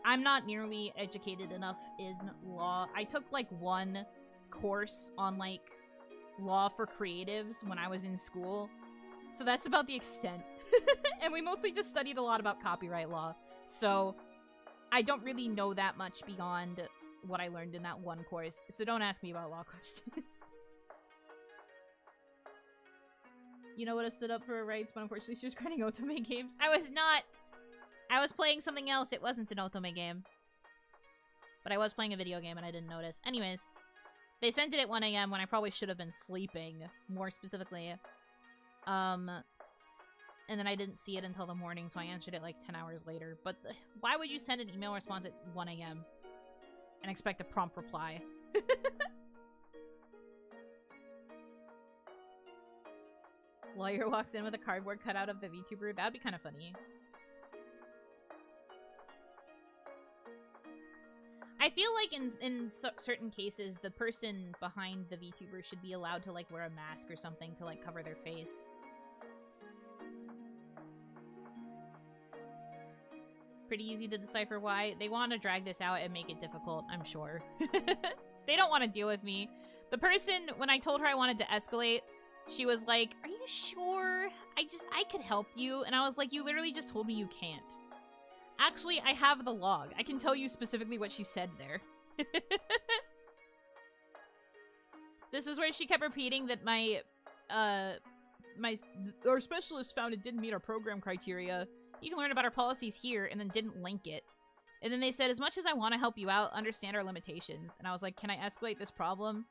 I'm not nearly educated enough in law. I took, like, one course on, like, law for creatives when I was in school. So that's about the extent. And we mostly just studied a lot about copyright law. So I don't really know that much beyond what I learned in that one course. So don't ask me about law questions. You know what, have stood up for her rights, but unfortunately she was grinding otome games. I was not! I was playing something else. It wasn't an otome game. But I was playing a video game and I didn't notice. Anyways, they sent it at 1 AM when I probably should have been sleeping, more specifically. And then I didn't see it until the morning, so I answered it like 10 hours later. But why would you send an email response at 1 AM and expect a prompt reply? Lawyer walks in with a cardboard cutout of the VTuber. That'd be kind of funny. I feel like in certain cases, the person behind the VTuber should be allowed to, like, wear a mask or something to, like, cover their face. Pretty easy to decipher why. They want to drag this out and make it difficult, I'm sure. They don't want to deal with me. The person, when I told her I wanted to escalate, she was like, are you sure? I could help you. And I was like, you literally just told me you can't. Actually, I have the log. I can tell you specifically what she said there. This is where she kept repeating that our specialist found it didn't meet our program criteria. You can learn about our policies here, and then didn't link it. And then they said, as much as I want to help you out, understand our limitations. And I was like, can I escalate this problem?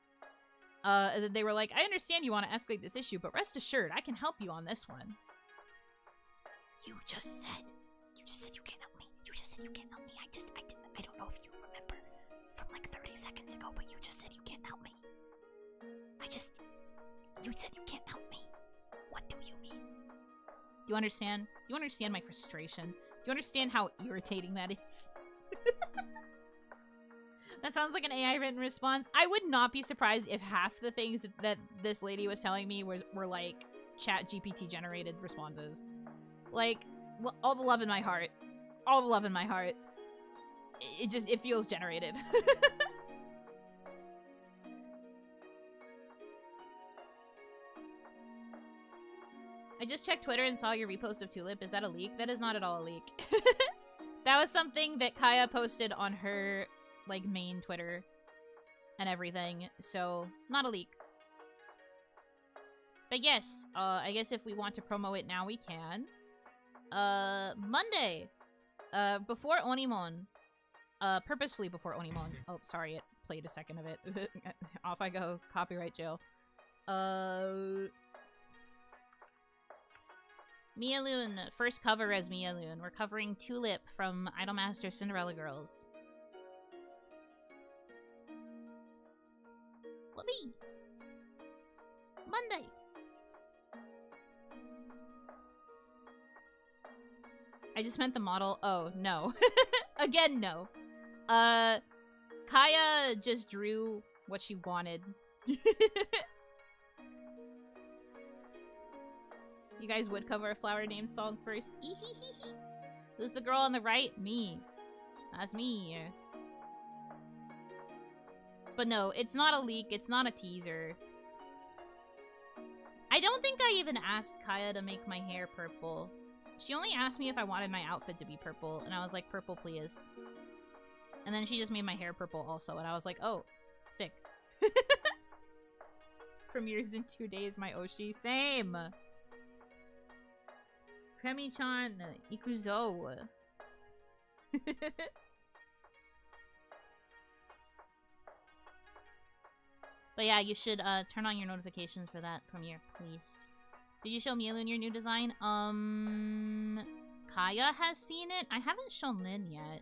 And then they were like, I understand you want to escalate this issue, but rest assured, I can help you on this one. You just said you can't help me. You just said you can't help me. I don't know if you remember from like 30 seconds ago, but you just said you can't help me. You said you can't help me. What do you mean? You understand? You understand my frustration? Do you understand how irritating that is? That sounds like an AI written response. I would not be surprised if half the things that this lady was telling me were like chat GPT generated responses. Like, all the love in my heart. All the love in my heart. It feels generated. I just checked Twitter and saw your repost of Tulip. Is that a leak? That is not at all a leak. That was something that Kaya posted on her, like, main Twitter and everything. So, not a leak. But yes, I guess if we want to promo it now, we can. Monday. Before Onimon. Purposefully before Onimon. Oh, sorry, it played a second of it. Off I go. Copyright jail. Mialoon, first cover as Mialoon. We're covering Tulip from Idolmaster Cinderella Girls. Whoopee! Monday! I just meant the model. Oh, no. Again, no. Kaya just drew what she wanted. You guys would cover a flower name song first. Who's the girl on the right? Me. That's me. But no, it's not a leak. It's not a teaser. I don't think I even asked Kaya to make my hair purple. She only asked me if I wanted my outfit to be purple, and I was like, purple, please. And then she just made my hair purple also, and I was like, oh, sick. Premieres in 2 days, my Oshi. Same! Premi-chan, ikuzo. But yeah, you should turn on your notifications for that premiere, please. Did you show Mialoon your new design? Kaya has seen it. I haven't shown Lynn yet.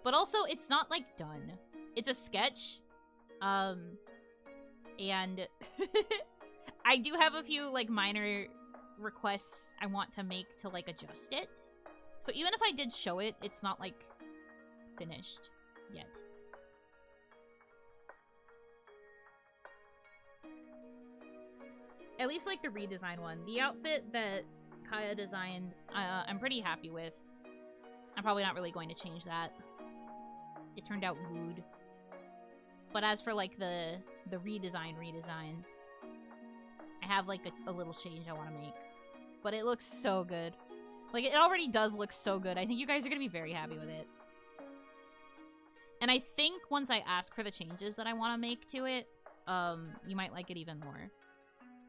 But also, it's not, like, done. It's a sketch. And I do have a few, like, minor requests I want to make to, like, adjust it. So even if I did show it, it's not, like, finished yet. At least, like, the redesign one. The outfit that Kaya designed, I'm pretty happy with. I'm probably not really going to change that. It turned out wooed. But as for, like, the redesign, I have, like, a little change I want to make. But it looks so good. Like, it already does look so good. I think you guys are going to be very happy with it. And I think once I ask for the changes that I want to make to it, you might like it even more.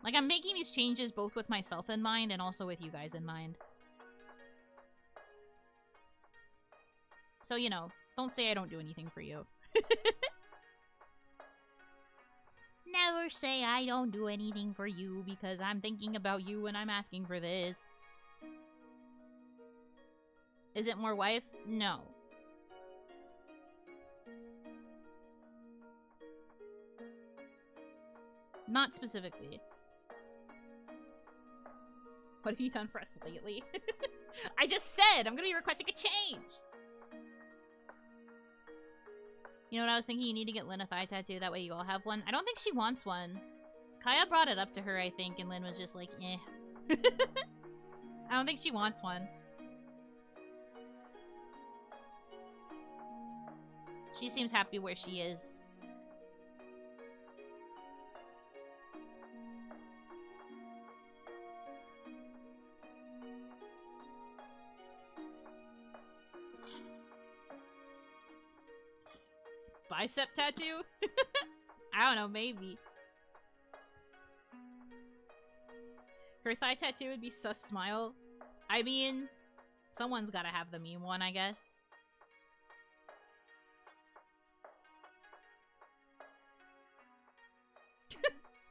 Like, I'm making these changes both with myself in mind and also with you guys in mind. So, you know, don't say I don't do anything for you. Never say I don't do anything for you because I'm thinking about you when I'm asking for this. Is it more wife? No. Not specifically. What have you done for us lately? I just said I'm gonna be requesting a change! You know what I was thinking? You need to get Lynn a thigh tattoo, that way you all have one. I don't think she wants one. Kaya brought it up to her, I think, and Lynn was just like, eh. I don't think she wants one. She seems happy where she is. Bicep tattoo? I don't know, maybe. Her thigh tattoo would be sus smile. I mean, someone's gotta have the meme one, I guess.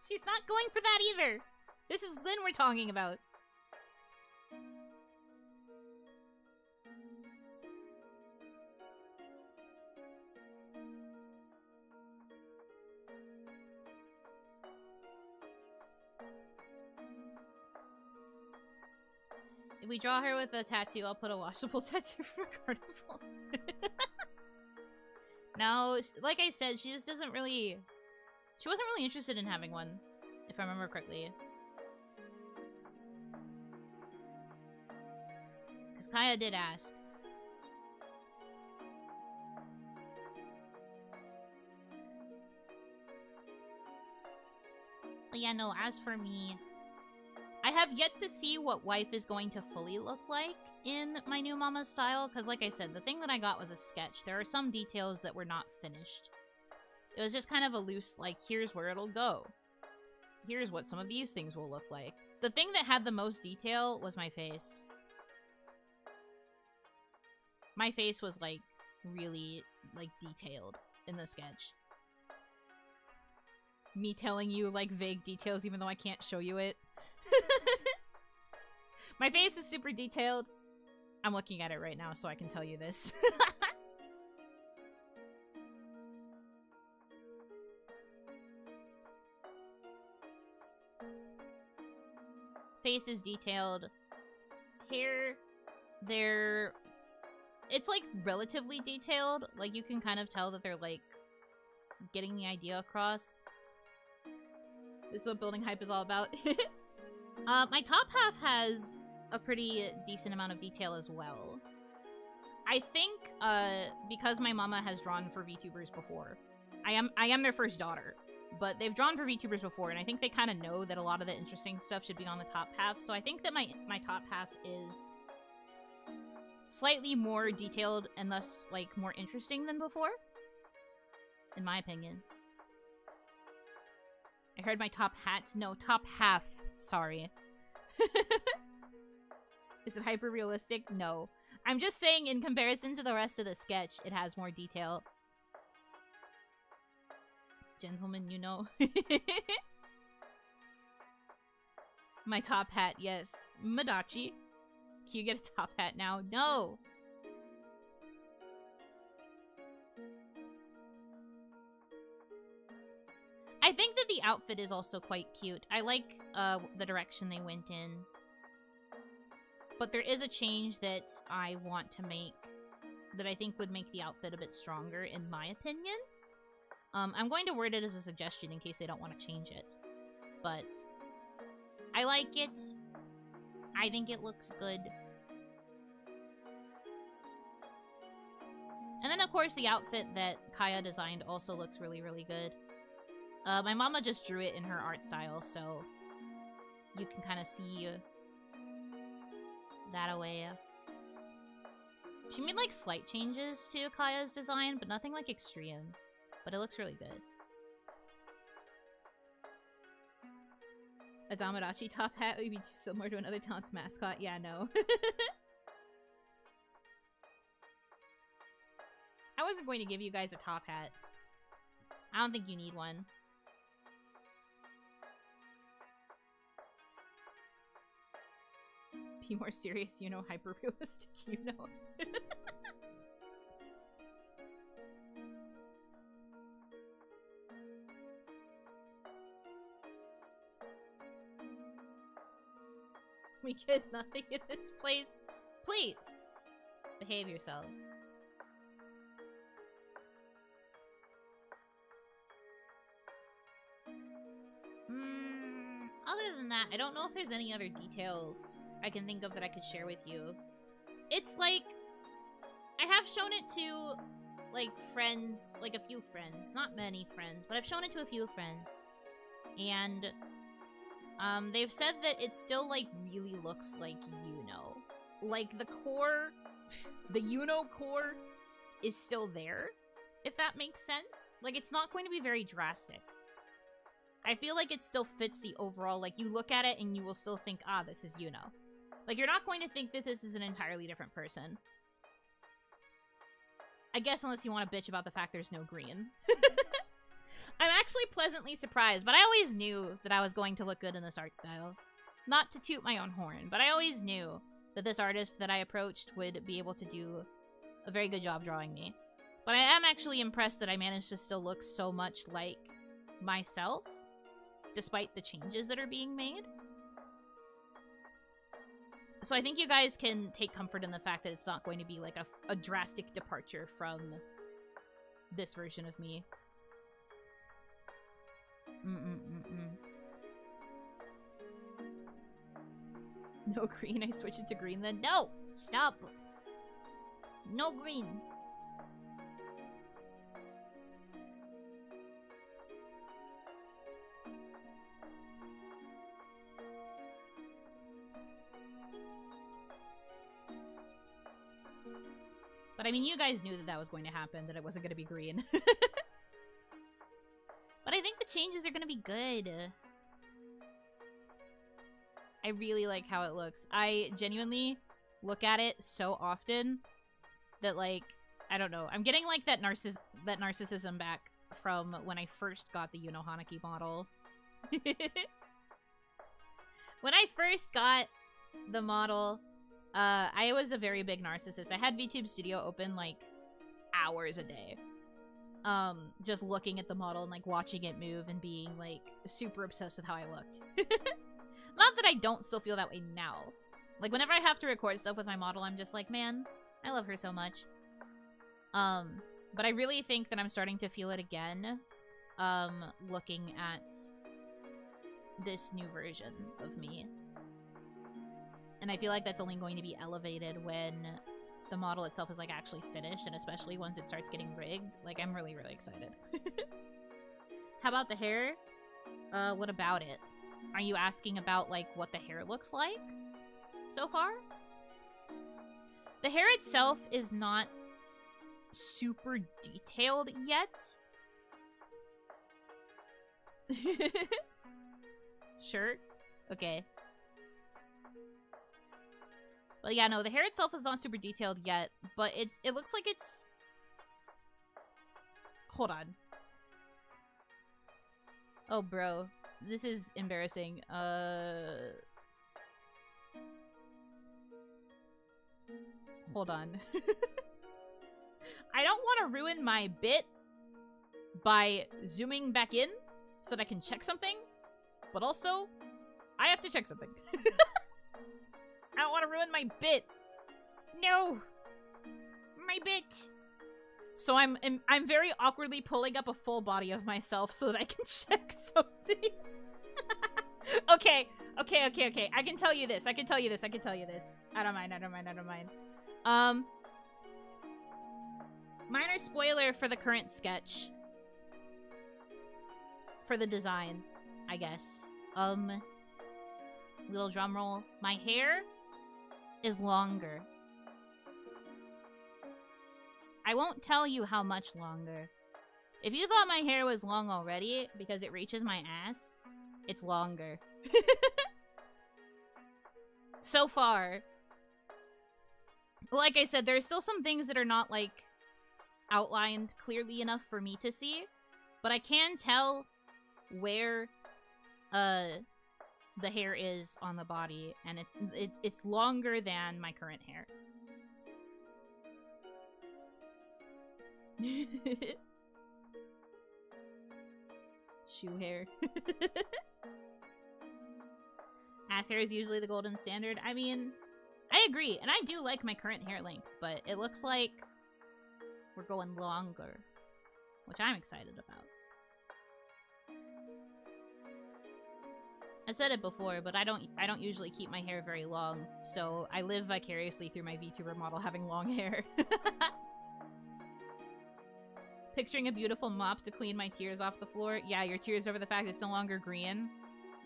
She's not going for that either! This is Lynn we're talking about. If we draw her with a tattoo, I'll put a washable tattoo for a carnival. No, like I said, she just doesn't really... She wasn't really interested in having one, if I remember correctly. Because Kaya did ask. But yeah, no, as for me, I have yet to see what wife is going to fully look like in my new mama style, because like I said, the thing that I got was a sketch. There are some details that were not finished. It was just kind of a loose, like, here's where it'll go. Here's what some of these things will look like. The thing that had the most detail was my face. My face was, like, really, like, detailed in the sketch. Me telling you, like, vague details even though I can't show you it. My face is super detailed. I'm looking at it right now so I can tell you this. Face is detailed. Hair, it's like relatively detailed. Like you can kind of tell that they're like getting the idea across. This is what building hype is all about. My top half has a pretty decent amount of detail as well. I think because my mama has drawn for VTubers before. I am their first daughter. But they've drawn for VTubers before, and I think they kind of know that a lot of the interesting stuff should be on the top half. So I think that my top half is slightly more detailed and thus, like, more interesting than before. In my opinion. I heard my top hat. No, top half. Sorry. Is it hyper-realistic? No. I'm just saying in comparison to the rest of the sketch, it has more detail. Gentlemen, you know. My top hat, yes. Madachi. Can you get a top hat now? No! I think that the outfit is also quite cute. I like the direction they went in. But there is a change that I want to make that I think would make the outfit a bit stronger, in my opinion. I'm going to word it as a suggestion in case they don't want to change it. But I like it. I think it looks good. And then, of course, the outfit that Kaya designed also looks really, really good. My mama just drew it in her art style, so you can kind of see that away. She made, like, slight changes to Kaya's design, but nothing, like, extreme. But it looks really good. A Damarachi top hat would be similar to another talent's mascot. Yeah, no. I wasn't going to give you guys a top hat. I don't think you need one. Be more serious, you know, hyper-realistic, you know. We get nothing in this place. Please, behave yourselves. Other than that, I don't know if there's any other details I can think of that I could share with you. It's like, I have shown it to, like, friends, like a few friends. Not many friends, but I've shown it to a few friends. And they've said that it still, like, really looks like Yuno. Like, the core, the Yuno core is still there, if that makes sense. Like, it's not going to be very drastic. I feel like it still fits the overall, like, you look at it and you will still think, ah, this is Yuno. Like, you're not going to think that this is an entirely different person. I guess unless you want to bitch about the fact there's no green. I'm actually pleasantly surprised, but I always knew that I was going to look good in this art style. Not to toot my own horn, but I always knew that this artist that I approached would be able to do a very good job drawing me. But I am actually impressed that I managed to still look so much like myself, despite the changes that are being made. So I think you guys can take comfort in the fact that it's not going to be like a drastic departure from this version of me. No green, I switch it to green then. No! Stop! No green. But I mean, you guys knew that that was going to happen, that it wasn't going to be green. But I think the changes are going to be good. I really like how it looks. I genuinely look at it so often that, like, I don't know. I'm getting, like, that narcissism back from when I first got the Yuno Hanaki model. When I first got the model, I was a very big narcissist. I had VTube Studio open, like, hours a day. Just looking at the model and, like, watching it move and being, like, super obsessed with how I looked. Not that I don't still feel that way now. Like, whenever I have to record stuff with my model, I'm just like, man, I love her so much. But I really think that I'm starting to feel it again, looking at this new version of me. And I feel like that's only going to be elevated when the model itself is, like, actually finished, and especially once it starts getting rigged. Like, I'm really, really excited. How about the hair? What about it? Are you asking about, like, what the hair looks like so far? The hair itself is not super detailed yet. Sure. Okay. But yeah, no, the hair itself is not super detailed yet, but it looks like it's... Hold on. Oh, bro. This is embarrassing. Hold on. I don't want to ruin my bit by zooming back in so that I can check something, but also, I have to check something. I don't want to ruin my bit. No! My bit! So I'm very awkwardly pulling up a full body of myself so that I can check something. Okay. I can tell you this. I can tell you this. I don't mind. Minor spoiler for the current sketch. For the design, I guess. Little drum roll. My hair is longer. I won't tell you how much longer. If you thought my hair was long already because it reaches my ass, it's longer. So far. Like I said, there's still some things that are not, like, outlined clearly enough for me to see, but I can tell where the hair is on the body, and it's longer than my current hair. Shoe hair. Ass hair is usually the golden standard. I mean, I agree, and I do like my current hair length, but it looks like we're going longer, which I'm excited about. I said it before, but I don't usually keep my hair very long, so I live vicariously through my VTuber model having long hair. Picturing a beautiful mop to clean my tears off the floor. Yeah, your tears over the fact it's no longer green.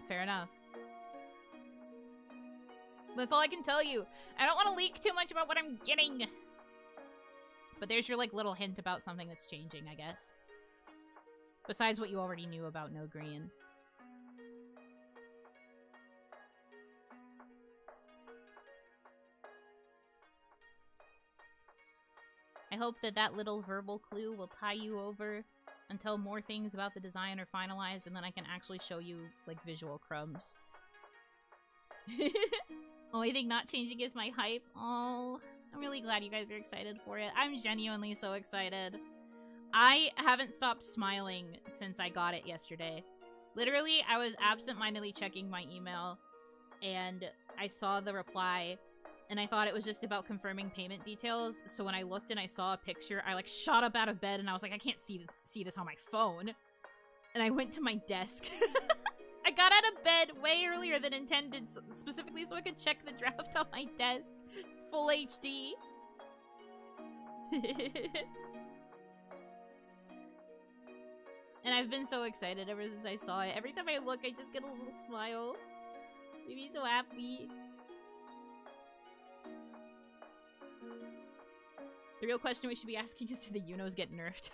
Fair enough. That's all I can tell you. I don't want to leak too much about what I'm getting. But there's your, like, little hint about something that's changing, I guess. Besides what you already knew about no green. I hope that that little verbal clue will tie you over until more things about the design are finalized, and then I can actually show you, like, visual crumbs. Only thing not changing is my hype. Oh, I'm really glad you guys are excited for it. I'm genuinely so excited. I haven't stopped smiling since I got it yesterday. Literally, I was absent-mindedly checking my email, and I saw the reply and I thought it was just about confirming payment details. So when I looked and I saw a picture, I like shot up out of bed and I was like, I can't see this on my phone. And I went to my desk. I got out of bed way earlier than intended, specifically so I could check the draft on my desk. Full HD. And I've been so excited ever since I saw it. Every time I look, I just get a little smile. Made me so happy. The real question we should be asking is, do the Yunos get nerfed?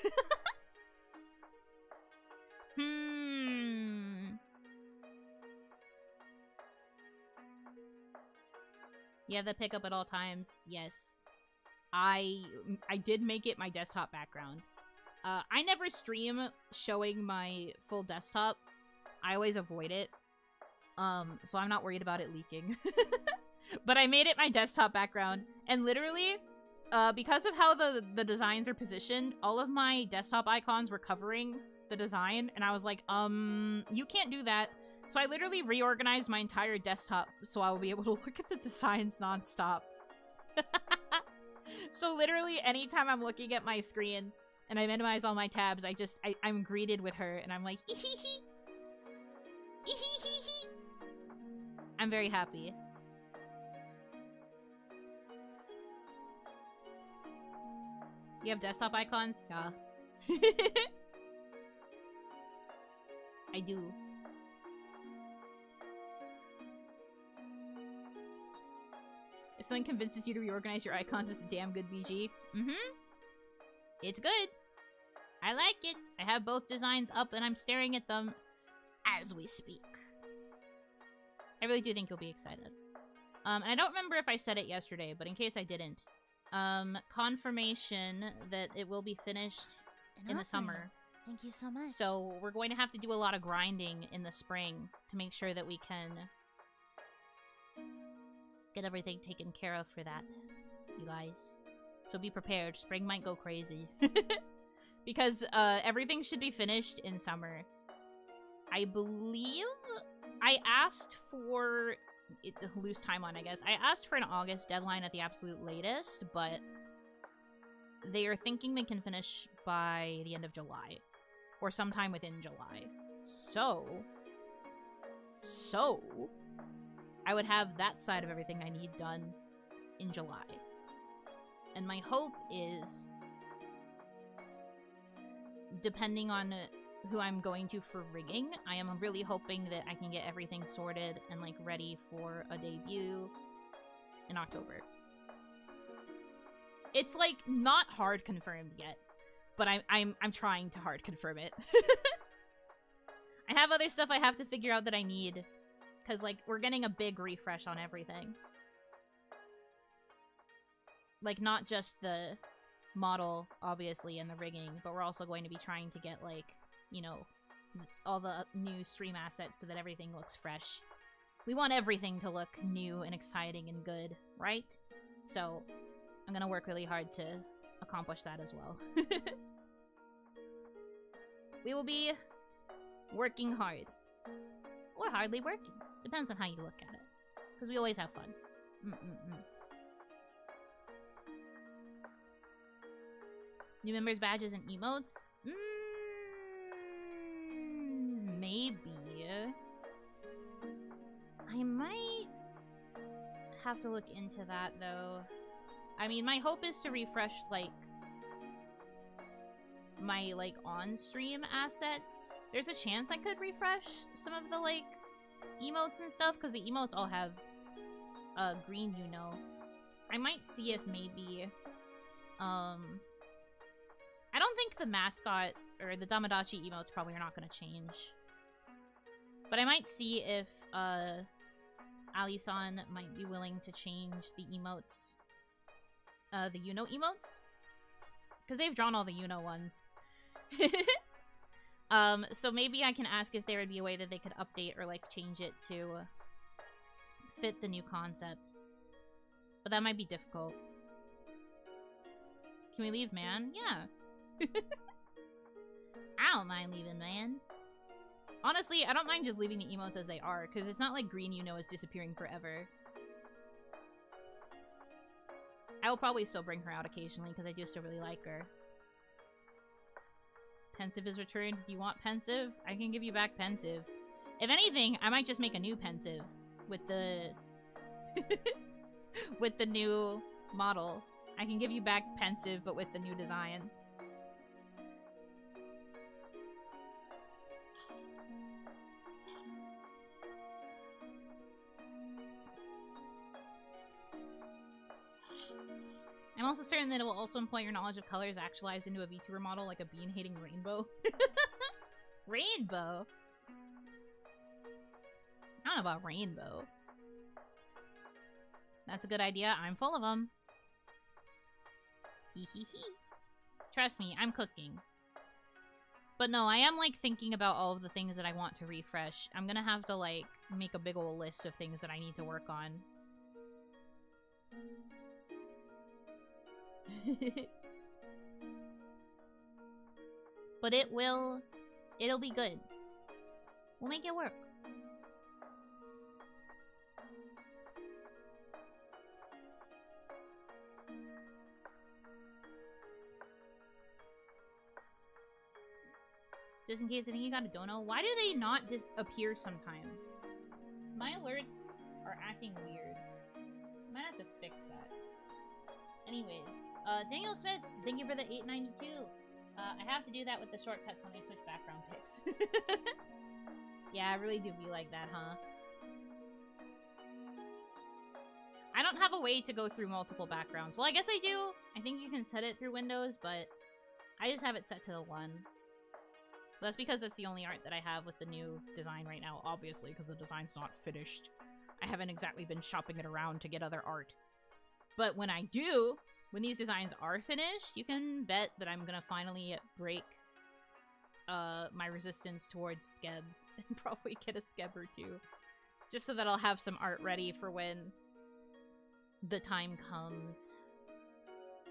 You have the pickup at all times. Yes. I did make it my desktop background. I never stream showing my full desktop. I always avoid it. So I'm not worried about it leaking. But I made it my desktop background. And literally, because of how the designs are positioned, all of my desktop icons were covering the design. And I was like, you can't do that. So I literally reorganized my entire desktop so I will be able to look at the designs nonstop. So literally anytime I'm looking at my screen and I minimize all my tabs, I'm greeted with her and I'm like, ee-hee-hee. Ee-hee-hee-hee. I'm very happy. You have desktop icons? Yeah. I do. If someone convinces you to reorganize your icons, it's a damn good BG. It's good. I like it. I have both designs up and I'm staring at them as we speak. I really do think you'll be excited. And I don't remember if I said it yesterday, but in case I didn't. Confirmation that it will be finished in the summer. Thank you so much. So we're going to have to do a lot of grinding in the spring to make sure that we can get everything taken care of for that, you guys. So be prepared. Spring might go crazy. Because everything should be finished in summer. I believe I asked for it to lose time on, I guess. I asked for an August deadline at the absolute latest, but they are thinking they can finish by the end of July. Or sometime within July. So I would have that side of everything I need done in July. And my hope is, depending on who I'm going to for rigging, I am really hoping that I can get everything sorted and like ready for a debut in October. It's like not hard confirmed yet, but I'm trying to hard confirm it. I have other stuff I have to figure out that I need, because like we're getting a big refresh on everything. Like not just the model, obviously, and the rigging, but we're also going to be trying to get like, you know, all the new stream assets so that everything looks fresh. We want everything to look new and exciting and good, right? So I'm gonna work really hard to accomplish that as well. We will be working hard. Or hardly working. Depends on how you look at it. Because we always have fun. New members, badges, and emotes? Maybe. I might have to look into that, though. I mean, my hope is to refresh, like, my, like, on-stream assets. There's a chance I could refresh some of the, like, emotes and stuff, because the emotes all have green, you know. I might see if maybe, I don't think the mascot or the Damadachi emotes probably are not going to change. But I might see if Ali-san might be willing to change the emotes. The Yuno emotes. Because they've drawn all the Yuno ones. So maybe I can ask if there would be a way that they could update or like change it to fit the new concept. But that might be difficult. Can we leave, man? Yeah. I don't mind leaving, man. Honestly, I don't mind just leaving the emotes as they are, because it's not like green Yuno is disappearing forever. I will probably still bring her out occasionally because I do still really like her. Pensive is returned. Do you want Pensive? I can give you back Pensive. If anything, I might just make a new Pensive with the with the new model. I can give you back Pensive, but with the new design. I'm also certain that it will also employ your knowledge of colors actualized into a VTuber model like a bean-hating rainbow. Rainbow? I don't know about rainbow. That's a good idea. I'm full of them. Hee hee hee. Trust me, I'm cooking. But no, I am, like, thinking about all of the things that I want to refresh. I'm gonna have to, like, make a big ol' list of things that I need to work on. But it'll be good. We'll make it work. Just in case I think you got a dono. Why do they not appear sometimes? My alerts are acting weird. Might have to fix that. Anyways, Daniel Smith, thank you for the 892. I have to do that with the shortcuts when I switch background pics. Yeah, I really do be like that, huh? I don't have a way to go through multiple backgrounds. Well, I guess I do. I think you can set it through Windows, but I just have it set to the one. That's because that's the only art that I have with the new design right now, obviously, because the design's not finished. I haven't exactly been shopping it around to get other art. But when I do, when these designs are finished, you can bet that I'm gonna finally break my resistance towards Skeb and probably get a Skeb or two. Just so that I'll have some art ready for when the time comes.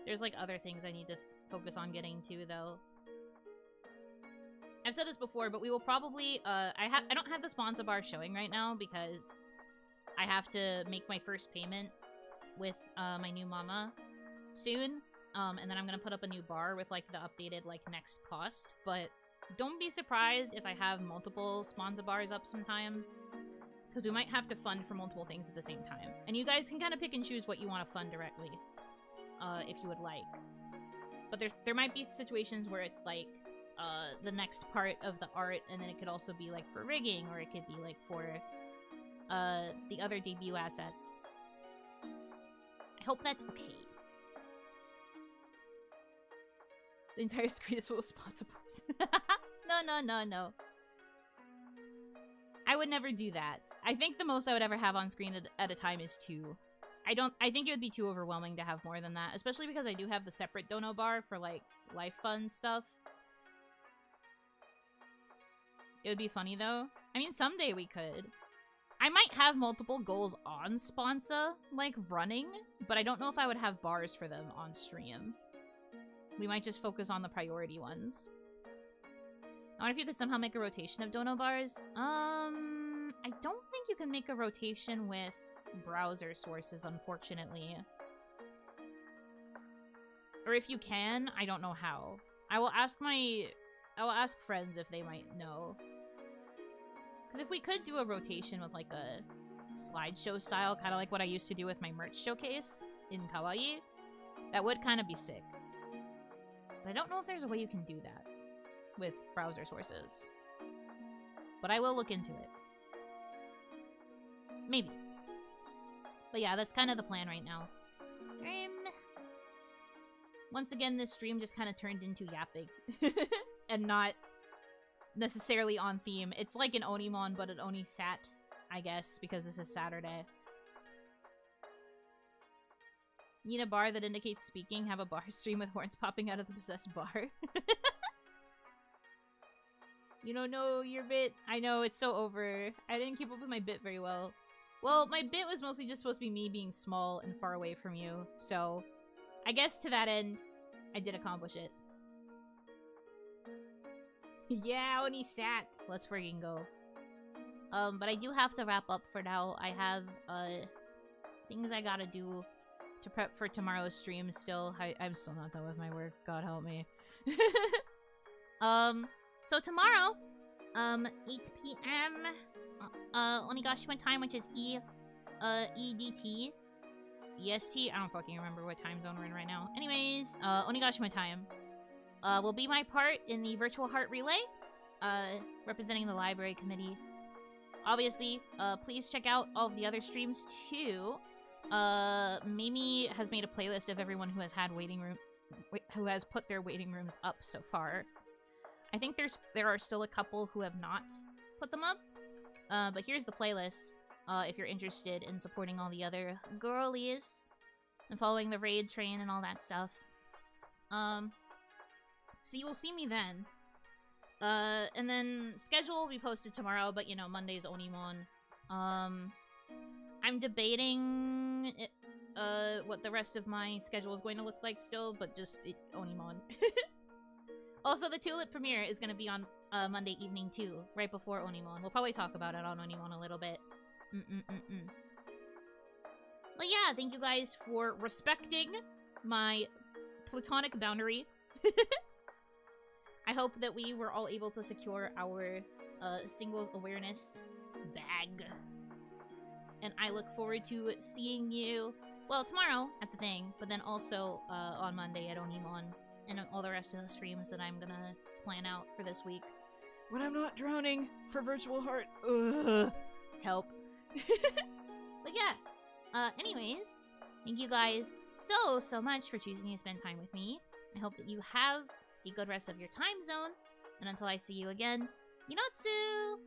There's like other things I need to focus on getting to, though. I've said this before, but we will probably, I don't have the sponsor bar showing right now because I have to make my first payment with my new mama soon, and then I'm gonna put up a new bar with like the updated like next cost. But don't be surprised if I have multiple sponsor bars up sometimes, because we might have to fund for multiple things at the same time, and you guys can kind of pick and choose what you want to fund directly, if you would like. But there might be situations where it's like the next part of the art, and then it could also be like for rigging, or it could be like for the other debut assets. I hope that's okay. The entire screen is full of sponsor bars. No. I would never do that. I think the most I would ever have on screen at a time is 2. I think it would be too overwhelming to have more than that, especially because I do have the separate dono bar for like life fund stuff. It would be funny though. I mean, someday we could. I might have multiple goals on sponsor, like running, but I don't know if I would have bars for them on stream. We might just focus on the priority ones. I wonder if you could somehow make a rotation of dono bars. I don't think you can make a rotation with browser sources, unfortunately. Or if you can, I don't know how. I will ask friends if they might know. Because if we could do a rotation with like a slideshow style, kind of like what I used to do with my merch showcase in Kawaii, that would kind of be sick. But I don't know if there's a way you can do that with browser sources. But I will look into it. Maybe. But yeah, that's kind of the plan right now. Once again, this stream just kind of turned into yapping. And not necessarily on theme. It's like an Onimon, but an Oni-sat, I guess, because this is Saturday. Need a bar that indicates speaking? Have a bar stream with horns popping out of the possessed bar? You don't know your bit. I know, it's so over. I didn't keep up with my bit very well. Well, my bit was mostly just supposed to be me being small and far away from you, so I guess to that end, I did accomplish it. Yeah, Oni-sat! Let's friggin' go. But I do have to wrap up for now. I have, things I gotta do to prep for tomorrow's stream still. I'm still not done with my work. God help me. So tomorrow, 8 p.m. Onigashima time, which is EDT. EST? I don't fucking remember what time zone we're in right now. Anyways, Onigashima time will be my part in the Virtual Heart Relay, representing the library committee. Obviously, please check out all of the other streams too. Mimi has made a playlist of everyone who has had who has put their waiting rooms up so far. I think there are still a couple who have not put them up. But here's the playlist, if you're interested in supporting all the other girlies and following the raid train and all that stuff. So you will see me then. And then schedule will be posted tomorrow, but you know, Monday's Onimon. I'm debating what the rest of my schedule is going to look like still, but just Onimon. Also, the Tulip premiere is going to be on Monday evening too, right before Onimon. We'll probably talk about it on Onimon a little bit. But yeah, thank you guys for respecting my platonic boundary. I hope that we were all able to secure our singles awareness bag. And I look forward to seeing you, well, tomorrow at the thing, but then also on Monday at Onimon, and all the rest of the streams that I'm gonna plan out for this week. When I'm not drowning for Virtual Heart. Ugh. Help. But yeah, anyways, thank you guys so much for choosing to spend time with me. I hope that you have a good rest of your time zone, and until I see you again, Yunotsu!